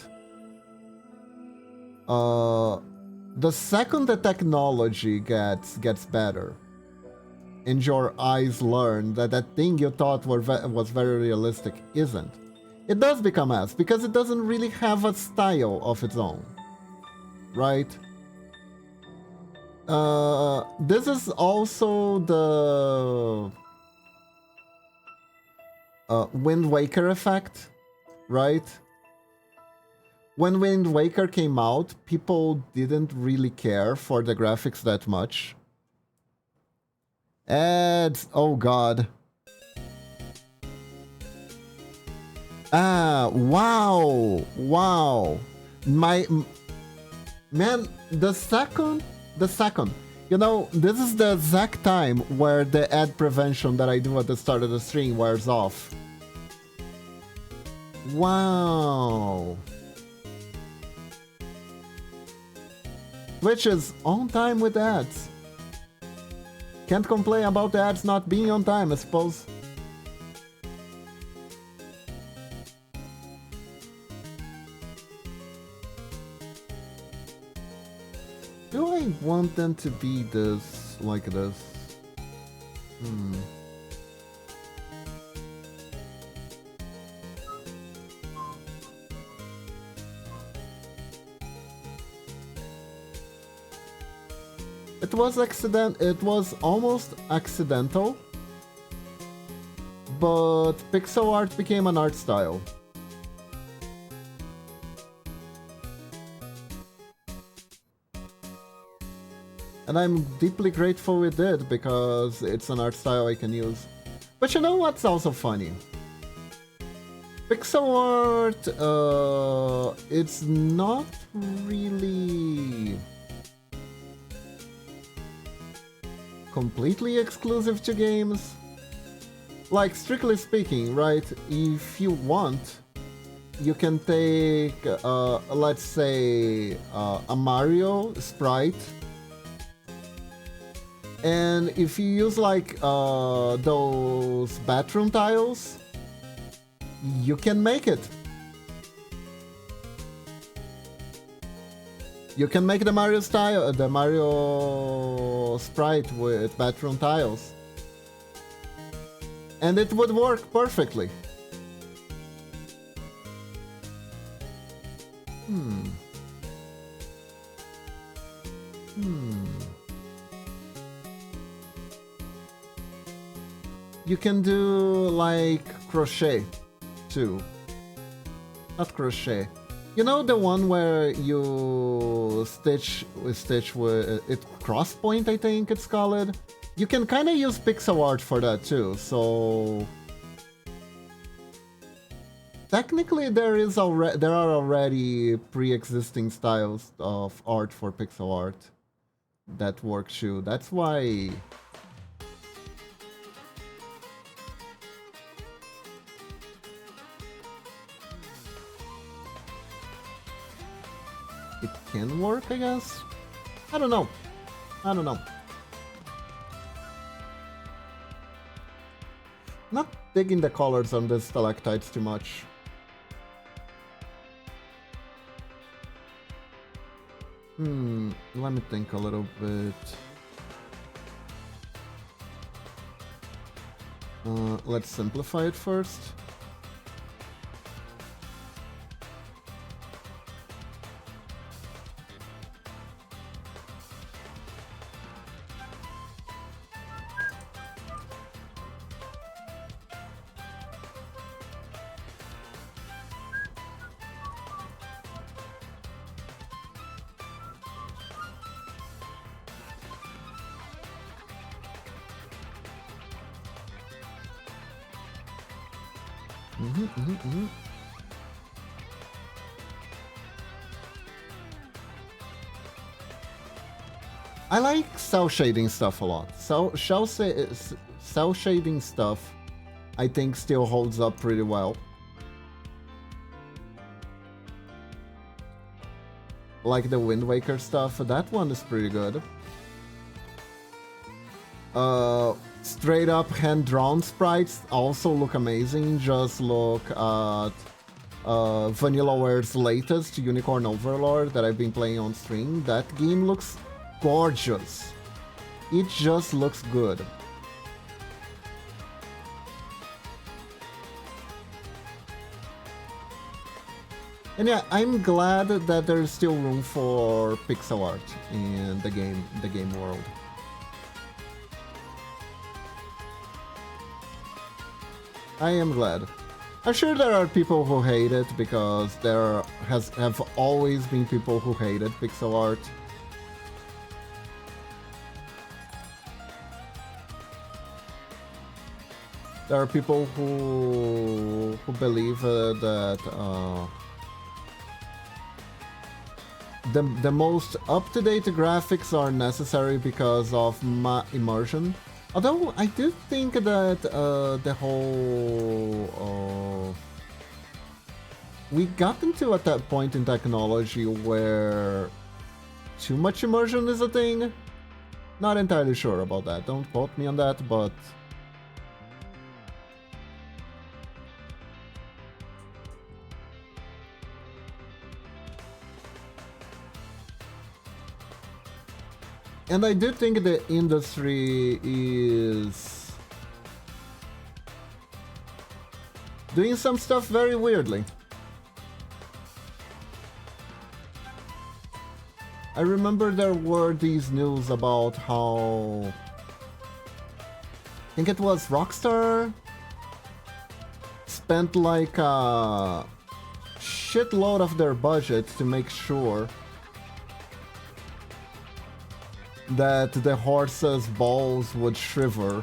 The second the technology gets better, and your eyes learn that that thing you thought was very realistic isn't, it does become ass because it doesn't really have a style of its own, right? This is also the Wind Waker effect, right? When Wind Waker came out, people didn't really care for the graphics that much. Ads, oh god. Ah, wow, wow. Man, the second, you know, this is the exact time where the ad prevention that I do at the start of the stream wears off. Wow. Twitch is on time with ads. Can't complain about the ads not being on time, I suppose. Do I want them to be this, like this? It was almost accidental, but pixel art became an art style. And I'm deeply grateful it did, because it's an art style I can use. But you know what's also funny? Pixel art, it's not really completely exclusive to games. Like, strictly speaking, right? If you want, you can take, let's say, a Mario sprite, and if you use like those bathroom tiles, you can make it. You can make the Mario style, the Mario sprite with bathroom tiles, and it would work perfectly. You can do like crochet too. Not crochet. You know the one where you stitch with it, cross point, I think it's called. You can kind of use pixel art for that too. So technically, there are already pre-existing styles of art for pixel art that work too. That's why. It can work, I guess? I don't know. Not digging the colors on the stalactites too much. Let me think a little bit. Let's simplify it first. I like cell shading stuff a lot. Cell shading stuff, I think, still holds up pretty well. Like the Wind Waker stuff, that one is pretty good. Straight up hand-drawn sprites also look amazing. Just look at Vanillaware's latest Unicorn Overlord that I've been playing on stream. That game looks gorgeous. It just looks good. And yeah, I'm glad that there's still room for pixel art in the game world. I am glad. I'm sure there are people who hate it because there have always been people who hated pixel art. There are people who believe that the most up-to-date graphics are necessary because of immersion. Although I do think that the whole we got into at that point in technology where too much immersion is a thing. Not entirely sure about that. Don't quote me on that, but and I do think the industry is doing some stuff very weirdly. I remember there were these news about how I think it was Rockstar spent like a shitload of their budget to make sure that the horse's balls would shrivel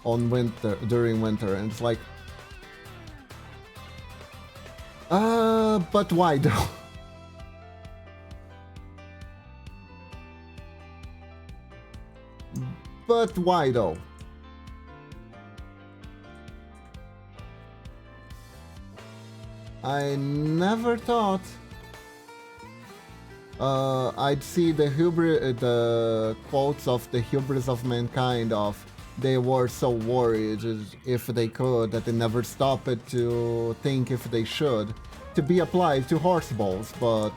on during winter, and it's like, but why though? But why though? I never thought I'd see the quotes of the hubris of mankind of they were so worried if they could that they never stopped it to think if they should, to be applied to horse balls, but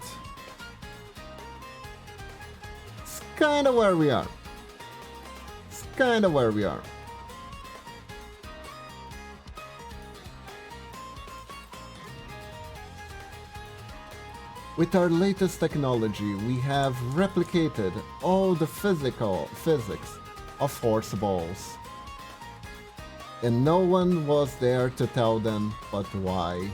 it's kinda where we are. It's kinda where we are. With our latest technology, we have replicated all the physics of horse balls. And no one was there to tell them but why.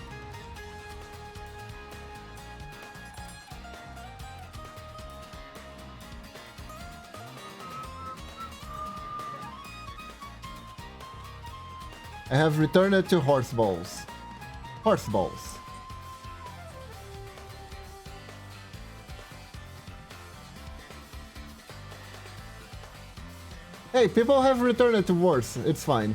I have returned it to horse balls. Horse balls. Hey, people have returned it to worse. It's fine.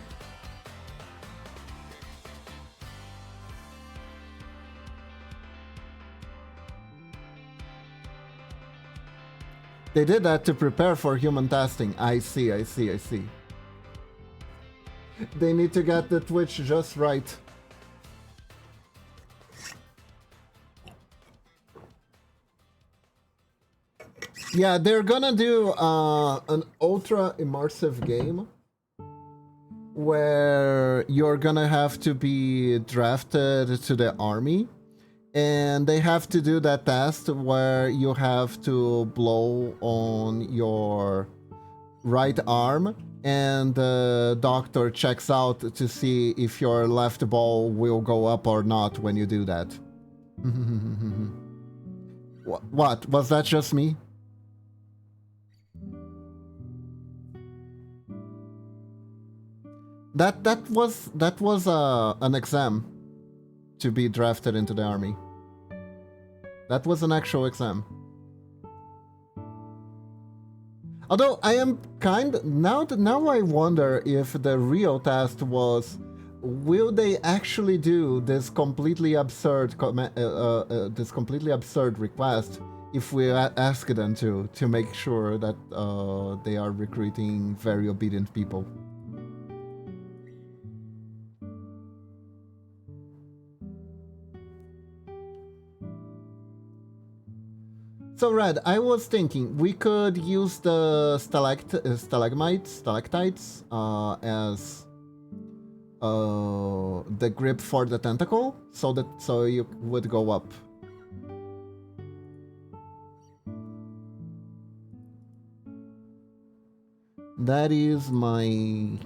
They did that to prepare for human testing. I see. They need to get the Twitch just right. Yeah, they're gonna do an ultra immersive game where you're gonna have to be drafted to the army, and they have to do that test where you have to blow on your right arm, and the doctor checks out to see if your left ball will go up or not when you do that. What? Was that just me? That was an exam to be drafted into the army. That was an actual exam. Although I am now I wonder if the real test was, will they actually do this completely absurd request if we ask them to make sure that they are recruiting very obedient people. So Red, I was thinking we could use the stalactites as the grip for the tentacle, so you would go up. That is my...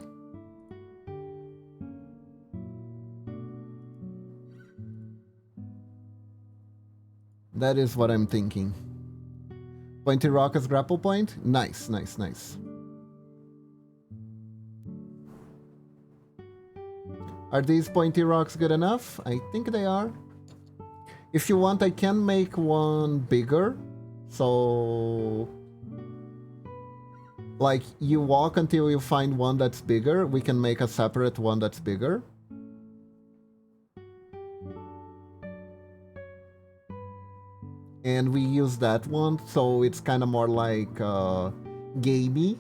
That is what I'm thinking. Pointy rock as grapple point? Nice, nice, nice. Are these pointy rocks good enough? I think they are. If you want, I can make one bigger. So... like, you walk until you find one that's bigger. We can make a separate one that's bigger. And we use that one, so it's kind of more like gamey,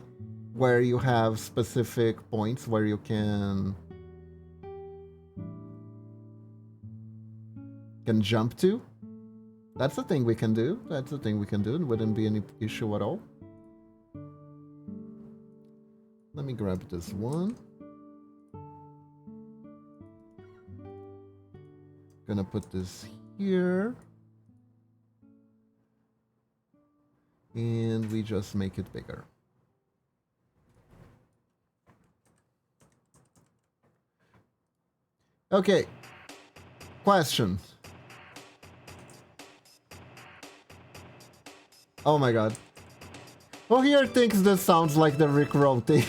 where you have specific points where you can jump to. That's the thing we can do. That's the thing we can do. It wouldn't be any issue at all. Let me grab this one. Gonna put this here. And we just make it bigger. Okay. Question. Oh my god. Who here thinks this sounds like the Rickroll theme?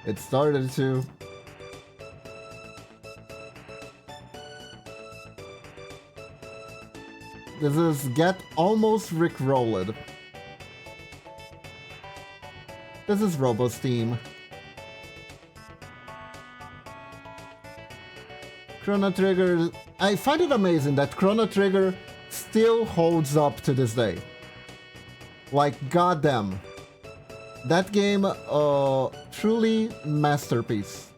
It started to. This is Get Almost Rickrolled. This is Robo's theme. Chrono Trigger... I find it amazing that Chrono Trigger still holds up to this day. Like, goddamn. That game, truly masterpiece.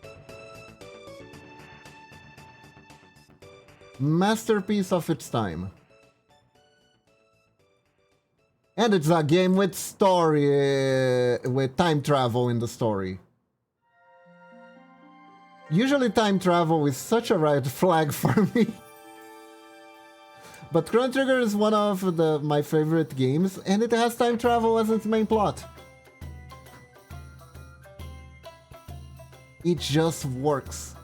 Masterpiece of its time. And it's a game with story, with time travel in the story. Usually time travel is such a red flag for me. But Chrono Trigger is one of my favorite games, and it has time travel as its main plot. It just works.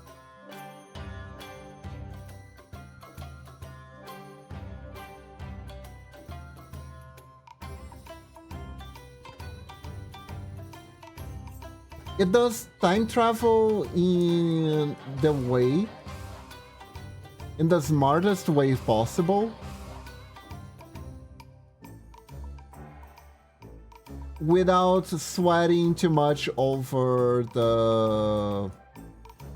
It does time travel in the smartest way possible. Without sweating too much over the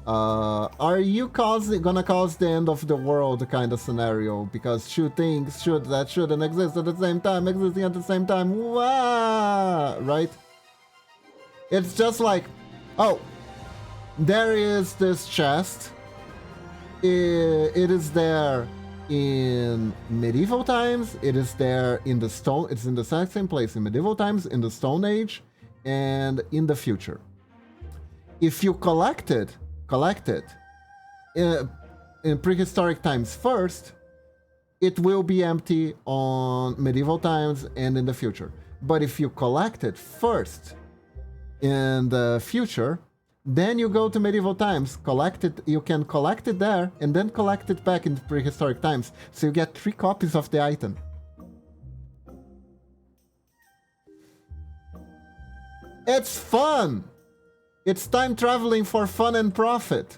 are you gonna cause the end of the world kind of scenario, because two things that shouldn't exist at the same time existing at the same time. Wah! Right? It's just like, oh, there is this chest. It is there in medieval times. It is there in the stone. It's in the exact same place in medieval times, in the Stone Age, and in the future. If you collect it in prehistoric times first, it will be empty on medieval times and in the future. But if you collect it first in the future, then you go to medieval times, collect it, you can collect it there, and then collect it back in prehistoric times, so you get 3 copies of the item. It's fun! It's time traveling for fun and profit.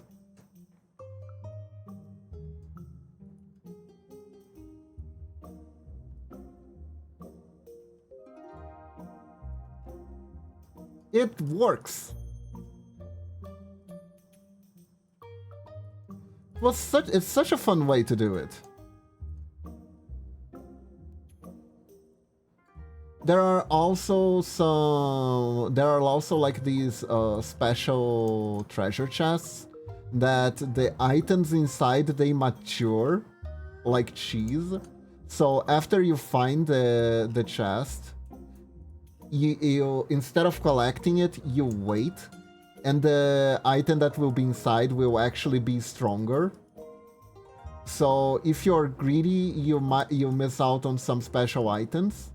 It works. It's such a fun way to do it. There are also like these special treasure chests that the items inside, they mature like cheese. So after you find the chest, you instead of collecting it, you wait, and the item that will be inside will actually be stronger. So if you're greedy, you miss out on some special items.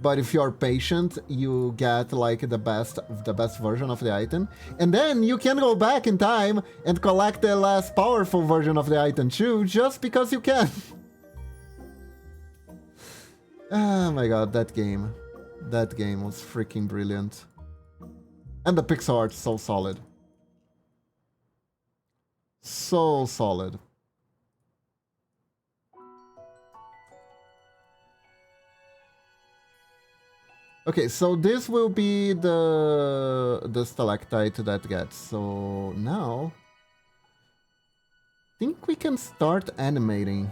But if you're patient, you get like the best version of the item. And then you can go back in time and collect the less powerful version of the item too, just because you can. Oh my god, that game. That game was freaking brilliant. And the pixel art so solid. So solid. Okay, so this will be the stalactite that gets. So now, I think we can start animating.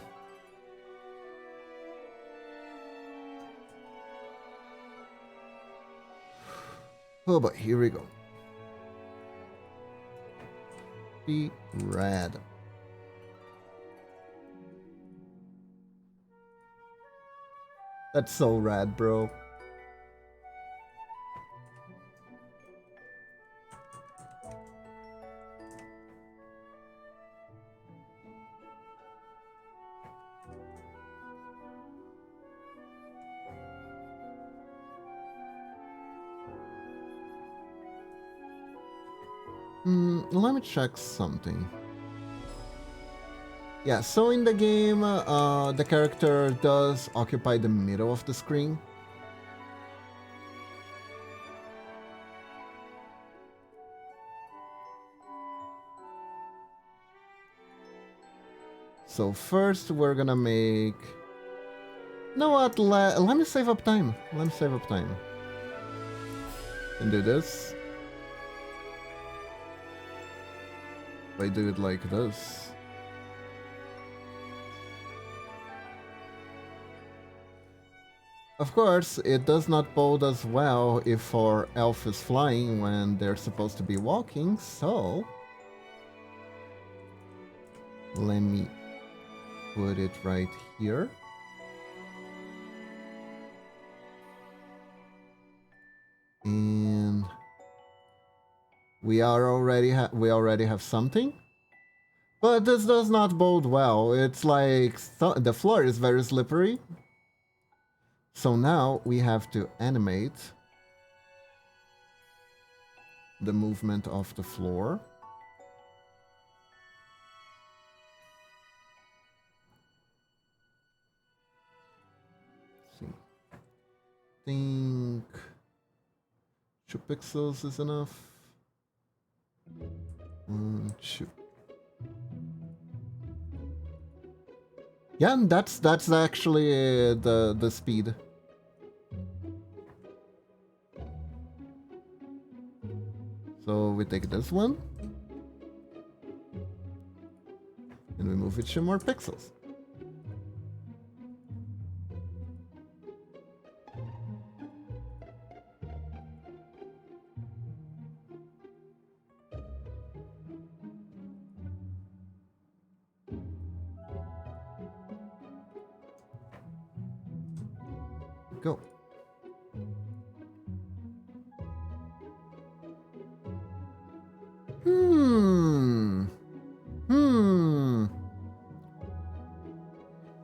Oh boy, here we go. Be rad. That's so rad, bro. Let me check something. Yeah, so in the game, the character does occupy the middle of the screen. So first we're gonna make... You know what, let me save up time. Let me save up time. And do this. If I do it like this. Of course, it does not bode as well if our elf is flying when they're supposed to be walking, so... Let me put it right here. And... We already have something. But this does not bode well. It's like... the floor is very slippery. So now we have to animate the movement of the floor. Let's see. Think 2 pixels is enough. 1, 2. Yeah, and that's actually the speed. So we take this one, and we move it 2 more pixels. Go.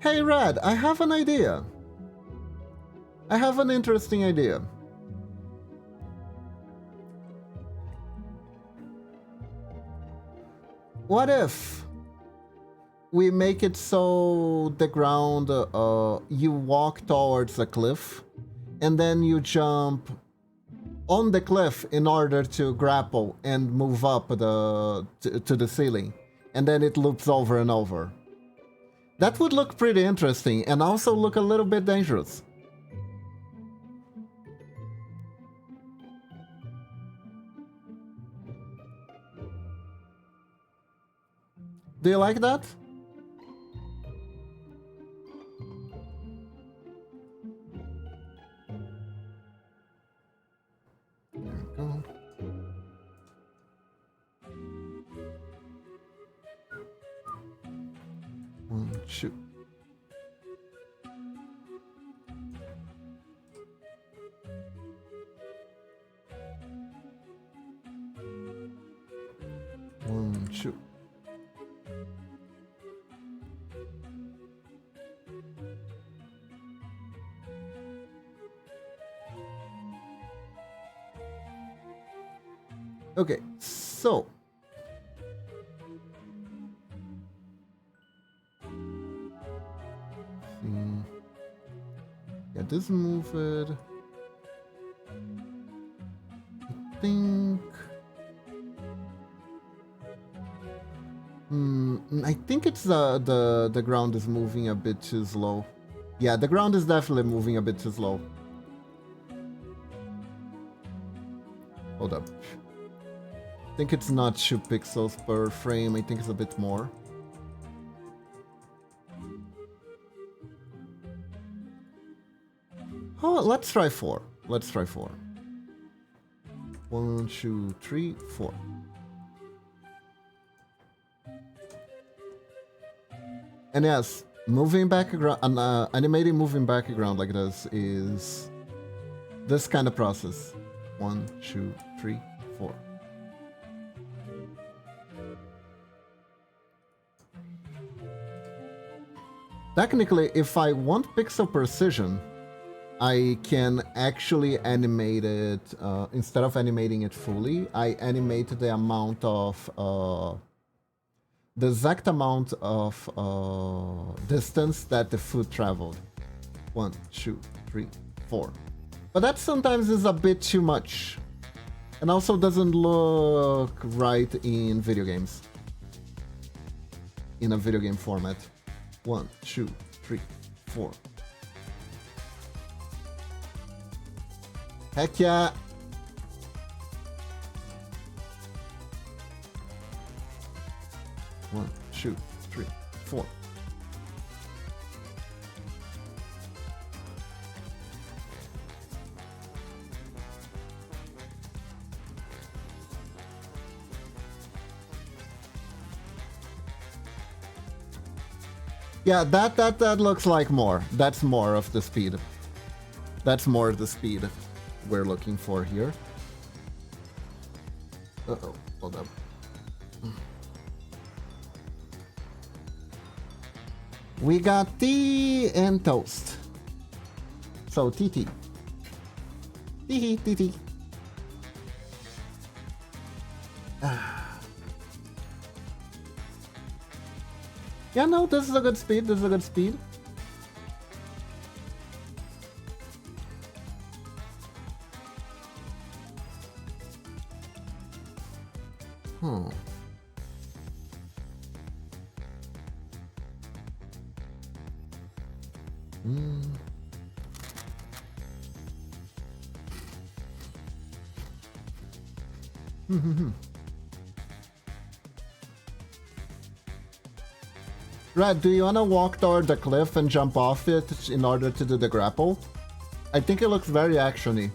Hey, Rad, I have an idea. I have an interesting idea. What if we make it so the ground, you walk towards a cliff, and then you jump on the cliff in order to grapple and move up to the ceiling, and then it loops over and over. That would look pretty interesting and also look a little bit dangerous. Do you like that? There we go. Shoot. Shoot. Okay, so yeah, this move it. I think. I think it's the ground is moving a bit too slow. Yeah, the ground is definitely moving a bit too slow. Hold up. I think it's not 2 pixels per frame. I think it's a bit more. Oh, let's try 4. Let's try 4. 1, 2, 3, 4. And yes, moving background, animating moving background like this is this kind of process. 1, 2, 3, 4. Technically, if I want pixel precision, I can actually animate it, instead of animating it fully, I animate the amount of, the exact amount of distance that the foot traveled. 1, 2, 3, 4. But that sometimes is a bit too much. And also doesn't look right in video games. In a video game format. 1, 2, 3, 4. Heck yeah! One, 2, 3, 4. Yeah, that looks like more. That's more of the speed. That's more of the speed we're looking for here. Uh-oh, hold up. We got tea and toast. So TT. TT. Yeah, no, this is a good speed. This is a good speed. Red, do you wanna walk toward the cliff and jump off it in order to do the grapple? I think it looks very actiony.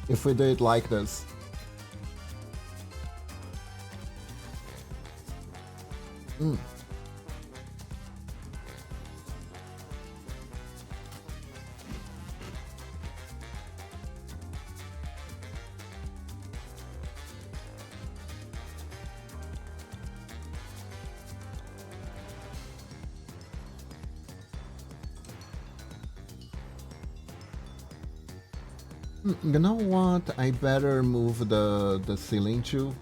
If we do it like this. You know what? I better move the ceiling too.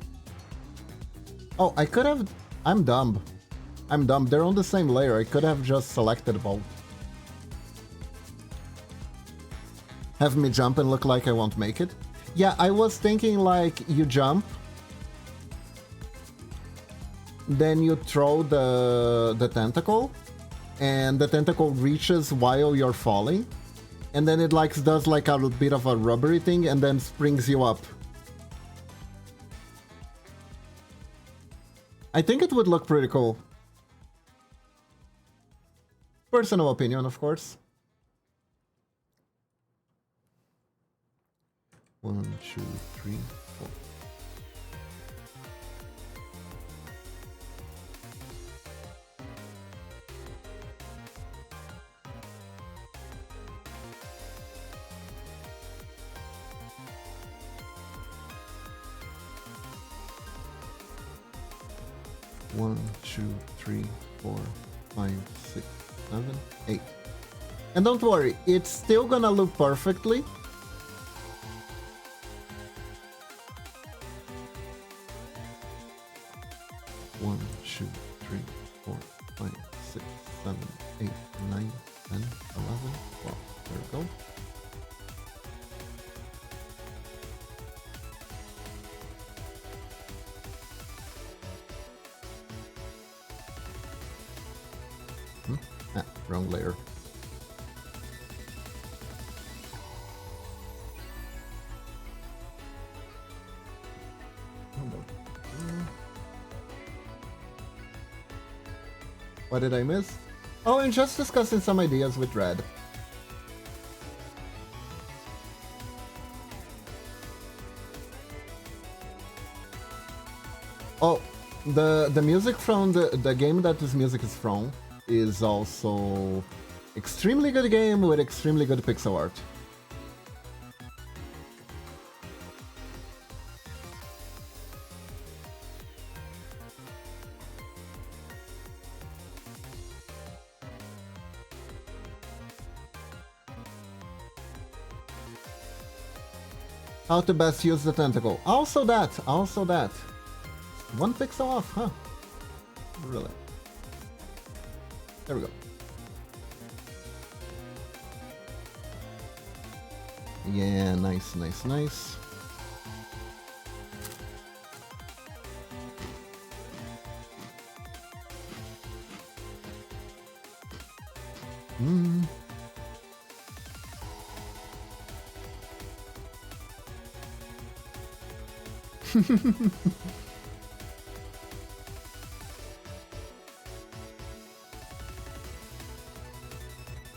Oh, I could have... I'm dumb. I'm dumb. They're on the same layer. I could have just selected both. Have me jump and look like I won't make it? Yeah, I was thinking like you jump. Then you throw the tentacle. And the tentacle reaches while you're falling. And then it like does like a bit of a rubbery thing and then springs you up. I think it would look pretty cool. Personal opinion, of course. 1, 2, 3, 4. One, 2, 3, 4, 5, 6, 7, 8. And don't worry, it's still gonna look perfectly. One, 2, 3, 4, 5, 6, 7, 8, 9, 10, 11, 12. There we go. Wrong layer. What did I miss? Oh, and just discussing some ideas with Red. Oh, the music from the game that this music is from is also extremely good game with extremely good pixel art. How to best use the tentacle. Also that. One pixel off, huh? Really? There we go. Yeah, nice.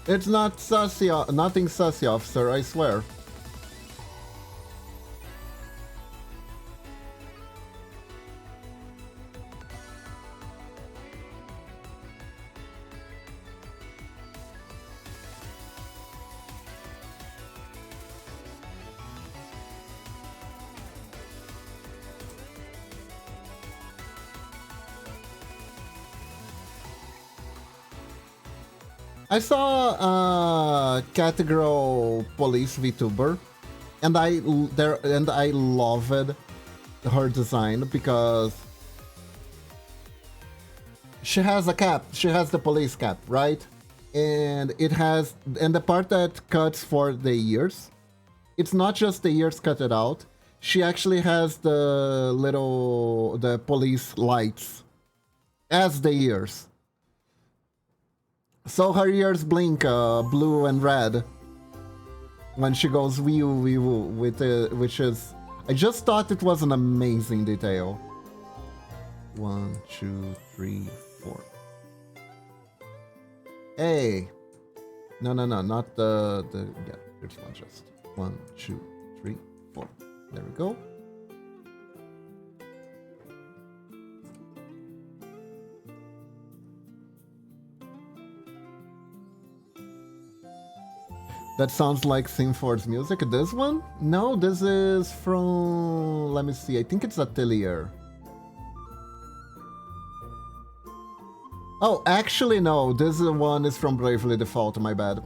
It's not sussy, nothing sussy, officer, I swear. I saw Catgirl Police VTuber, and I loved her design because she has a cap. She has the police cap, right? And it has, and the part that cuts for the ears, it's not just the ears cut it out. She actually has the police lights as the ears. So her ears blink blue and red when she goes wee woo with it, which is, I just thought it was an amazing detail. 1, 2, 3, 4. Hey, no, not the yeah. There's one just 1, 2, 3, 4. There we go. That sounds like Synford's music. This one? No, this is from... Let me see. I think it's Atelier. Oh, actually, no. This one is from Bravely Default. My bad.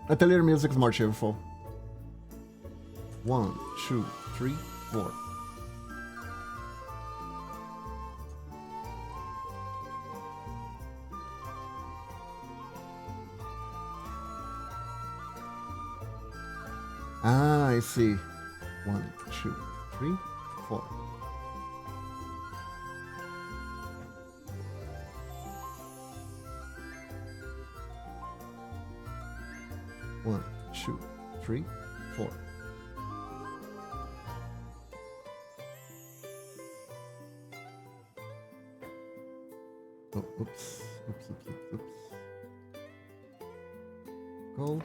Atelier music is more cheerful. 1, 2, 3, 4. Ah, I see. 1, 2, 3, 4. One, 2, 3, 4. Oh, oops. Oops. Go.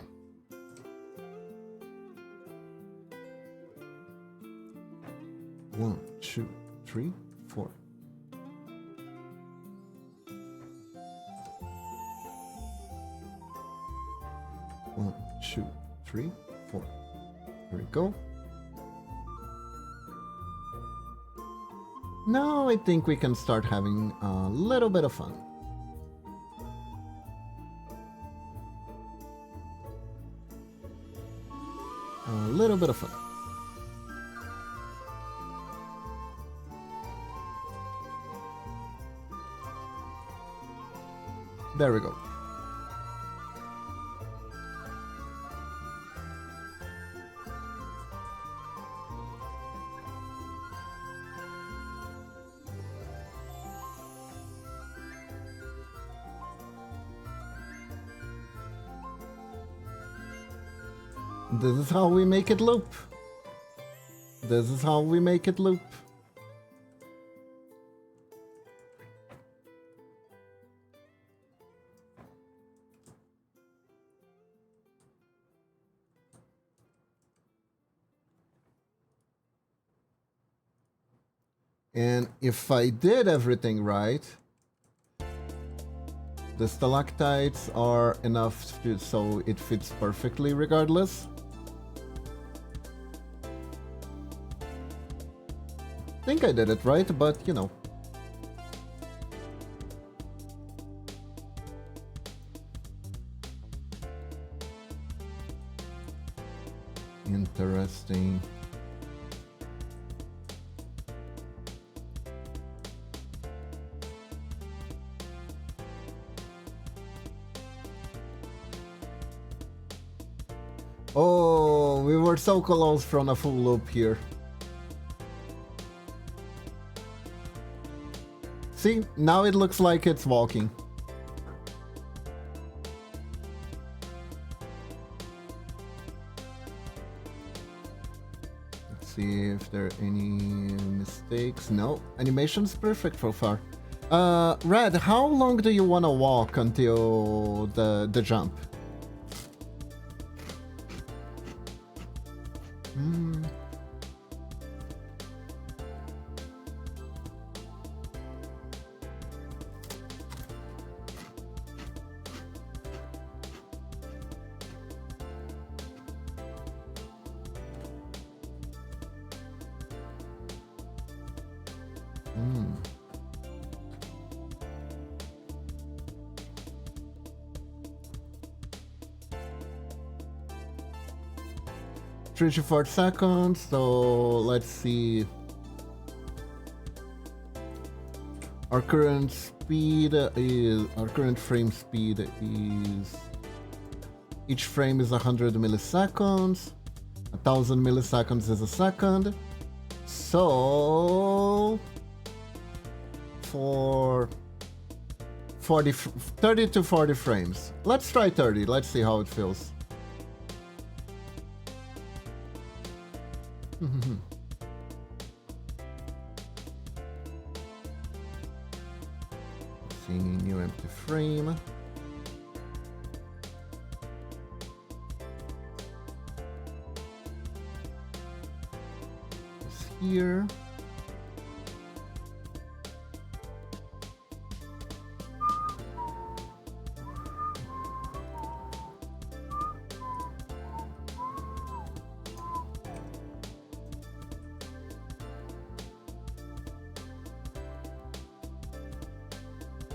One, two, three, four. One, two, three, four. There we go. Now I think we can start having a little bit of fun. A little bit of fun. There we go. This is how we make it loop. This is how we make it loop. And if I did everything right, the stalactites are enough to, so it fits perfectly regardless. I think I did it right, but you know. Interesting. Oh, we were so close from a full loop here. See, now it looks like it's walking. Let's see if there are any mistakes. No, animation's perfect so far. Red, how long do you want to walk until the jump? Three to 4 seconds, so let's see. Our current speed is, our current frame speed is, each frame is 100 milliseconds. 1000 milliseconds is a second. So for 30 to 40 frames. Let's try 30. Let's see how it feels. Seeing a new empty frame. It's here.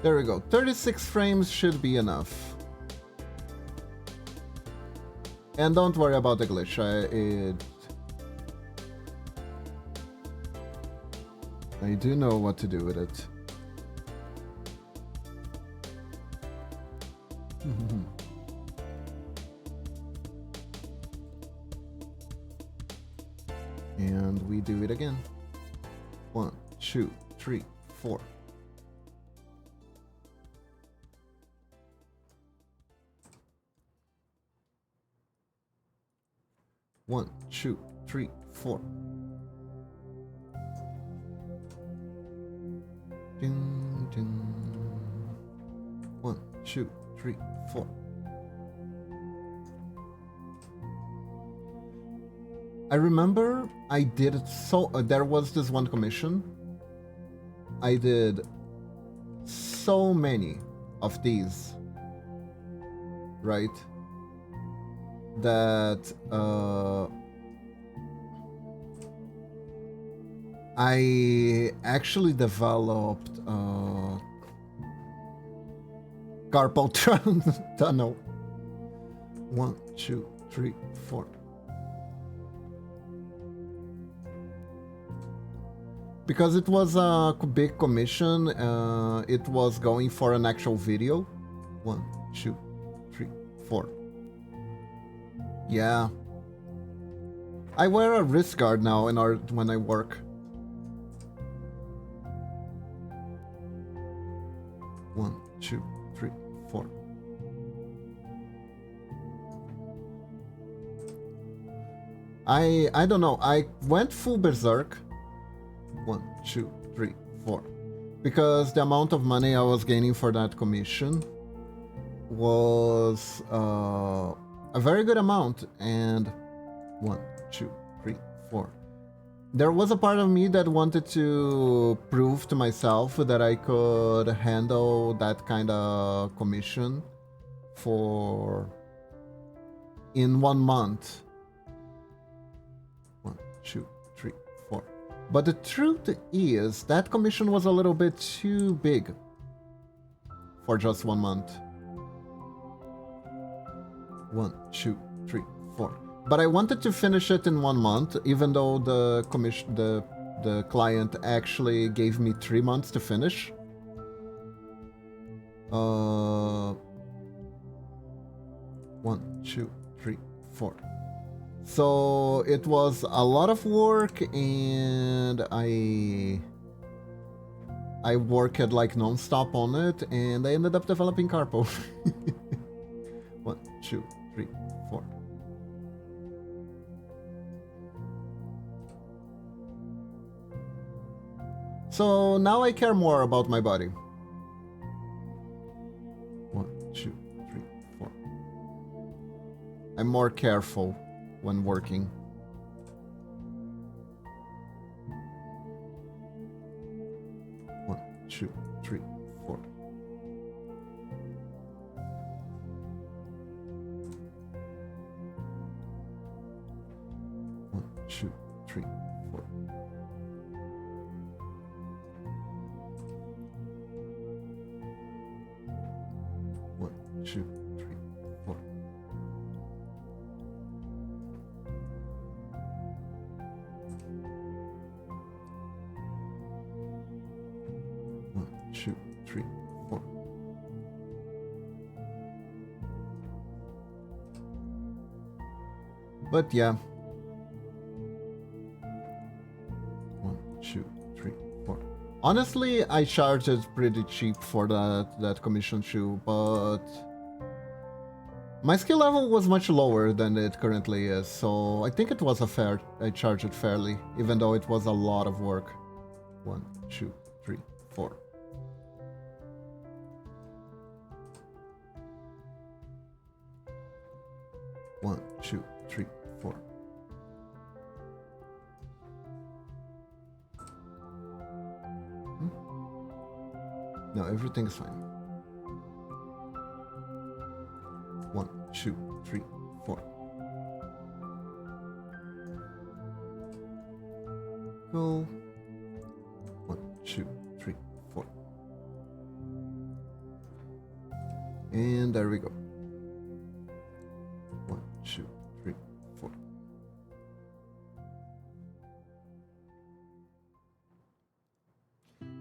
There we go. 36 frames should be enough. And don't worry about the glitch. I do know what to do with it. And we do it again. 1, 2, 3, 4. One, two, three, four. Ding, ding. 2, 3, 4. I remember I did it so... there was this one commission. I did so many of these. Right? That... I actually developed carpal tunnel. 1, 2, 3, 4. Because it was a big commission, it was going for an actual video. 1, 2, 3, 4. Yeah. I wear a wrist guard now when I work. 1, 2, 3, 4. I don't know. I went full berserk. 1, 2, 3, 4. Because the amount of money I was gaining for that commission was a very good amount. And 1, 2, 3, 4. There was a part of me that wanted to prove to myself that I could handle that kind of commission in 1 month. 1, 2, 3, 4. But the truth is that commission was a little bit too big for just 1 month. 1, 2, 3, 4. But I wanted to finish it in 1 month, even though the client actually gave me 3 months to finish. 1, 2, 3, 4. So it was a lot of work, and I worked like non-stop on it, and I ended up developing carpal. 1, 2, 3, 4. So now I care more about my body. 1, 2, 3, 4. I'm more careful when working. 1, 2, 3, 4. One, two, three, 4. One, two, 3, 4. One, two, 3, 4. But yeah. 1, 2, 3, 4. Honestly, I charged it pretty cheap for that commission shoe, but my skill level was much lower than it currently is, so I think it was I charged it fairly, even though it was a lot of work. 1, 2, 3, 4. One, 2, 3, 4. No, everything's fine. 1, 2, 3, 4. Go. 1, 2, 3, 4. And there we go. 1, 2, 3, 4.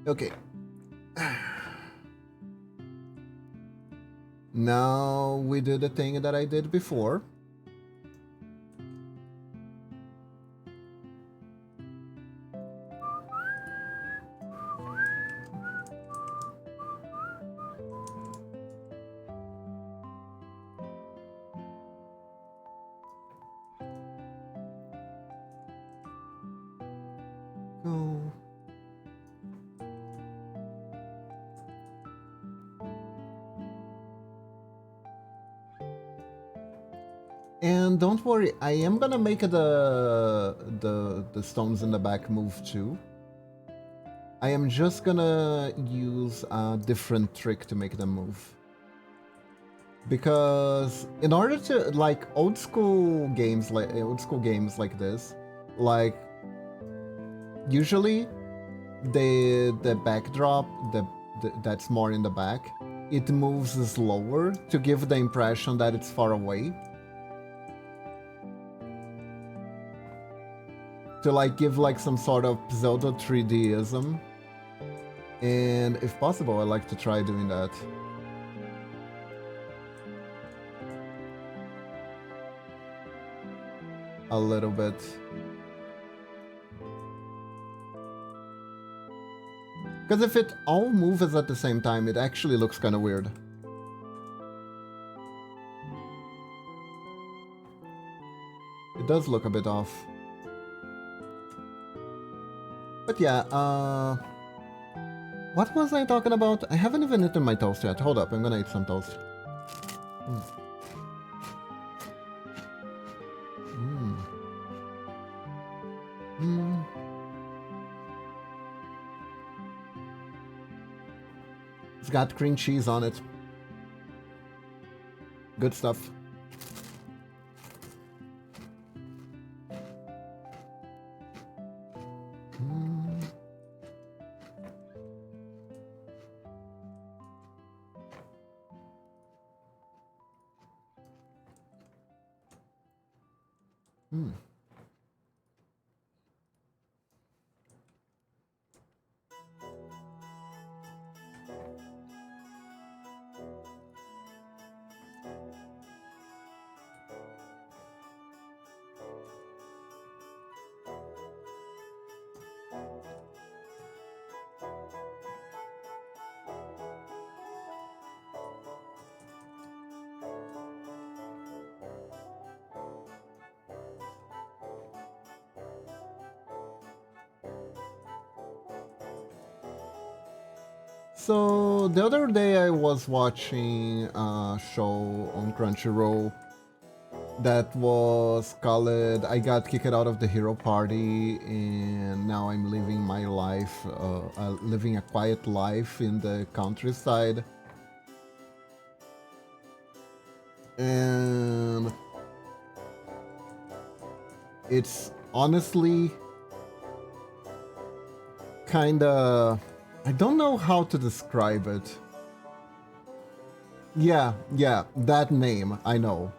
Okay. Now we do the thing that I did before. Go. And don't worry, I am gonna make the stones in the back move too. I am just gonna use a different trick to make them move. Because in order to, like, old school games like this, like, usually the backdrop that's more in the back, it moves slower to give the impression that it's far away. To like give like some sort of pseudo 3Dism. And if possible, I like to try doing that. A little bit. Because if it all moves at the same time, it actually looks kind of weird. It does look a bit off. But yeah, what was I talking about? I haven't even eaten my toast yet. Hold up, I'm gonna eat some toast. It's got cream cheese on it. Good stuff. So the other day I was watching a show on Crunchyroll that was called I Got Kicked Out of the Hero Party and now I'm living my life, living a quiet life in the countryside. And it's honestly kinda... I don't know how to describe it. Yeah, that name. I know.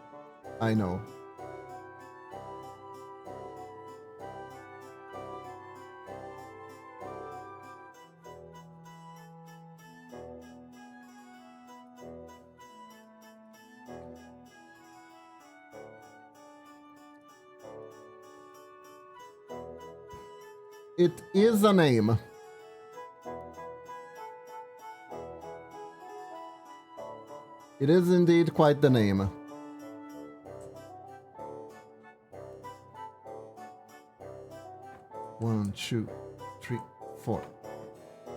It is a name. It is indeed quite the name. One, two, three, four.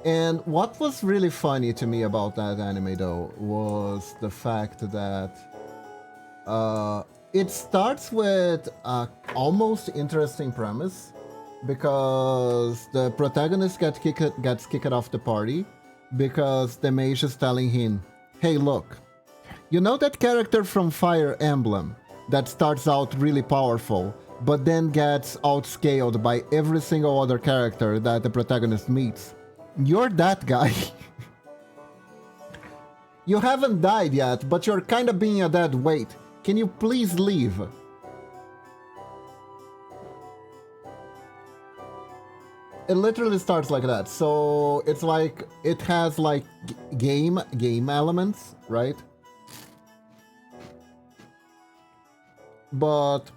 And what was really funny to me about that anime though was the fact that it starts with a almost interesting premise because the protagonist gets kicked off the party because the mage is telling him, hey look, you know that character from Fire Emblem that starts out really powerful, but then gets outscaled by every single other character that the protagonist meets? You're that guy. You haven't died yet, but you're kinda being a dead weight. Can you please leave? It literally starts like that. So it's like, it has like game elements, right? But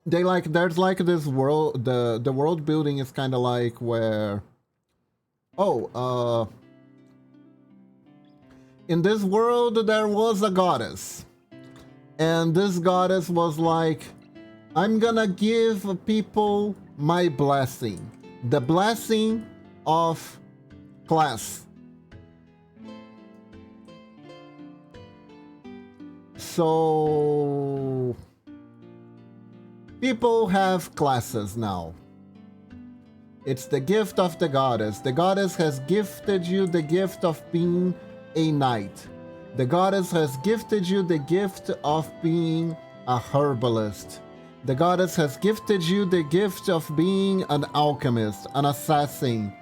they like, there's like this world, the world building is kind of like where, in this world there was a goddess, and this goddess was like, I'm gonna give people my blessing, the blessing of class. So people have classes now. It's the gift of the goddess. The goddess has gifted you the gift of being a knight. The goddess has gifted you the gift of being a herbalist. The goddess has gifted you the gift of being an alchemist, an assassin.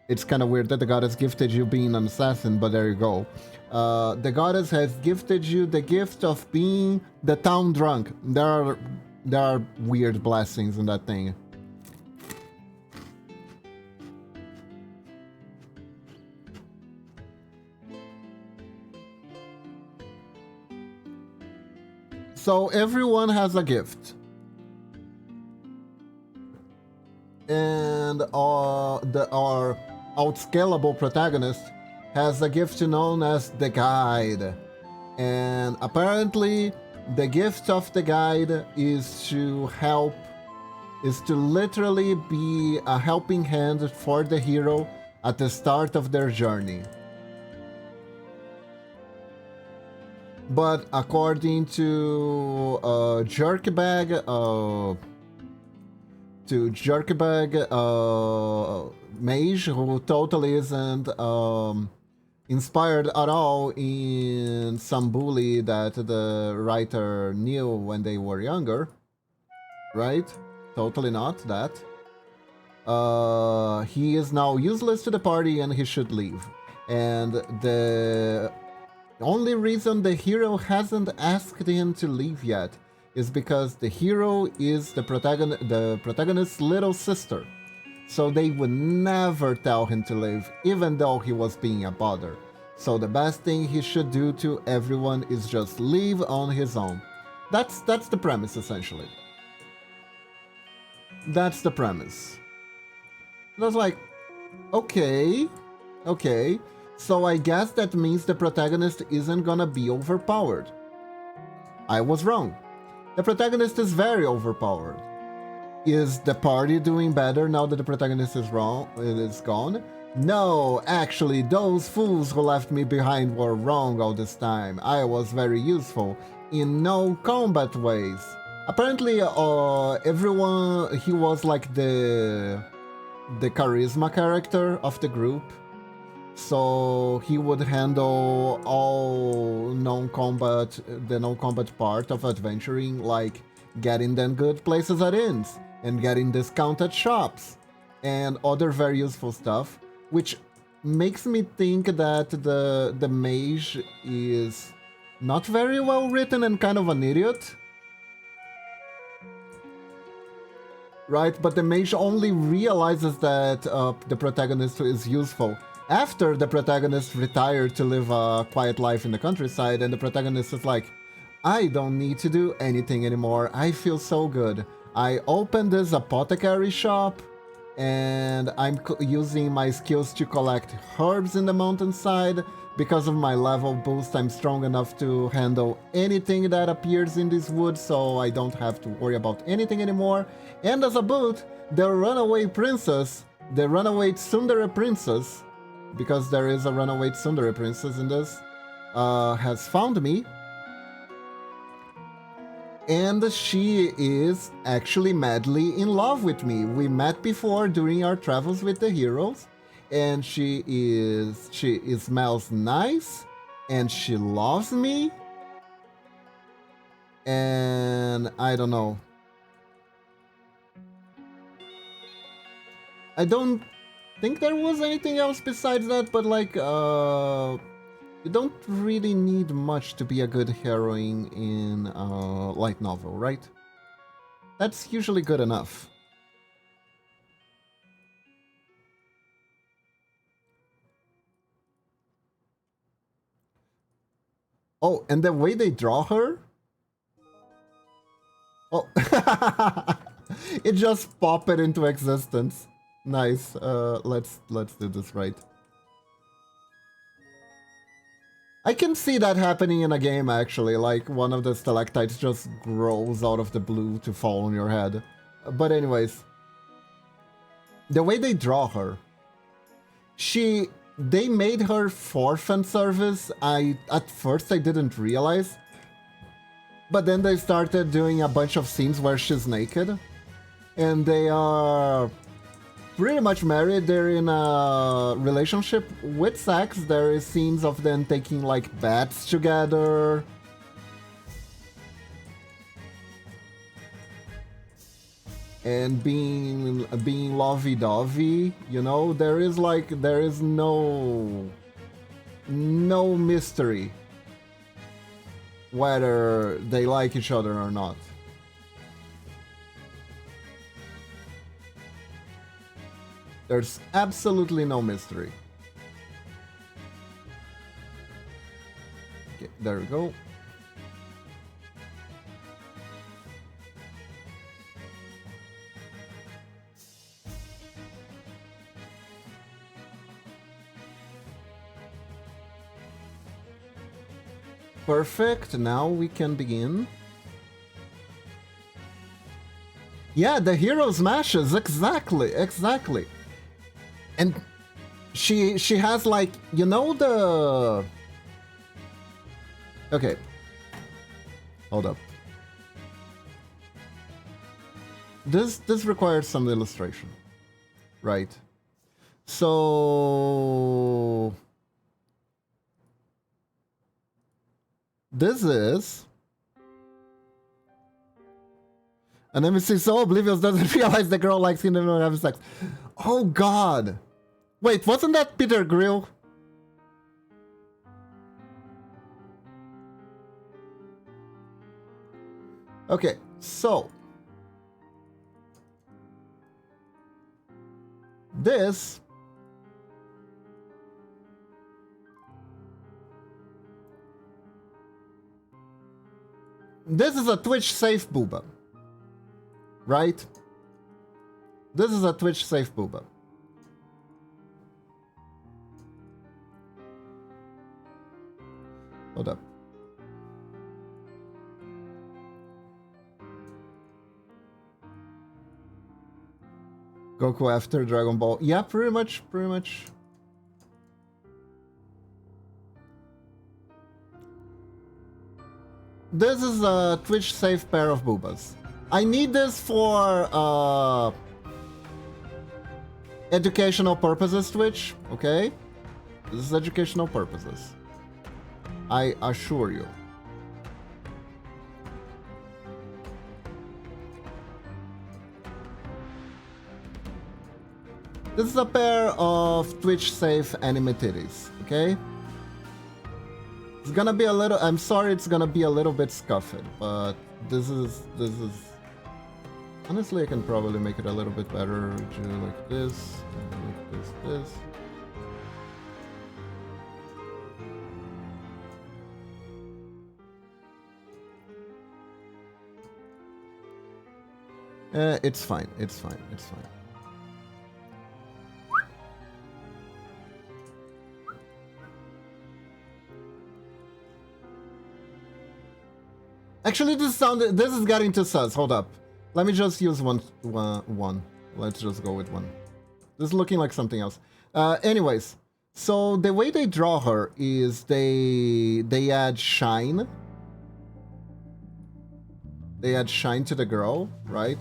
It's kind of weird that the goddess gifted you being an assassin, but there you go. The goddess has gifted you the gift of being the town drunk. There are weird blessings in that thing. So everyone has a gift. And our outscalable protagonist has a gift known as the guide. And apparently the gift of the guide is to literally be a helping hand for the hero at the start of their journey. But according to Jerkbag, Mage, who totally isn't inspired at all in some bully that the writer knew when they were younger, right? Totally not that. He is now useless to the party and he should leave. And the only reason the hero hasn't asked him to leave yet is because the hero is the protagonist's little sister. So they would never tell him to leave, even though he was being a bother. So the best thing he should do to everyone is just leave on his own. That's the premise, essentially. That's the premise. And I was like, okay. So I guess that means the protagonist isn't gonna be overpowered. I was wrong. The protagonist is very overpowered. Is the party doing better now that the protagonist is gone? No, actually, those fools who left me behind were wrong all this time. I was very useful in no combat ways. Apparently, everyone, he was like the charisma character of the group. So he would handle all the non-combat part of adventuring, like getting them good places at inns and getting discounted shops and other very useful stuff, which makes me think that the mage is not very well written and kind of an idiot. Right, but the mage only realizes that the protagonist is useful after the protagonist retired to live a quiet life in the countryside, and the protagonist is like, I don't need to do anything anymore, I feel so good. I opened this apothecary shop, and I'm using my skills to collect herbs in the mountainside. Because of my level boost, I'm strong enough to handle anything that appears in this wood, so I don't have to worry about anything anymore. And as a boot, the runaway princess, the runaway tsundere princess, because there is a runaway tsundere princess in this, has found me. And she is actually madly in love with me. We met before during our travels with the heroes, and she smells nice, and she loves me, and I don't know. I don't think there was anything else besides that, but like, you don't really need much to be a good heroine in a light novel, right? That's usually good enough. Oh, and the way they draw her? Oh, it just popped it into existence. Nice. Let's do this right. I can see that happening in a game, actually, like one of the stalactites just grows out of the blue to fall on your head. But anyways, the way they draw her, they made her for fan service. At first I didn't realize, But then they started doing a bunch of scenes where she's naked. And they are pretty much married. They're in a relationship with sex. There is scenes of them taking like baths together. And being lovey-dovey, you know, there is no mystery whether they like each other or not. There's absolutely no mystery. Okay, there we go. Perfect, now we can begin. Yeah, the hero smashes, exactly. And she has like, you know the... Okay. Hold up. This requires some illustration. Right. So... This is... An NPC so oblivious doesn't realize the girl likes him and having sex. Oh god! Wait, wasn't that Peter Grill? Okay, so... This... This is a Twitch safe booba. Right? This is a Twitch safe booba. Hold up. Goku after Dragon Ball. Yeah, pretty much. This is a Twitch safe pair of boobas. I need this for educational purposes, Twitch, okay? This is educational purposes. I assure you. This is a pair of Twitch safe anime titties, okay? It's gonna be a little, I'm sorry it's gonna be a little bit scuffed, but this is, honestly I can probably make it a little bit better, do like this, and like this. It's fine. Actually, this is getting too sus. Hold up. Let me just use one. Let's just go with one. This is looking like something else. Anyways, so the way they draw her is they add shine. They add shine to the girl, right?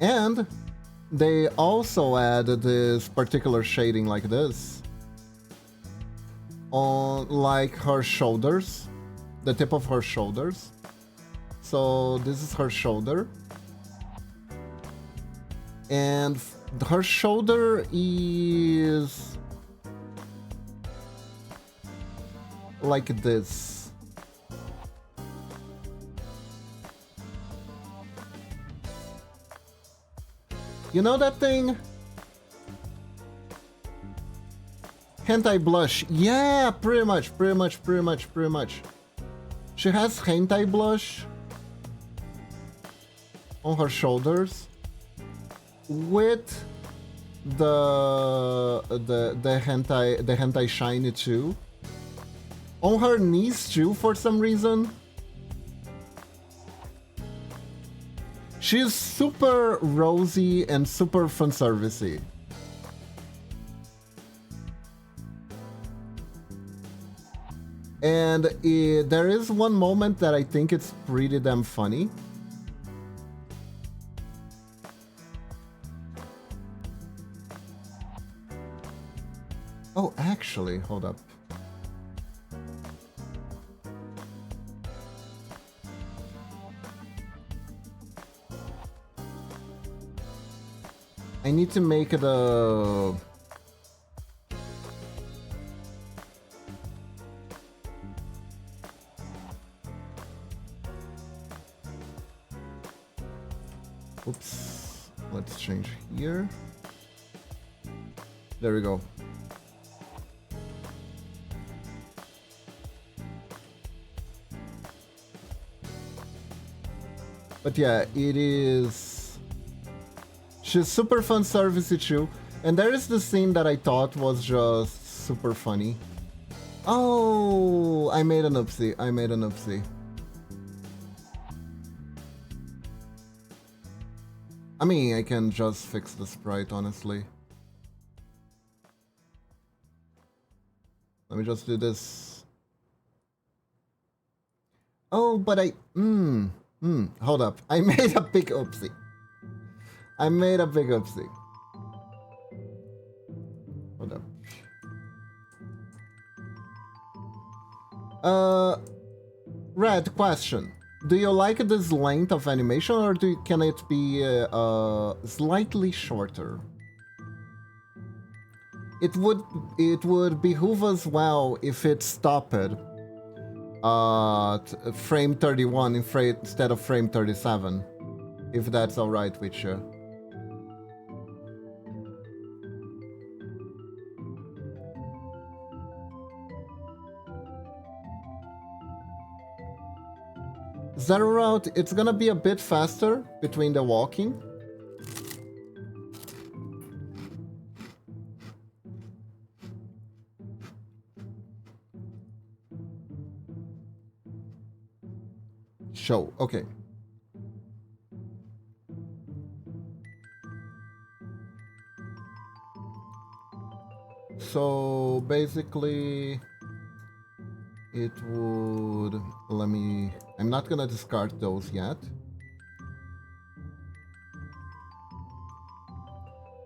And they also add this particular shading like this on like her shoulders, the tip of her shoulders. So this is her shoulder, and her shoulder is like this. You know that thing? Hentai blush. Yeah, pretty much. She has hentai blush on her shoulders with the hentai shiny too. On her knees too for some reason. She's super rosy and super fun servicey. And there is one moment that I think it's pretty damn funny. Oh, actually, hold up. I need to make the... Oops. Let's change here. There we go. But yeah, it is... She's super fun servicey too. And there is the scene that I thought was just super funny. Oh, I made an oopsie. I made an oopsie. I mean, I can just fix the sprite, honestly. Let me just do this. Oh, but hold up. I made a big oopsie. I made a big oopsie. Hold up. Red, question. Do you like this length of animation, or can it be slightly shorter? It would behoove us well if it stopped at frame 31 instead of frame 37, if that's alright with you. Zero route, it's gonna be a bit faster between the walking. Show, okay. So basically it would, I'm not gonna discard those yet.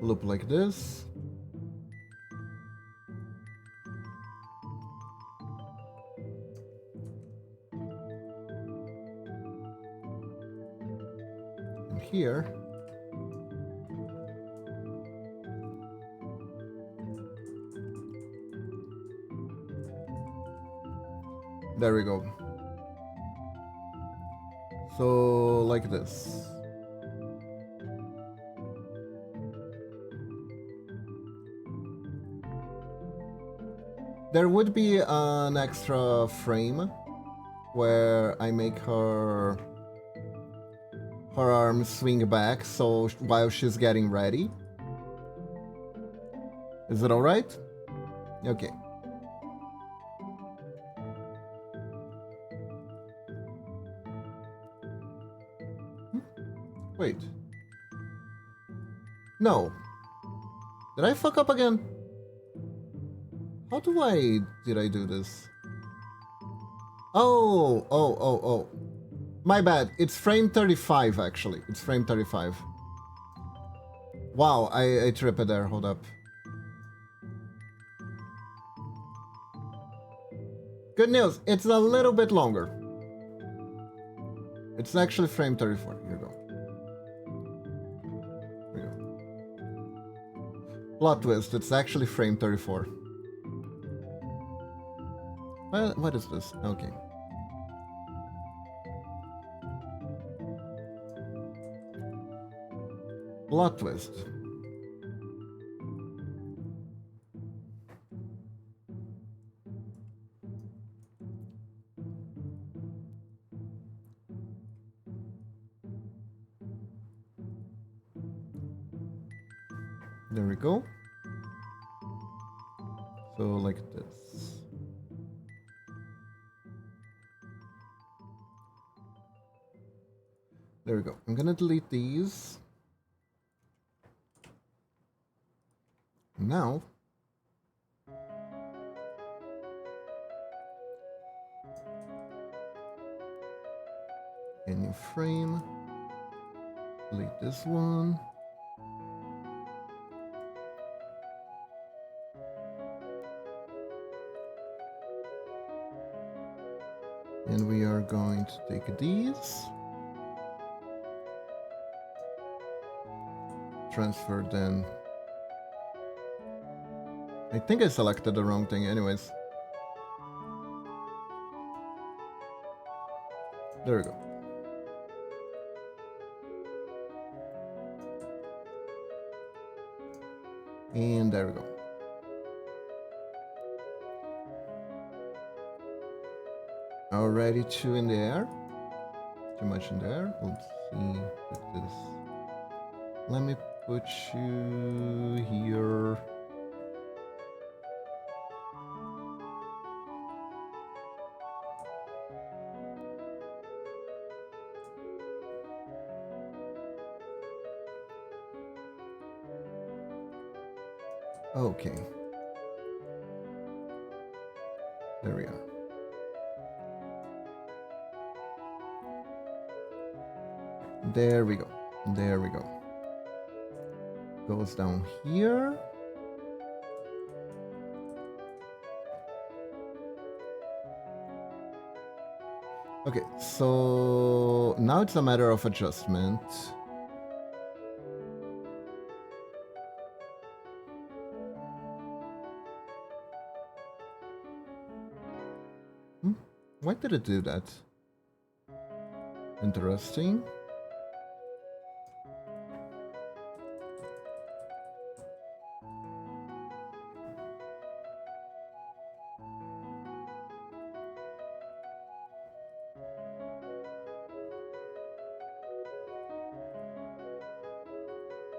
Loop like this. And here. There we go. So, like this. There would be an extra frame where I make her arms swing back so while she's getting ready. Is it alright? Okay. Wait. No. Did I fuck up again? How did I do this? Oh. My bad. It's frame 35, actually. It's frame 35. Wow, I tripped there. Hold up. Good news. It's a little bit longer. It's actually frame 34. Here we go. Plot twist, it's actually frame 34. Well, what is this? Okay. Plot twist. There we go. So like this. There we go. I'm gonna delete these. Now New frame. Delete this one. And we are going to take these. Transfer them. I think I selected the wrong thing anyways. There we go. And there we go. Already 2 in the air. Too much in there. Let's see. Put this. Let me put you here. Okay. There we are. There we go. There we go. Goes down here. Okay, so now it's a matter of adjustment. Why did it do that? Interesting.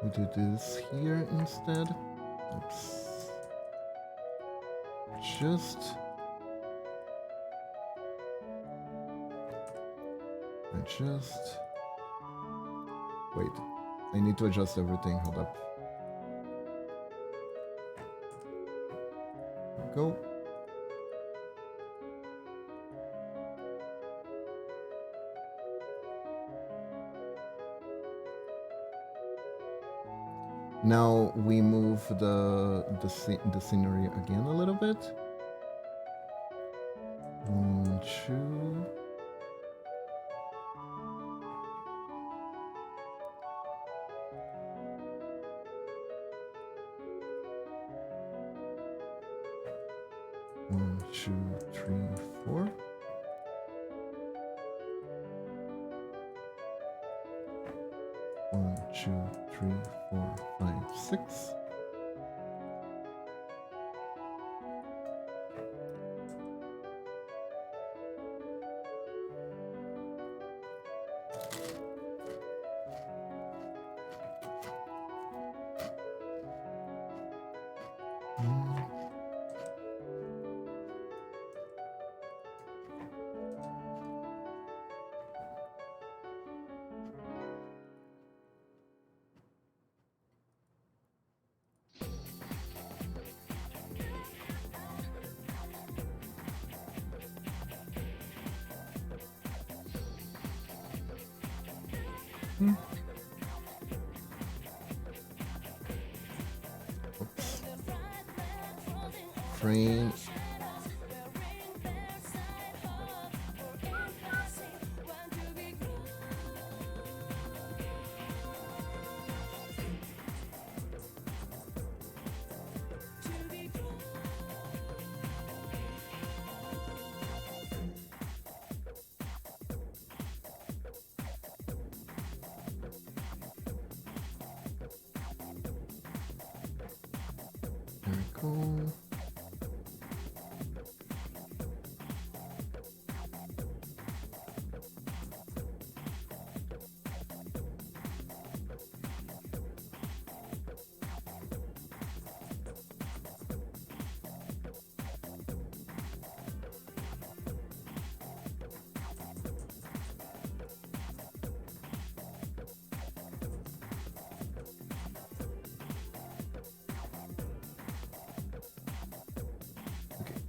We do this here instead. Let's just adjust. Wait, I need to adjust everything. Hold up. Go. Now we move the scenery again a little bit. 1, 2. One, 2, 3, 4. One, 2, 3, 4, 5, 6. Oops. Frame. There we go.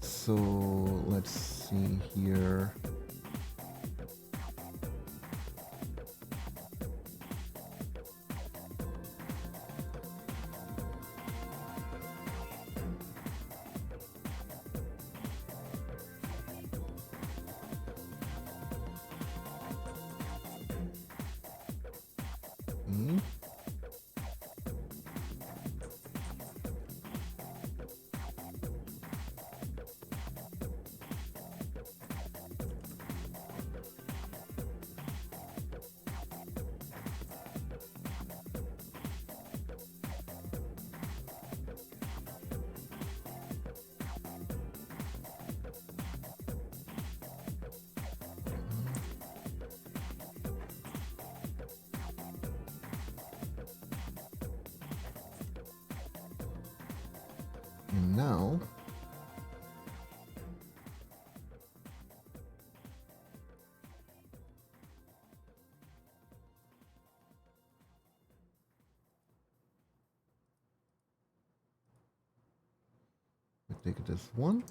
So let's see here. Okay. And now we take this one.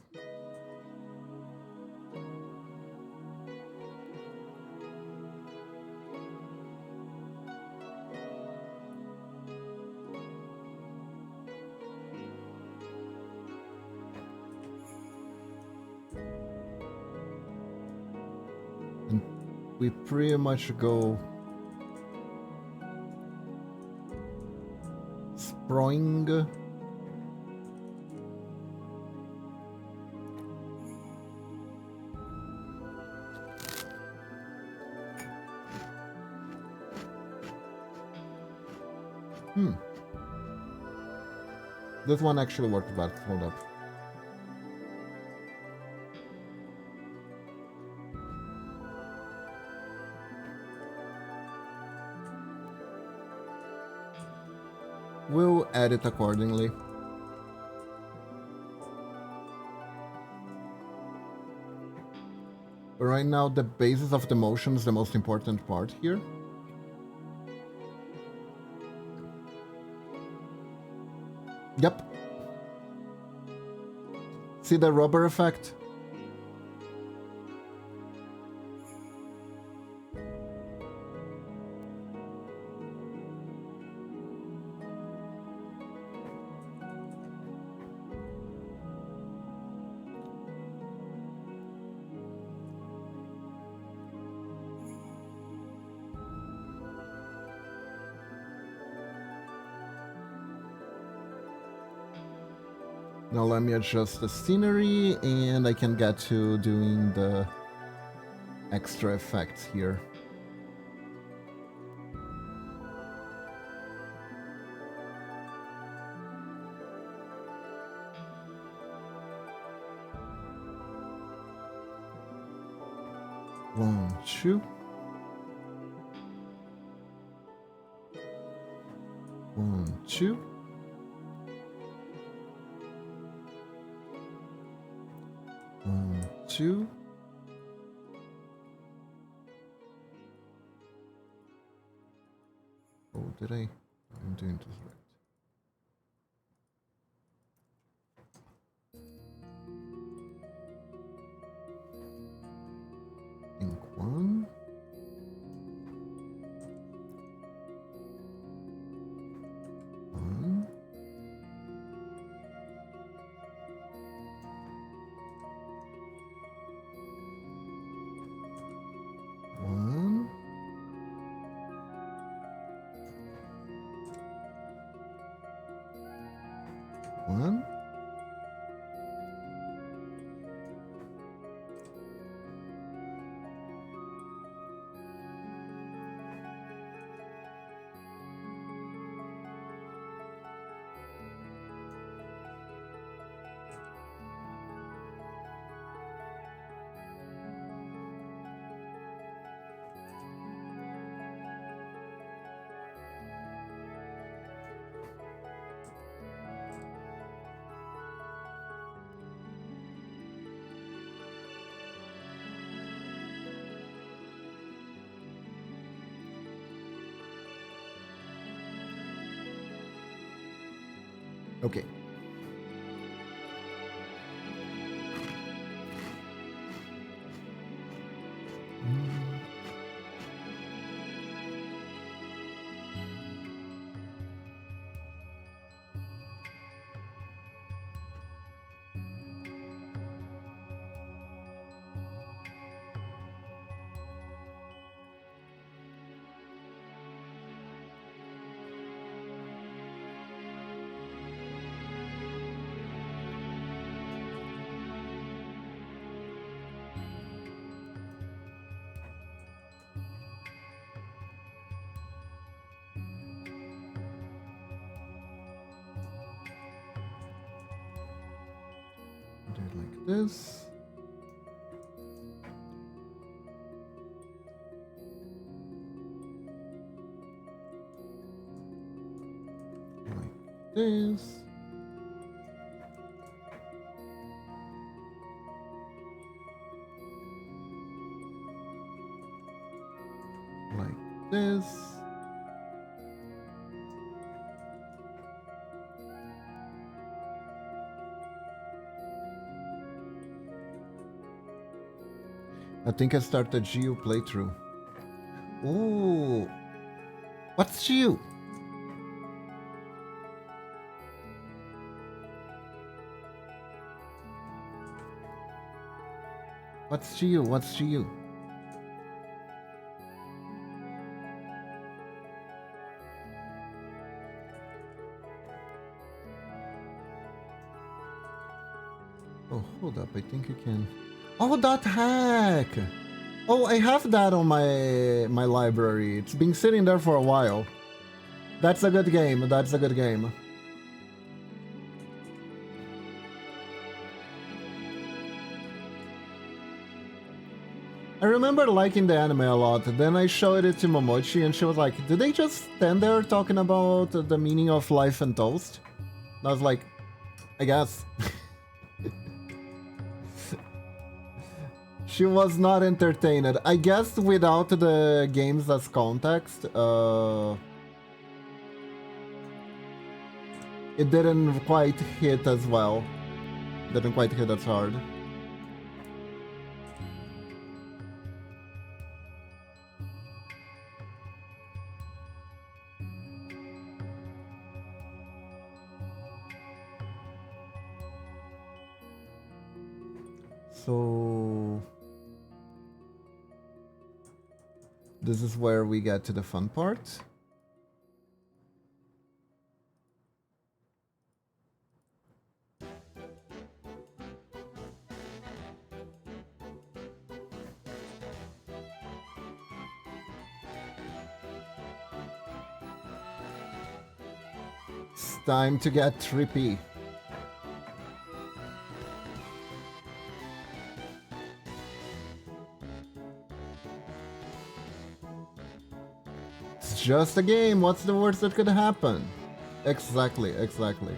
And we pretty much go Sproing. This one actually worked bad. Hold up. We'll add it accordingly. But right now, the basis of the motion is the most important part here. Yep. See the rubber effect? Now let me adjust the scenery and I can get to doing the extra effects here. One, two. One, two. One, two. Oh, did I? I'm doing this right. Ink one. One. One. One. Okay. it like this. Like this. Like this. I think I start the GU playthrough. Ooh. What's GU? What's GU? What's GU? Oh, hold up. I think I can... Oh, that hack! Oh, I have that on my library. It's been sitting there for a while. That's a good game. That's a good game. I remember liking the anime a lot. Then I showed it to Momochi and she was like, did they just stand there talking about the meaning of life and toast? And I was like, I guess. She was not entertained. I guess without the games as context, it didn't quite hit as well. Didn't quite hit as hard. So... this is where we get to the fun part. It's time to get trippy. It's just a game. What's the worst that could happen? Exactly, exactly.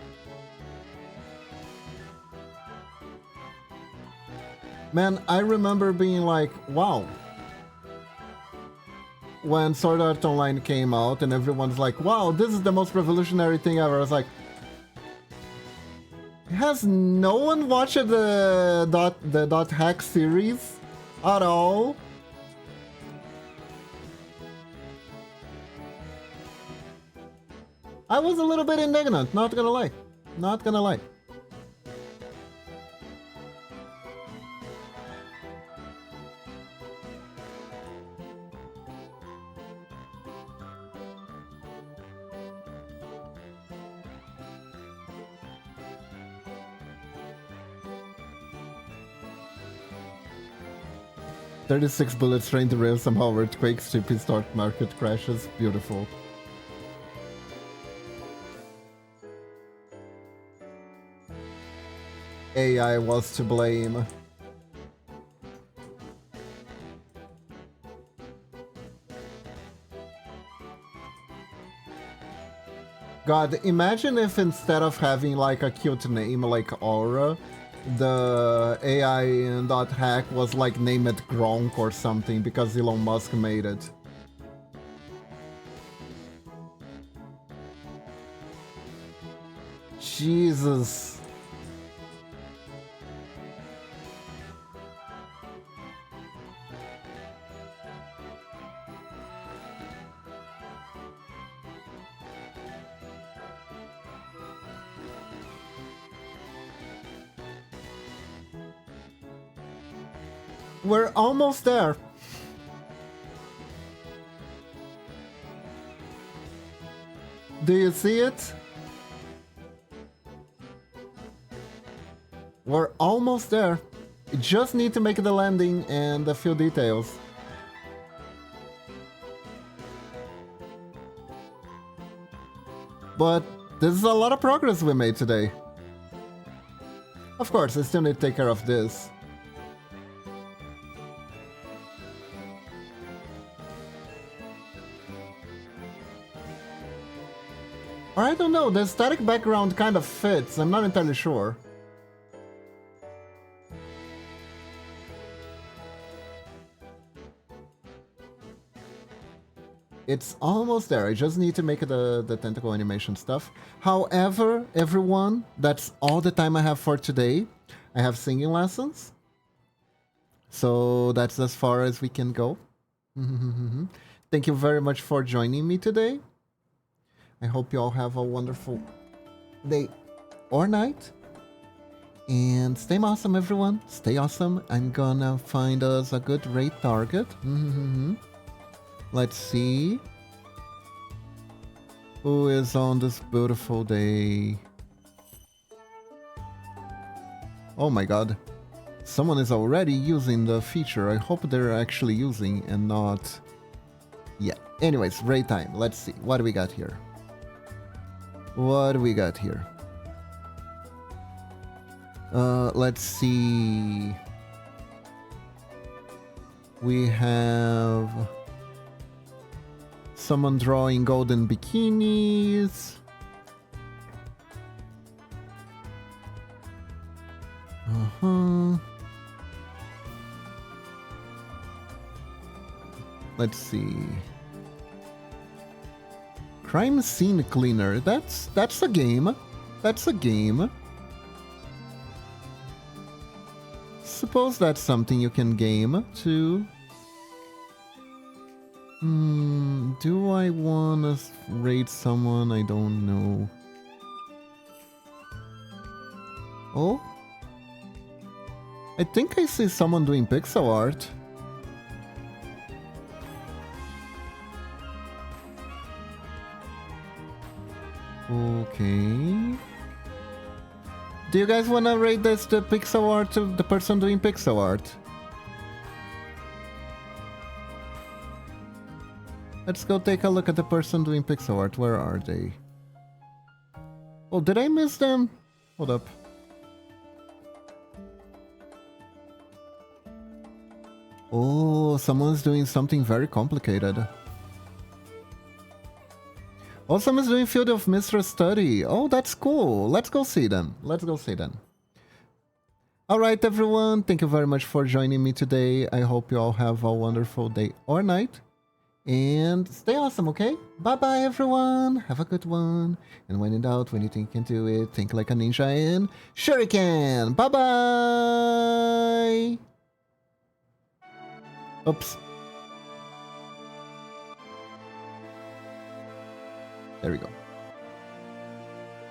Man, I remember being like, wow. When Sword Art Online came out and everyone's like, wow, this is the most revolutionary thing ever. I was like, has no one watched the Dot Hack series at all? I was a little bit indignant, not gonna lie. Not gonna lie. "36 bullets train the rail somehow earthquakes, stupid stock market crashes." Beautiful. AI was to blame. God, imagine if instead of having like a cute name like Aura, the AI in Dot Hack was like name it Gronk or something because Elon Musk made it. Jesus. We're almost there. Do you see it? We're almost there. You just need to make the landing and a few details. But this is a lot of progress we made today. Of course, I still need to take care of this. Or I don't know, the static background kind of fits, I'm not entirely sure. It's almost there, I just need to make the tentacle animation stuff. However, everyone, that's all the time I have for today. I have singing lessons. So that's as far as we can go. Thank you very much for joining me today. I hope you all have a wonderful day or night. And stay awesome, everyone. Stay awesome. I'm gonna find us a good raid target. Let's see. Who is on this beautiful day? Oh my god. Someone is already using the feature. I hope they're actually using and not... Yeah. Anyways, raid time. Let's see. What do we got here? What do we got here? Let's see. We have someone drawing golden bikinis. Let's see. Crime scene cleaner. That's a game. That's a game. Suppose that's something you can game too. Do I wanna raid someone? I don't know. Oh? I think I see someone doing pixel art. Okay. Do you guys wanna rate this the pixel art of the person doing pixel art? Let's go take a look at the person doing pixel art. Where are they? Oh, did I miss them? Hold up. Oh, someone's doing something very complicated. Oh, someone's doing Field of Mistress study. Oh, that's cool. Let's go see them. Let's go see them. Alright, everyone. Thank you very much for joining me today. I hope you all have a wonderful day or night. And stay awesome, okay? Bye-bye, everyone. Have a good one. And when in doubt, when you think you can do it, think like a ninja and shuriken. Bye-bye. Oops. There we go.